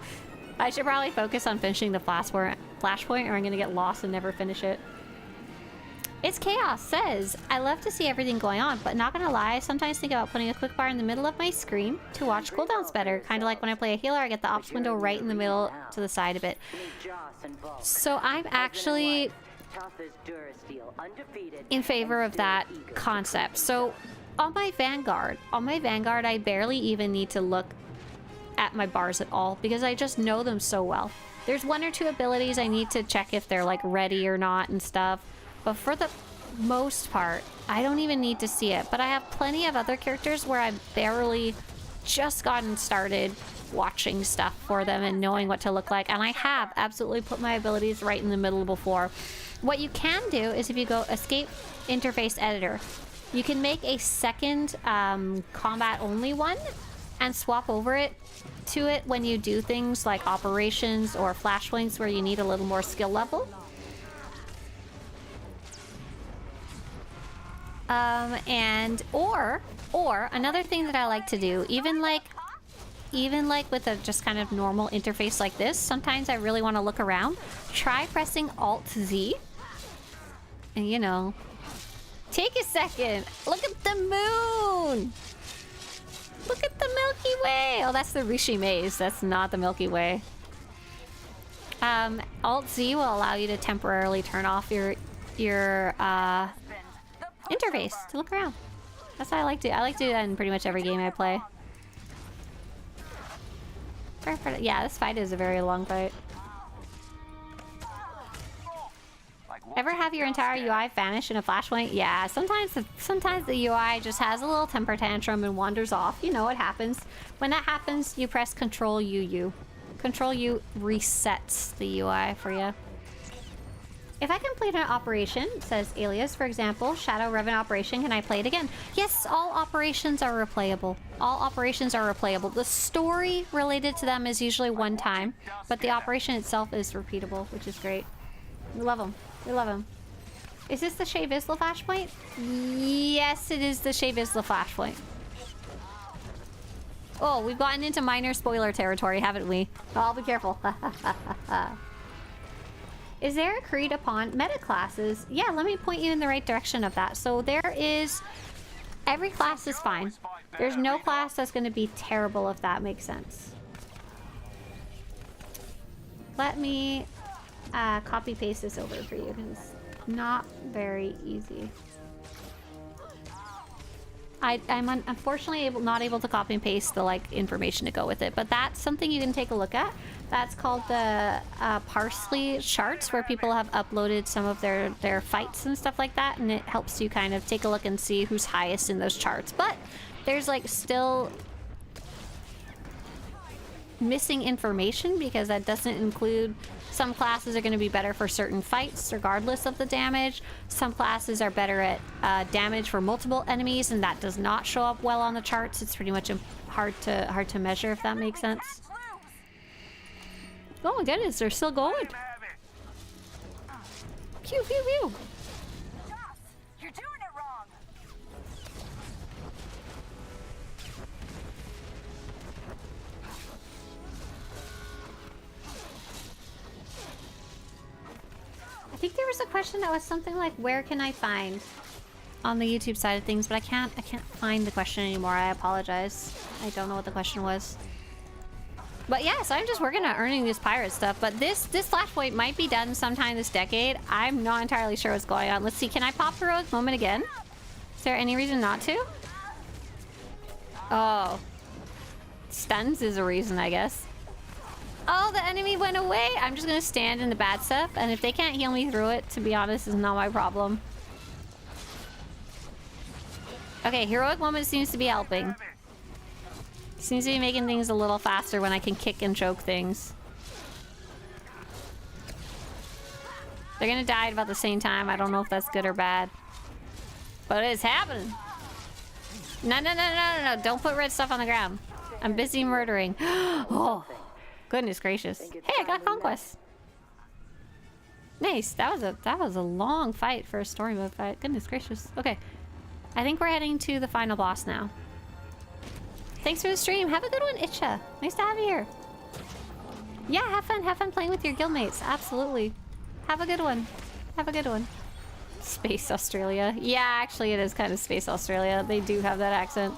I should probably focus on finishing the Flashpoint or I'm gonna get lost and never finish it. It's Chaos says, I love to see everything going on, but not gonna lie, I sometimes think about putting a quick bar in the middle of my screen to watch cooldowns better. Kind of like when I play a healer, I get the ops window right in the middle to the side a bit. So I'm actually in favor of that concept. So on my Vanguard, I barely even need to look at my bars at all because I just know them so well. There's 1 or 2 abilities I need to check if they're like ready or not and stuff, but for the most part I don't even need to see it. But I have plenty of other characters where I've barely just gotten started watching stuff for them and knowing what to look like, and I have absolutely put my abilities right in the middle before. What you can do is if you go escape interface editor, you can make a second combat only one and swap over to it when you do things like operations or flashpoints where you need a little more skill level. Or another thing that I like to do, even like with a just kind of normal interface like this, sometimes I really want to look around. Try pressing Alt-Z and, you know, take a second. Look at the moon. Look at the Milky Way! Oh, that's the Rishi maze. That's not the Milky Way. Alt-Z will allow you to temporarily turn off your interface to look around. That's what I like to do. I like to do that in pretty much every game I play. Yeah, this fight is a very long fight. Ever have your entire UI vanish in a Flashpoint? Yeah, sometimes the UI just has a little temper tantrum and wanders off. You know what happens. When that happens, you press Control U. Control U resets the UI for you. If I complete an operation, says Alias, for example, Shadow Revan operation, can I play it again? Yes, all operations are replayable. All operations are replayable. The story related to them is usually one time, but the operation itself is repeatable, which is great. We love them. We love them. Is this the Shea Vizsla Flashpoint? Yes, it is the Shea Vizsla Flashpoint. Oh, we've gotten into minor spoiler territory, haven't we? I'll be careful. Is there a agreed upon meta classes? Yeah, let me point you in the right direction of that. So there is... Every class is fine. There's no class that's going to be terrible, if that makes sense. Let me copy paste this over for you, because it's not very easy. I'm unfortunately not able to copy and paste the information to go with it, but that's something you can take a look at. That's called the Parsley charts, where people have uploaded some of their fights and stuff like that, and it helps you kind of take a look and see who's highest in those charts. But there's still missing information, because that doesn't include... Some classes are going to be better for certain fights, regardless of the damage. Some classes are better at damage for multiple enemies, and that does not show up well on the charts. It's pretty much hard to measure, if that makes sense. Oh my goodness, they're still going. Pew, pew, pew. You're doing it wrong. I think there was a question that was something like, where can I find on the YouTube side of things, but I can't find the question anymore. I apologize. I don't know what the question was. But yeah, so I'm just working on earning this pirate stuff, but this Flashpoint might be done sometime this decade. I'm not entirely sure what's going on. Let's see, can I pop Heroic Moment again? Is there any reason not to? Oh. Stuns is a reason, I guess. Oh, the enemy went away. I'm just gonna stand in the bad stuff, and if they can't heal me through it, to be honest, is not my problem. Okay, Heroic Moment seems to be helping. Seems to be making things a little faster when I can kick and choke things. They're gonna die at about the same time. I don't know if that's good or bad. But it's happening. No, no, no, no, no, no. Don't put red stuff on the ground. I'm busy murdering. Oh. Goodness gracious. Hey, I got Conquest. Nice. That was a long fight for a story mode fight. Goodness gracious. Okay. I think we're heading to the final boss now. Thanks for the stream. Have a good one, Itcha. Nice to have you here. Yeah, have fun. Have fun playing with your guildmates. Absolutely. Have a good one. Have a good one. Space Australia. Yeah, actually it is kind of Space Australia. They do have that accent.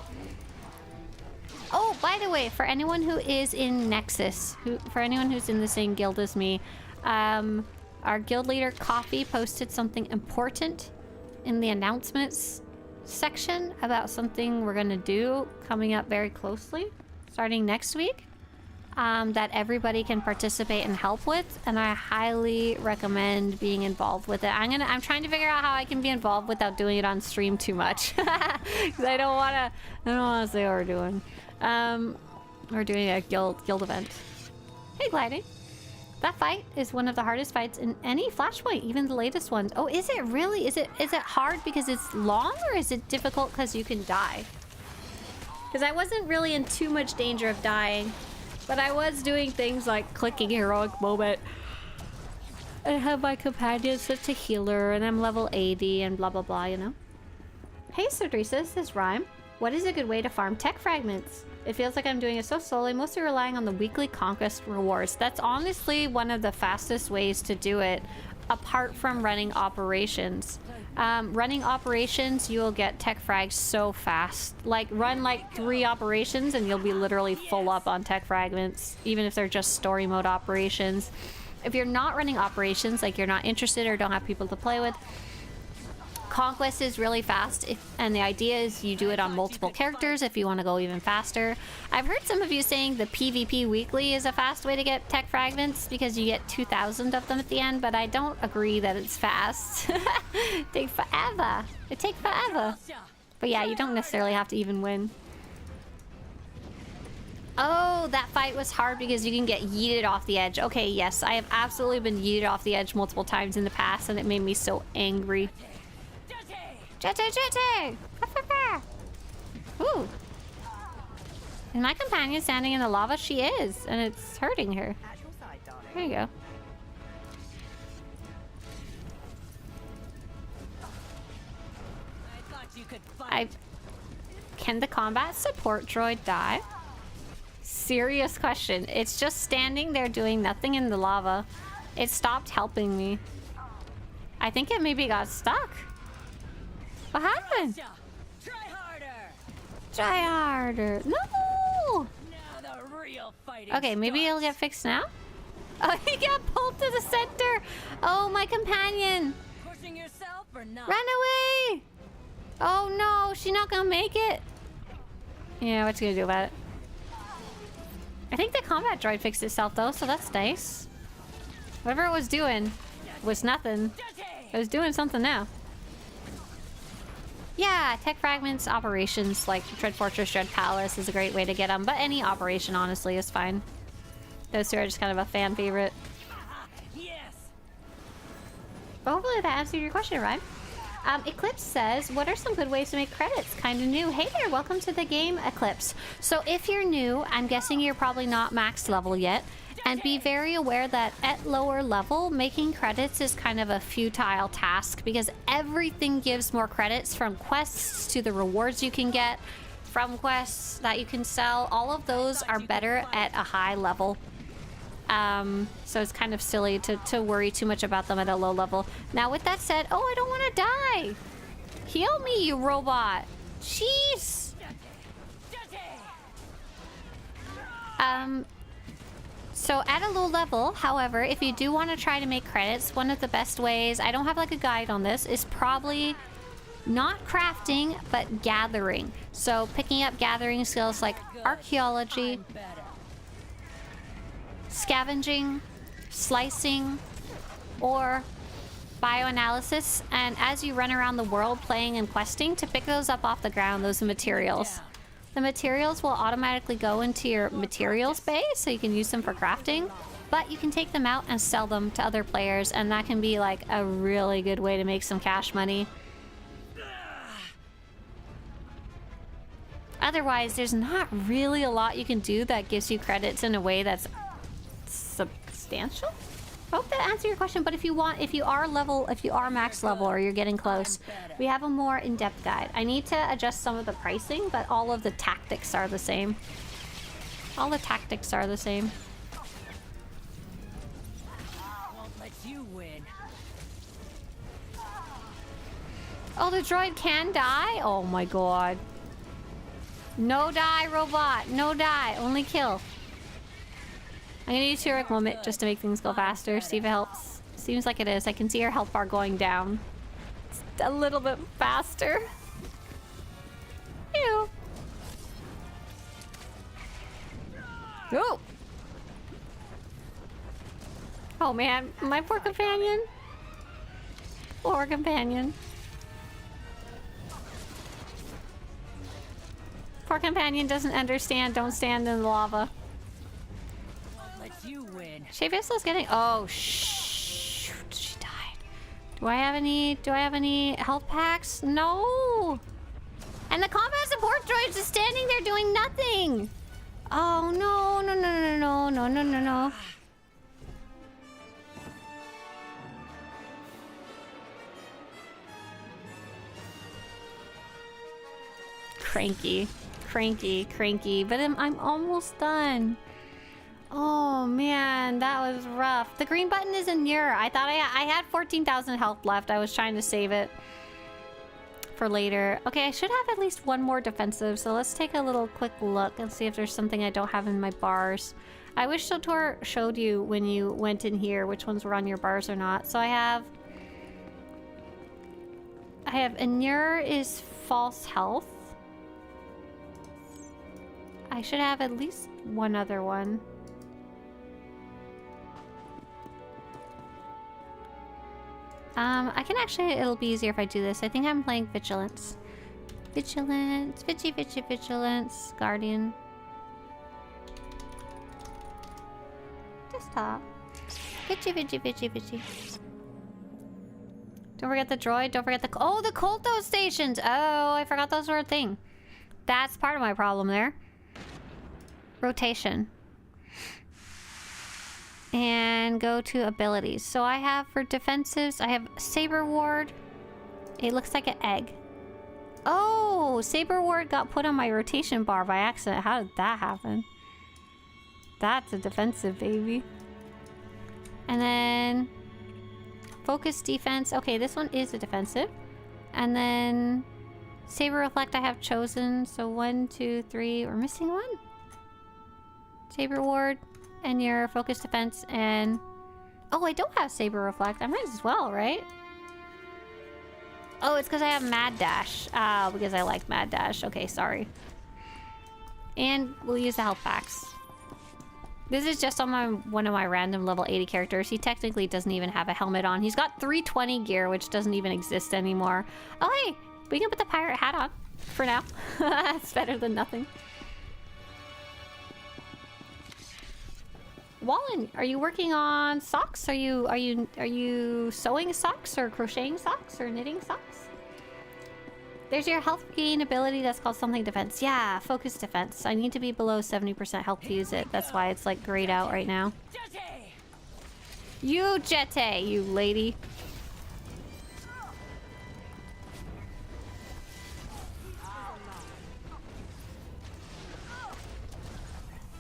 Oh, by the way, for anyone who is in Nexus, for anyone who's in the same guild as me, our guild leader, Coffee, posted something important in the announcements section about something we're gonna do coming up very closely, starting next week, that everybody can participate and help with, and I highly recommend being involved with it. I'm trying to figure out how I can be involved without doing it on stream too much, because I don't wanna say what we're doing. We're doing a guild event. Hey, Gliding. That fight is one of the hardest fights in any Flashpoint, even the latest ones. Oh, is it really? Is it hard because it's long, or is it difficult because you can die? Because I wasn't really in too much danger of dying, but I was doing things like clicking Heroic Moment. I have my companion such a healer, and I'm level 80, and blah blah blah, you know? Hey, Swtorista, this is Rhyme. What is a good way to farm tech fragments? It feels like I'm doing it so slowly, mostly relying on the weekly conquest rewards. That's honestly one of the fastest ways to do it, apart from running operations. Running operations, you'll get tech frags so fast. Run 3 operations and you'll be literally full up on tech fragments, even if they're just story mode operations. If you're not running operations, you're not interested or don't have people to play with, Conquest is really fast, and the idea is you do it on multiple characters if you want to go even faster. I've heard some of you saying the PvP weekly is a fast way to get tech fragments because you get 2,000 of them at the end, but I don't agree that it's fast. It takes forever. It takes forever. But yeah, you don't necessarily have to even win. Oh, that fight was hard because you can get yeeted off the edge. Okay, yes, I have absolutely been yeeted off the edge multiple times in the past, and it made me so angry. Jetty! Ooh. Is my companion standing in the lava? She is, and it's hurting her. There you go. Can the combat support droid die? Serious question. It's just standing there doing nothing in the lava. It stopped helping me. I think it maybe got stuck. What happened? Try harder. Try harder. No! Now the real fighting Okay, maybe it'll get fixed now? Oh, he got pulled to the center! Oh, my companion! Pushing yourself or not? Run away! Oh no, she's not gonna make it. Yeah, what's gonna do about it? I think the combat droid fixed itself though, so that's nice. Whatever it was doing was nothing. It was doing something now. Yeah, tech fragments, operations like Dread Fortress, Dread Palace is a great way to get them, but any operation honestly is fine. Those two are just kind of a fan favorite. Yes. But hopefully that answered your question, Ryan. Eclipse says, what are some good ways to make credits? Kind of new. Hey there, welcome to the game, Eclipse. So if you're new, I'm guessing you're probably not max level yet. And be very aware that at lower level, making credits is kind of a futile task because everything gives more credits, from quests to the rewards you can get from quests that you can sell. All of those are better at a high level. So it's kind of silly to worry too much about them at a low level. Now with that said, oh, I don't want to die. Heal me, you robot. Jeez. So at a low level, however, if you do want to try to make credits, one of the best ways, I don't have like a guide on this, is probably not crafting, but gathering. So picking up gathering skills like archaeology, scavenging, slicing, or bioanalysis, and as you run around the world playing and questing, to pick those up off the ground, those materials. The materials will automatically go into your materials bay, so you can use them for crafting, but you can take them out and sell them to other players, and that can be like a really good way to make some cash money. Otherwise, there's not really a lot you can do that gives you credits in a way that's substantial. I hope that answered your question, but if you are max level or you're getting close, we have a more in-depth guide. I need to adjust some of the pricing, but all of the tactics are the same. All the tactics are the same. Won't let you win. Oh, the droid can die? Oh my god. No die, robot. No die. Only kill. I'm gonna use Heroic Moment just to make things go faster, see if it helps. Seems like it is. I can see her health bar going down. It's a little bit faster. Ew. Oh! Oh man, my poor companion. Poor companion. Poor companion doesn't understand, don't stand in the lava. You win. Shea Vistle's getting... Oh, shoot. She died. Do I have any health packs? No! And the combat support droid is standing there doing nothing! Oh, no, no, no, no, no, no, no, no, no. Cranky. Cranky, cranky. But I'm almost done. Oh man, that was rough. The green button is in Ur. I thought I had 14,000 health left. I was trying to save it for later. Okay, I should have at least one more defensive, so let's take a little quick look and see if there's something I don't have in my bars. I wish SWTOR showed you when you went in here which ones were on your bars or not. So I have I have Inure is false health. I should have at least one other one. I can actually, it'll be easier if I do this. I think I'm playing Vigilance. Vigilance, Vigilance, Guardian. Desktop. Vigi. Don't forget the droid, don't forget the... Oh, the Kolto stations! Oh, I forgot those were a thing. That's part of my problem there. Rotation. And go to abilities. So I have for defensives, I have Saber Ward. It looks like an egg. Oh, Saber Ward got put on my rotation bar by accident. How did that happen? That's a defensive baby. And then Focus Defense. Okay, this one is a defensive. And then Saber Reflect I have chosen. So 1, 2, 3. We're missing one. Saber Ward and your Focus Defense and... Oh, I don't have Saber Reflect. I might as well, right? Oh, it's because I have Mad Dash. Because I like Mad Dash. Okay, sorry. And we'll use the health packs. This is just on one of my random level 80 characters. He technically doesn't even have a helmet on. He's got 320 gear, which doesn't even exist anymore. Oh, hey! We can put the pirate hat on. For now. It's better than nothing. Wallen, are you working on socks? Are you sewing socks or crocheting socks or knitting socks? There's your health gain ability that's called something defense. Yeah, focus defense. I need to be below 70% health to use it. That's why it's like grayed out right now. You Jete, you lady.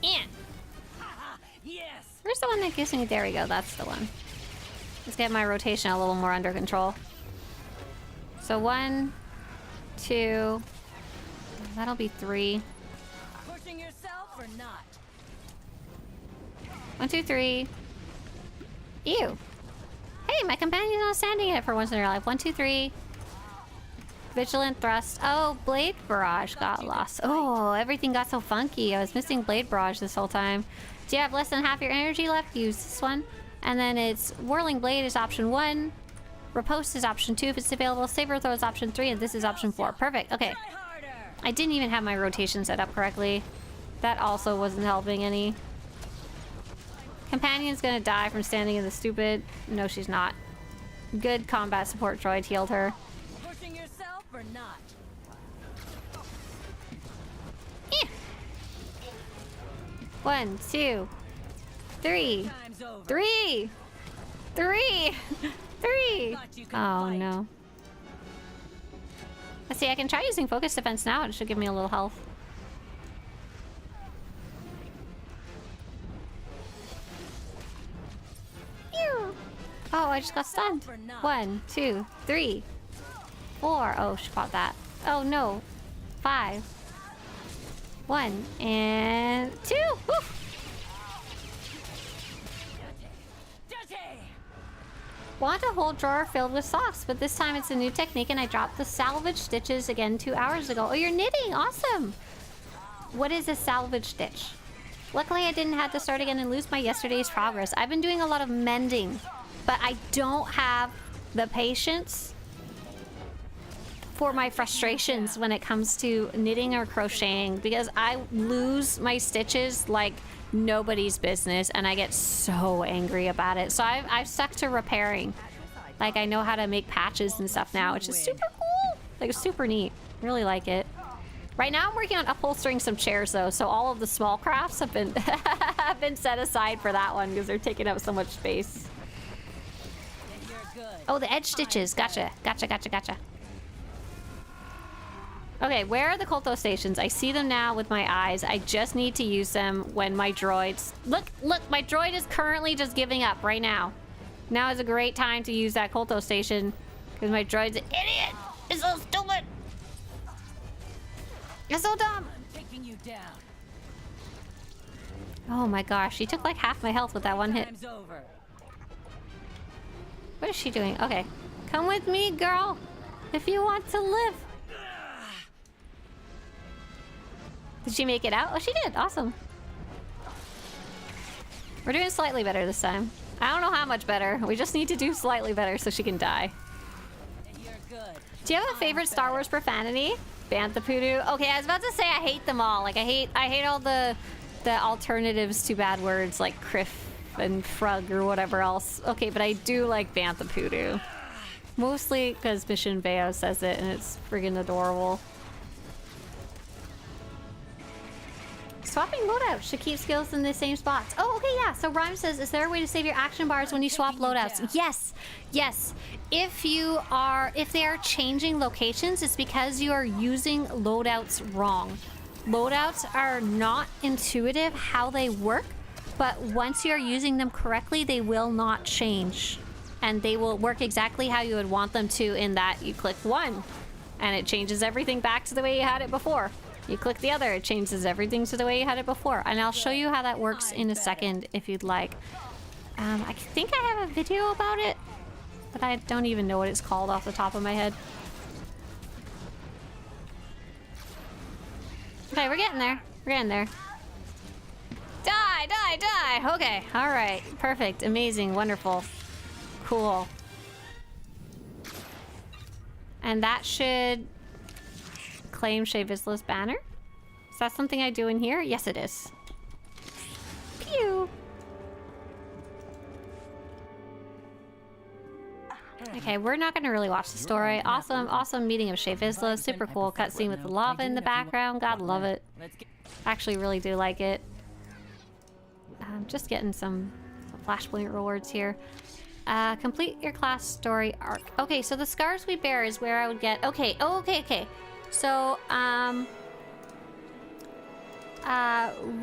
And where's the one that gives me? There we go. That's the one. Let's get my rotation a little more under control. So 1, 2. That'll be 3. Pushing yourself or not? 1, 2, 3. Ew. Hey, my companion's not standing in it for once in their life. 1, 2, 3. Vigilant thrust. Oh, Blade Barrage got lost. Oh, everything got so funky. I was missing Blade Barrage this whole time. Do you have less than half your energy left? Use this one. And then it's Whirling Blade is option 1. Riposte is option 2 if it's available. Saber Throw is option 3, and this is option 4. Perfect. Okay. I didn't even have my rotation set up correctly. That also wasn't helping any. Companion's gonna die from standing in the stupid... No, she's not. Good combat support droid healed her. Pushing yourself or not? 1, 2, 3. 3! 3! 3! Oh no. Let's see, I can try using focus defense now. It should give me a little health. Ew. Oh, I just got stunned. 1, 2, 3, 4. Oh, she fought that. Oh no. 5. 1 and 2. Woo! Want a whole drawer filled with socks, but this time it's a new technique and I dropped the salvage stitches again 2 hours ago. Oh, you're knitting! Awesome! What is a salvage stitch? Luckily, I didn't have to start again and lose my yesterday's progress. I've been doing a lot of mending, but I don't have the patience for my frustrations when it comes to knitting or crocheting because I lose my stitches like nobody's business and I get so angry about it. So I've stuck to repairing. Like I know how to make patches and stuff now, which is super cool. Like super neat. Really like it. Right now I'm working on upholstering some chairs though, so all of the small crafts have been have been set aside for that one because they're taking up so much space. Oh, the edge stitches. Gotcha. Gotcha. Okay, where are the Kolto stations? I see them now with my eyes. I just need to use them when my droids... Look, my droid is currently just giving up right now. Now is a great time to use that Kolto station because my droid's an idiot. It's so stupid. It's so dumb. I'm taking you down. Oh my gosh, she took like half my health with that one hit. Time's over. What is she doing? Okay, come with me, girl. if you want to live. Did she make it out? Oh, she did. Awesome. We're doing slightly better this time. I don't know how much better. We just need to do slightly better so she can die. You're good. Do you have a favorite Star Wars profanity? Bantha Poodoo. Okay, I was about to say I hate them all. Like I hate all the alternatives to bad words like criff and frug or whatever else. Okay, but I do like Bantha Poodoo. Mostly because Mission Bayo says it and it's friggin' adorable. Swapping loadouts should keep skills in the same spots. Oh, okay, yeah. So Rhyme says, is there a way to save your action bars when you swap loadouts? Yes, yes. If they are changing locations, it's because you are using loadouts wrong. Loadouts are not intuitive how they work, but once you're using them correctly, they will not change. And they will work exactly how you would want them to, in that you click one, and it changes everything back to the way you had it before. You click the other, it changes everything to the way you had it before. And I'll show you how that works in a second if you'd like. I think I have a video about it, but I don't even know what it's called off the top of my head. Okay, we're getting there. We're getting there. Die, die, die! Okay, alright. Perfect, amazing, wonderful. Cool. And that should claim Shea Vizsla's banner. Is that something I do in here? Yes, it is. Pew! Okay, we're not going to really watch the story. Awesome meeting of Shea Vizsla. Super cool cutscene with the lava in the background. God love it. Actually really do like it. I'm just getting some Flashpoint rewards here. Complete your class story arc. Okay, so the scars we bear is where I would get... Okay, okay. So,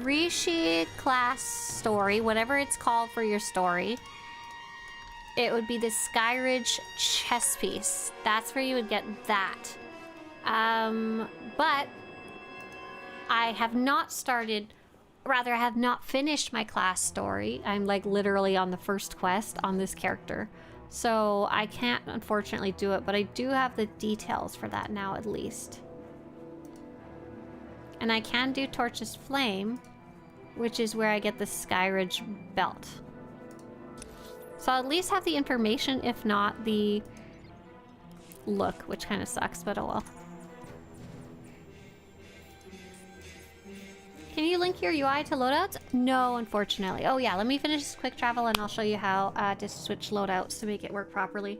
Rishi class story, whatever it's called for your story, it would be the Skyridge chess piece. That's where you would get that. But I have not started, rather I have not finished my class story. I'm like literally on the first quest on this character. So I can't unfortunately do it, but I do have the details for that now at least. And I can do Torch's Flame, which is where I get the Skyridge belt. So I'll at least have the information, if not the look, which kind of sucks, but oh well. Can you link your UI to loadouts? No, unfortunately. Oh yeah, let me finish this quick travel and I'll show you how to switch loadouts to make it work properly.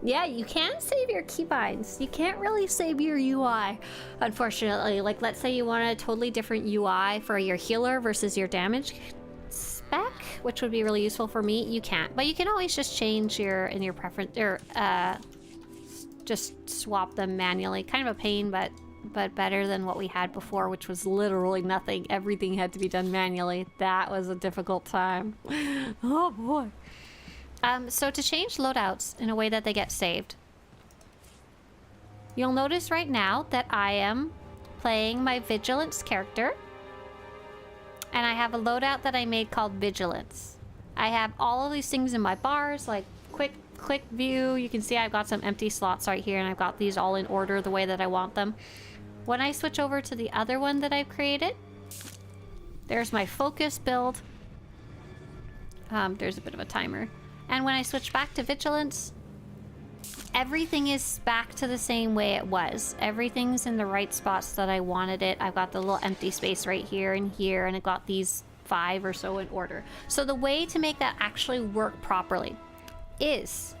Yeah, you can save your keybinds. You can't really save your UI, unfortunately. Like, let's say you want a totally different UI for your healer versus your damage spec, which would be really useful for me. You can't, but you can always just change in your preference, or just swap them manually. Kind of a pain, but better than what we had before, which was literally nothing. Everything had to be done manually. That was a difficult time. Oh boy. So to change loadouts in a way that they get saved, you'll notice right now that I am playing my Vigilance character, and I have a loadout that I made called Vigilance. I have all of these things in my bars, like quick view. You can see I've got some empty slots right here, and I've got these all in order the way that I want them. When I switch over to the other one that I've created, there's my focus build. There's a bit of a timer. And when I switch back to Vigilance, everything is back to the same way it was. Everything's in the right spots that I wanted it. I've got the little empty space right here, and I've got these 5 or so in order. So the way to make that actually work properly is,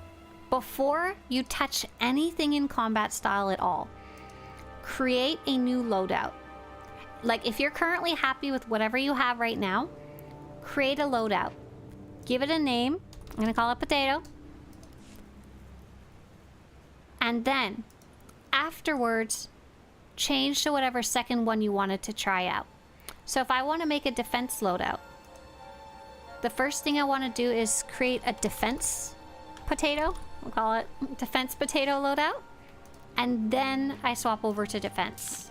before you touch anything in combat style at all, create a new loadout. Like, if you're currently happy with whatever you have right now, create a loadout. Give it a name. I'm gonna call it Potato. And then, afterwards, change to whatever second one you wanted to try out. So if I want to make a defense loadout, the first thing I want to do is create a defense potato. We'll call it defense potato loadout. And then I swap over to defense.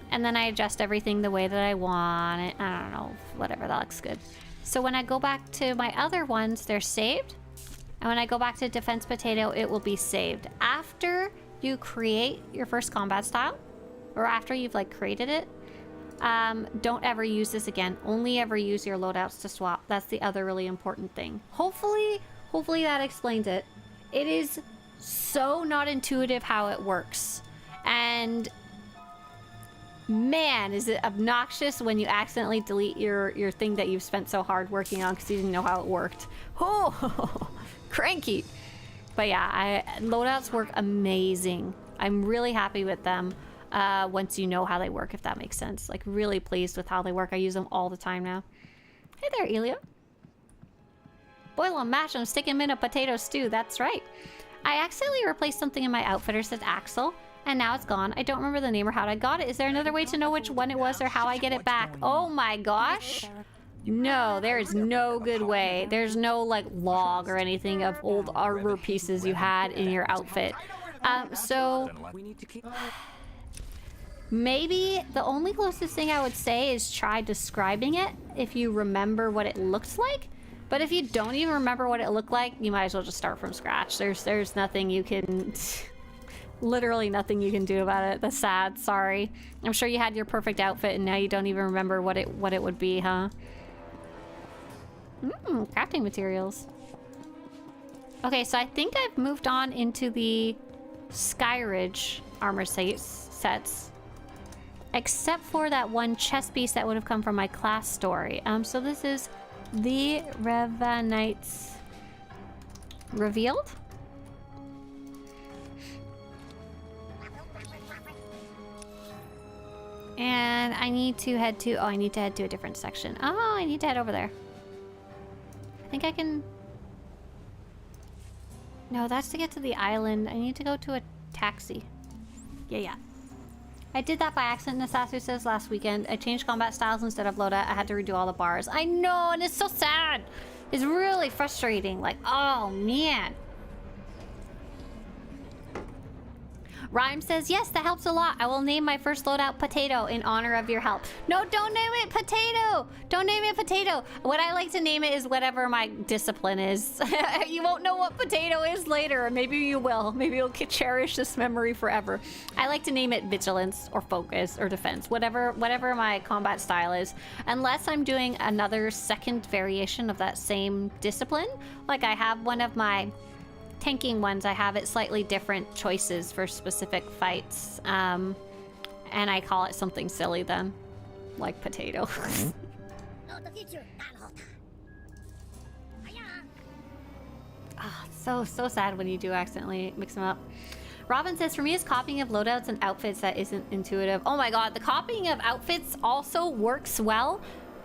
And then I adjust everything the way that I want it. I don't know, whatever, that looks good. So when I go back to my other ones, they're saved. And when I go back to Defense Potato, it will be saved. After you create your first combat style, or after you've like created it, don't ever use this again. Only ever use your loadouts to swap. That's the other really important thing. Hopefully that explains it. It is so not intuitive how it works. And man, is it obnoxious when you accidentally delete your thing that you've spent so hard working on because you didn't know how it worked. Oh, cranky. But yeah, loadouts work amazing. I'm really happy with them once you know how they work, if that makes sense. Like, really pleased with how they work. I use them all the time now. Hey there, Elia. Boil them, mash them, stick them in a potato stew. That's right. I accidentally replaced something in my outfitter, says Axel, and now it's gone. I don't remember the name or how I got it. Is there another way to know which one it was or how I get it back? Oh my gosh. No, there is no good way. There's no like log or anything of old armor pieces you had in your outfit. So maybe the only closest thing I would say is try describing it if you remember what it looks like. But if you don't even remember what it looked like, you might as well just start from scratch. There's nothing you can, literally nothing you can do about it. That's sad, sorry. I'm sure you had your perfect outfit and now you don't even remember what it would be, huh? Crafting materials. Okay, so I think I've moved on into the Skyridge armor sets. Except for that one chest piece that would have come from my class story. So this is the Revanites revealed. And I need to head to, I need to head to a different section. Oh, I need to head over there. I think I can, no, that's to get to the island. I need to go to a taxi. Yeah. I did that by accident, Nasasu says, last weekend. I changed combat styles instead of loadout. I had to redo all the bars. I know, and it's so sad. It's really frustrating. Like, oh, man. Rhyme says, yes, that helps a lot. I will name my first loadout Potato in honor of your help. No, don't name it Potato. Don't name it Potato. What I like to name it is whatever my discipline is. You won't know what Potato is later, or maybe you will. Maybe you'll cherish this memory forever. I like to name it Vigilance or Focus or Defense, whatever my combat style is. Unless I'm doing another second variation of that same discipline. Like I have one of my tanking ones, I have it slightly different choices for specific fights, and I call it something silly then, like Potato. So sad when you do accidentally mix them up. Robin says, for me, it's copying of loadouts and outfits that isn't intuitive. Oh my god, the copying of outfits also works well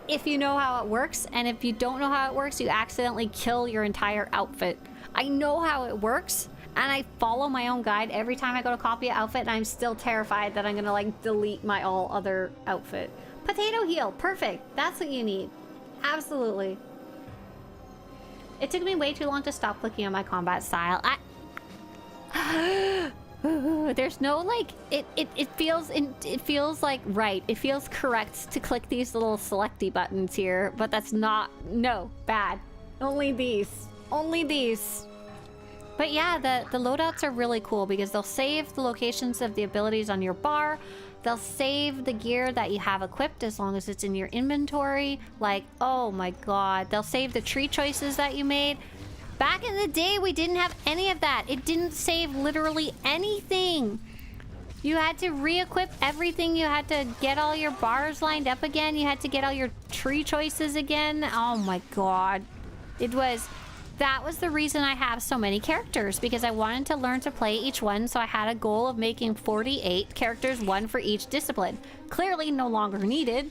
if you know how it works, and if you don't know how it works, you accidentally kill your entire outfit. I know how it works, and I follow my own guide every time I go to copy an outfit, and I'm still terrified that I'm gonna like delete my all other outfit. Potato heal, perfect. That's what you need. Absolutely. It took me way too long to stop clicking on my combat style. There's no like it feels like right. It feels correct to click these little selecty buttons here, but that's not, no, bad. Only these. Only these. But yeah, the loadouts are really cool because they'll save the locations of the abilities on your bar. They'll save the gear that you have equipped as long as it's in your inventory. Like, oh my god. They'll save the tree choices that you made. Back in the day, we didn't have any of that. It didn't save literally anything. You had to re-equip everything. You had to get all your bars lined up again. You had to get all your tree choices again. Oh my god. That was the reason I have so many characters, because I wanted to learn to play each one, so I had a goal of making 48 characters, one for each discipline. Clearly no longer needed,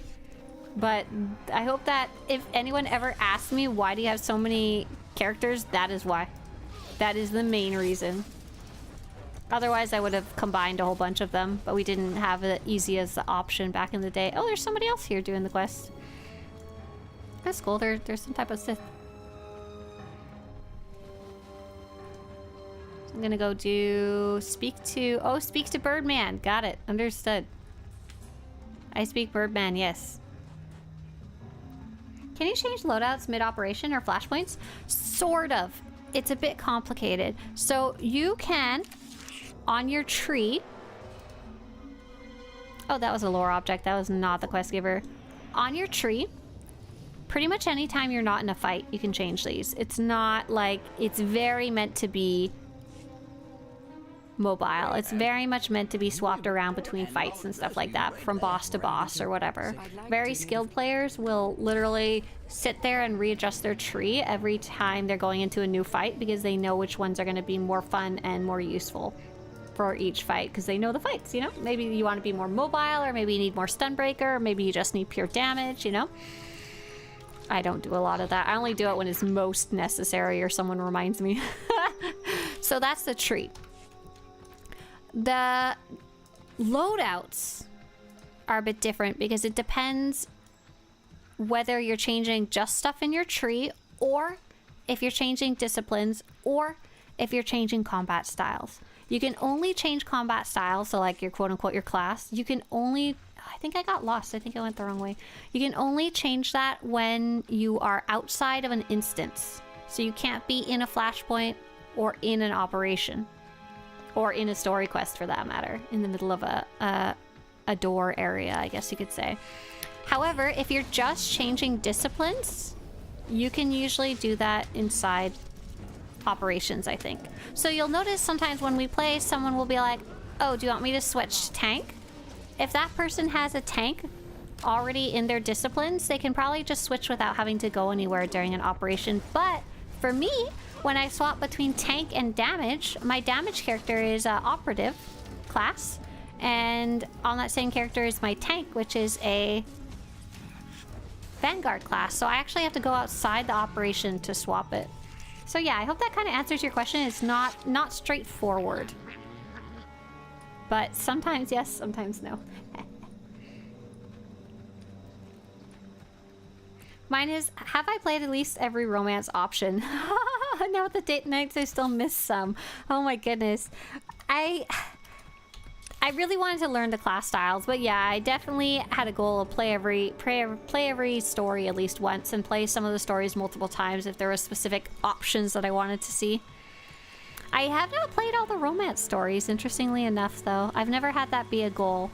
but I hope that if anyone ever asks me why do you have so many characters, that is why. That is the main reason. Otherwise I would have combined a whole bunch of them, but we didn't have it easy as the option back in the day. Oh, there's somebody else here doing the quest. That's cool. There's some type of Sith. I'm gonna go do speak to Birdman. Got it. Understood. I speak Birdman, yes. Can you change loadouts mid-operation or flashpoints? Sort of. it's a bit complicated. So you can, on your tree... Oh, that was a lore object. That was not the quest giver. On your tree, pretty much anytime you're not in a fight, you can change these. It's not like... It's very meant to be mobile. It's very much meant to be swapped around between fights and stuff like that, from boss to boss or whatever. Very skilled players will literally sit there and readjust their tree every time they're going into a new fight because they know which ones are going to be more fun and more useful for each fight because they know the fights, you know? Maybe you want to be more mobile, or maybe you need more stun breaker, or maybe you just need pure damage, you know? I don't do a lot of that. I only do it when it's most necessary or someone reminds me. So that's the tree. The loadouts are a bit different because it depends whether you're changing just stuff in your tree, or if you're changing disciplines, or if you're changing combat styles. You can only change combat styles, so like your quote-unquote your class. You can only... I think I got lost. I think I went the wrong way. You can only change that when you are outside of an instance. So you can't be in a Flashpoint or in an operation. Or in a story quest, for that matter, in the middle of a door area, I guess you could say. However, if you're just changing disciplines, you can usually do that inside operations, I think. So you'll notice sometimes when we play, someone will be like, oh, do you want me to switch to tank? If that person has a tank already in their disciplines, they can probably just switch without having to go anywhere during an operation. But for me, when I swap between tank and damage, my damage character is operative class, and on that same character is my tank, which is a vanguard class. So I actually have to go outside the operation to swap it. So yeah, I hope that kind of answers your question. It's not straightforward, but sometimes yes, sometimes no. Mine is, have I played at least every romance option? Now with the date nights, I still miss some. Oh my goodness. I really wanted to learn the class styles, but yeah, I definitely had a goal of play every story at least once, and play some of the stories multiple times if there were specific options that I wanted to see. I have not played all the romance stories, interestingly enough, though. I've never had that be a goal.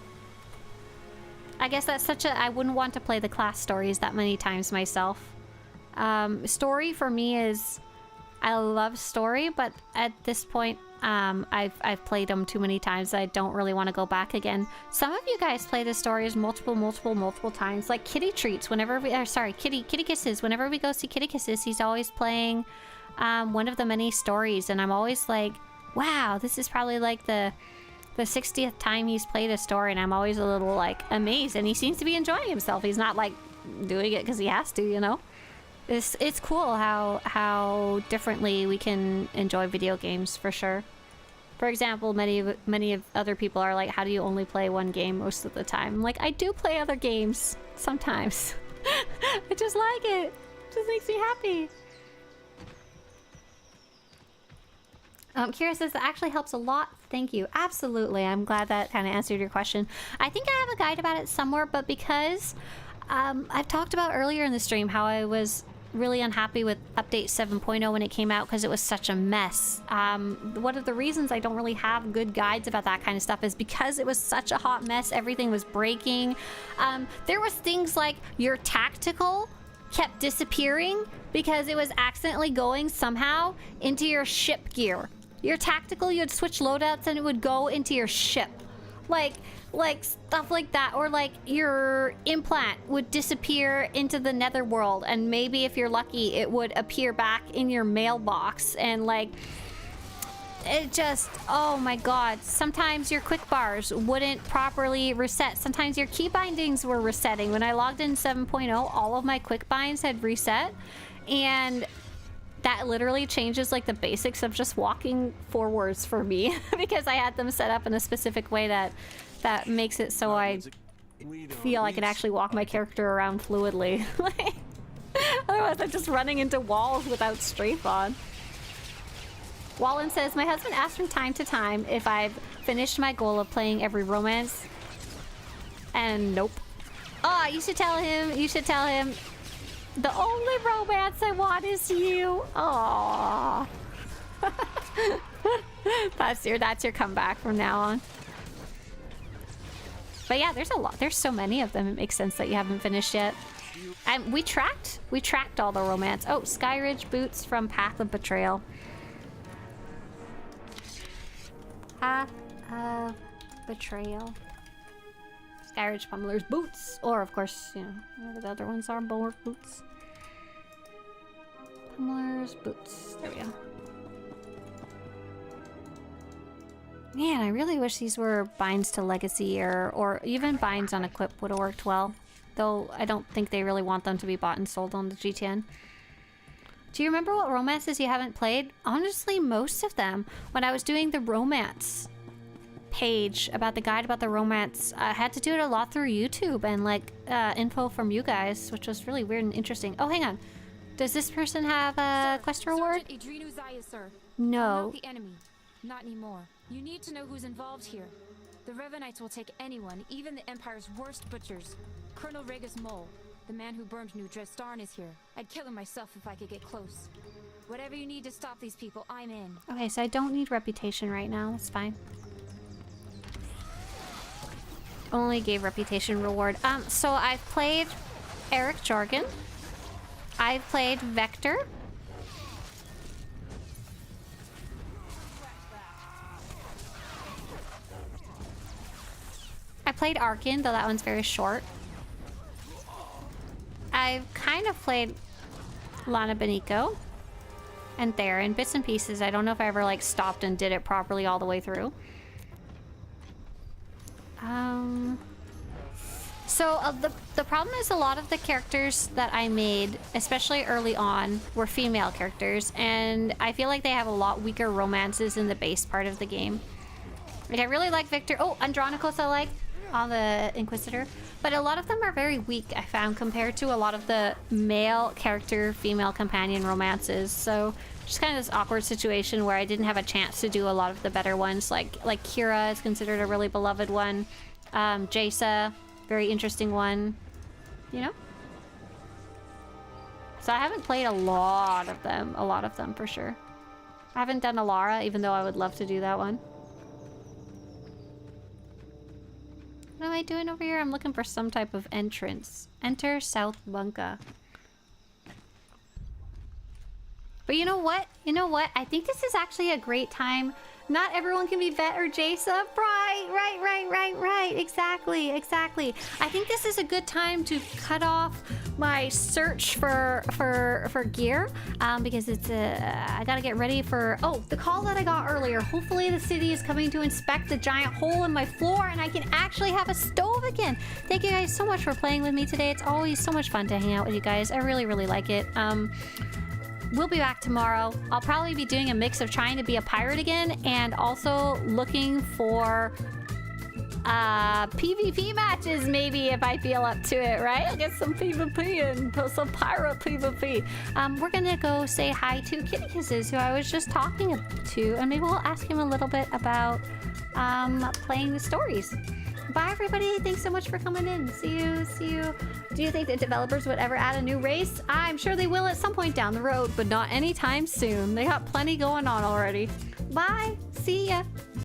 I guess that's such a... I wouldn't want to play the class stories that many times myself. Story for me is... I love story, but at this point, I've played them too many times that I don't really want to go back again. Some of you guys play the stories multiple times. Like Kitty Treats, whenever we... sorry, Kitty Kisses. Whenever we go see Kitty Kisses, he's always playing one of the many stories, and I'm always like, wow, this is probably like the 60th time he's played a story, and I'm always a little like amazed, and he seems to be enjoying himself. He's not like doing it because he has to, you know? It's cool how differently we can enjoy video games, for sure. For example, many of other people are like, how do you only play one game most of the time? I'm like, I do play other games sometimes. I just like it. It just makes me happy. Kira says that actually helps a lot. Thank you. Absolutely. I'm glad that kind of answered your question. I think I have a guide about it somewhere, but because I've talked about earlier in the stream how I was really unhappy with update 7.0 when it came out because it was such a mess. One of the reasons I don't really have good guides about that kind of stuff is because it was such a hot mess. Everything was breaking. There was things like your tactical kept disappearing because it was accidentally going somehow into your ship gear. Your tactical, you'd switch loadouts and it would go into your ship. Like stuff like that. Or like your implant would disappear into the netherworld, and maybe if you're lucky it would appear back in your mailbox, and like it just, oh my god. Sometimes your quick bars wouldn't properly reset. Sometimes your key bindings were resetting. When I logged in 7.0, all of my quick binds had reset, and that literally changes like the basics of just walking forwards for me because I had them set up in a specific way that makes it so I feel I can actually walk my character around fluidly. Otherwise I'm just running into walls without strafe on. Wallen says, my husband asks from time to time if I've finished my goal of playing every romance, and nope. Oh, you should tell him the only romance I want is you. Aww. That's your comeback from now on. But yeah, there's a lot. There's so many of them. It makes sense that you haven't finished yet. And we tracked all the romance. Oh, Skyridge boots from Path of Betrayal. Path of Betrayal. Skyridge Pummeler's boots, or of course, you know, whatever the other ones are, Bulwark boots. Pummeler's boots. There we go. Man, I really wish these were binds to legacy or even binds on equip would have worked well. Though I don't think they really want them to be bought and sold on the GTN. Do you remember what romances you haven't played? Honestly, most of them. When I was doing the romance page about the guide about the romance, I had to do it a lot through YouTube and like info from you guys, which was really weird and interesting. Oh, hang on. Does this person have a quest reward? No. Not the enemy. Not anymore. You need to know who's involved here. The Revenites will take anyone, even the Empire's worst butchers. Colonel Regus Mole, the man who burned New Drestarn, is here. I'd kill him myself if I could get close. Whatever you need to stop these people, I'm in. Okay, so I don't need reputation right now. That's fine. Only gave reputation reward. So I've played Eric Jorgen. I've played Vector. I played Arkin, though that one's very short. I've kind of played Lana Beniko and Theron, bits and pieces. I don't know if I ever like stopped and did it properly all the way through. So the problem is a lot of the characters that I made, especially early on, were female characters, and I feel like they have a lot weaker romances in the base part of the game. Like I really like Victor. Oh, Andronikos I like on the Inquisitor, but a lot of them are very weak, I found, compared to a lot of the male character female companion romances. So just kind of this awkward situation where I didn't have a chance to do a lot of the better ones. Like Kira is considered a really beloved one. Jaisa, very interesting one, you know. So I haven't played a lot of them for sure. I haven't done Alara, even though I would love to do that one. What am I doing over here? I'm looking for some type of entrance. Enter South Bunka. But you know what? You know what? I think this is actually a great time. Not everyone can be Vet or Jaisa. Right. Exactly. I think this is a good time to cut off my search for gear because it's I gotta get ready for the call that I got earlier. Hopefully the city is coming to inspect the giant hole in my floor and I can actually have a stove again. Thank you guys so much for playing with me today. It's always so much fun to hang out with you guys. I really like it. We'll be back tomorrow. I'll probably be doing a mix of trying to be a pirate again and also looking for PvP matches, maybe, if I feel up to it, right? I'll get some PvP and some pirate PvP. We're gonna go say hi to Kitty Kisses, who I was just talking to, and maybe we'll ask him a little bit about playing the stories. Bye, everybody. Thanks so much for coming in. See you. Do you think that developers would ever add a new race? I'm sure they will at some point down the road, but not anytime soon. They got plenty going on already. Bye. See ya.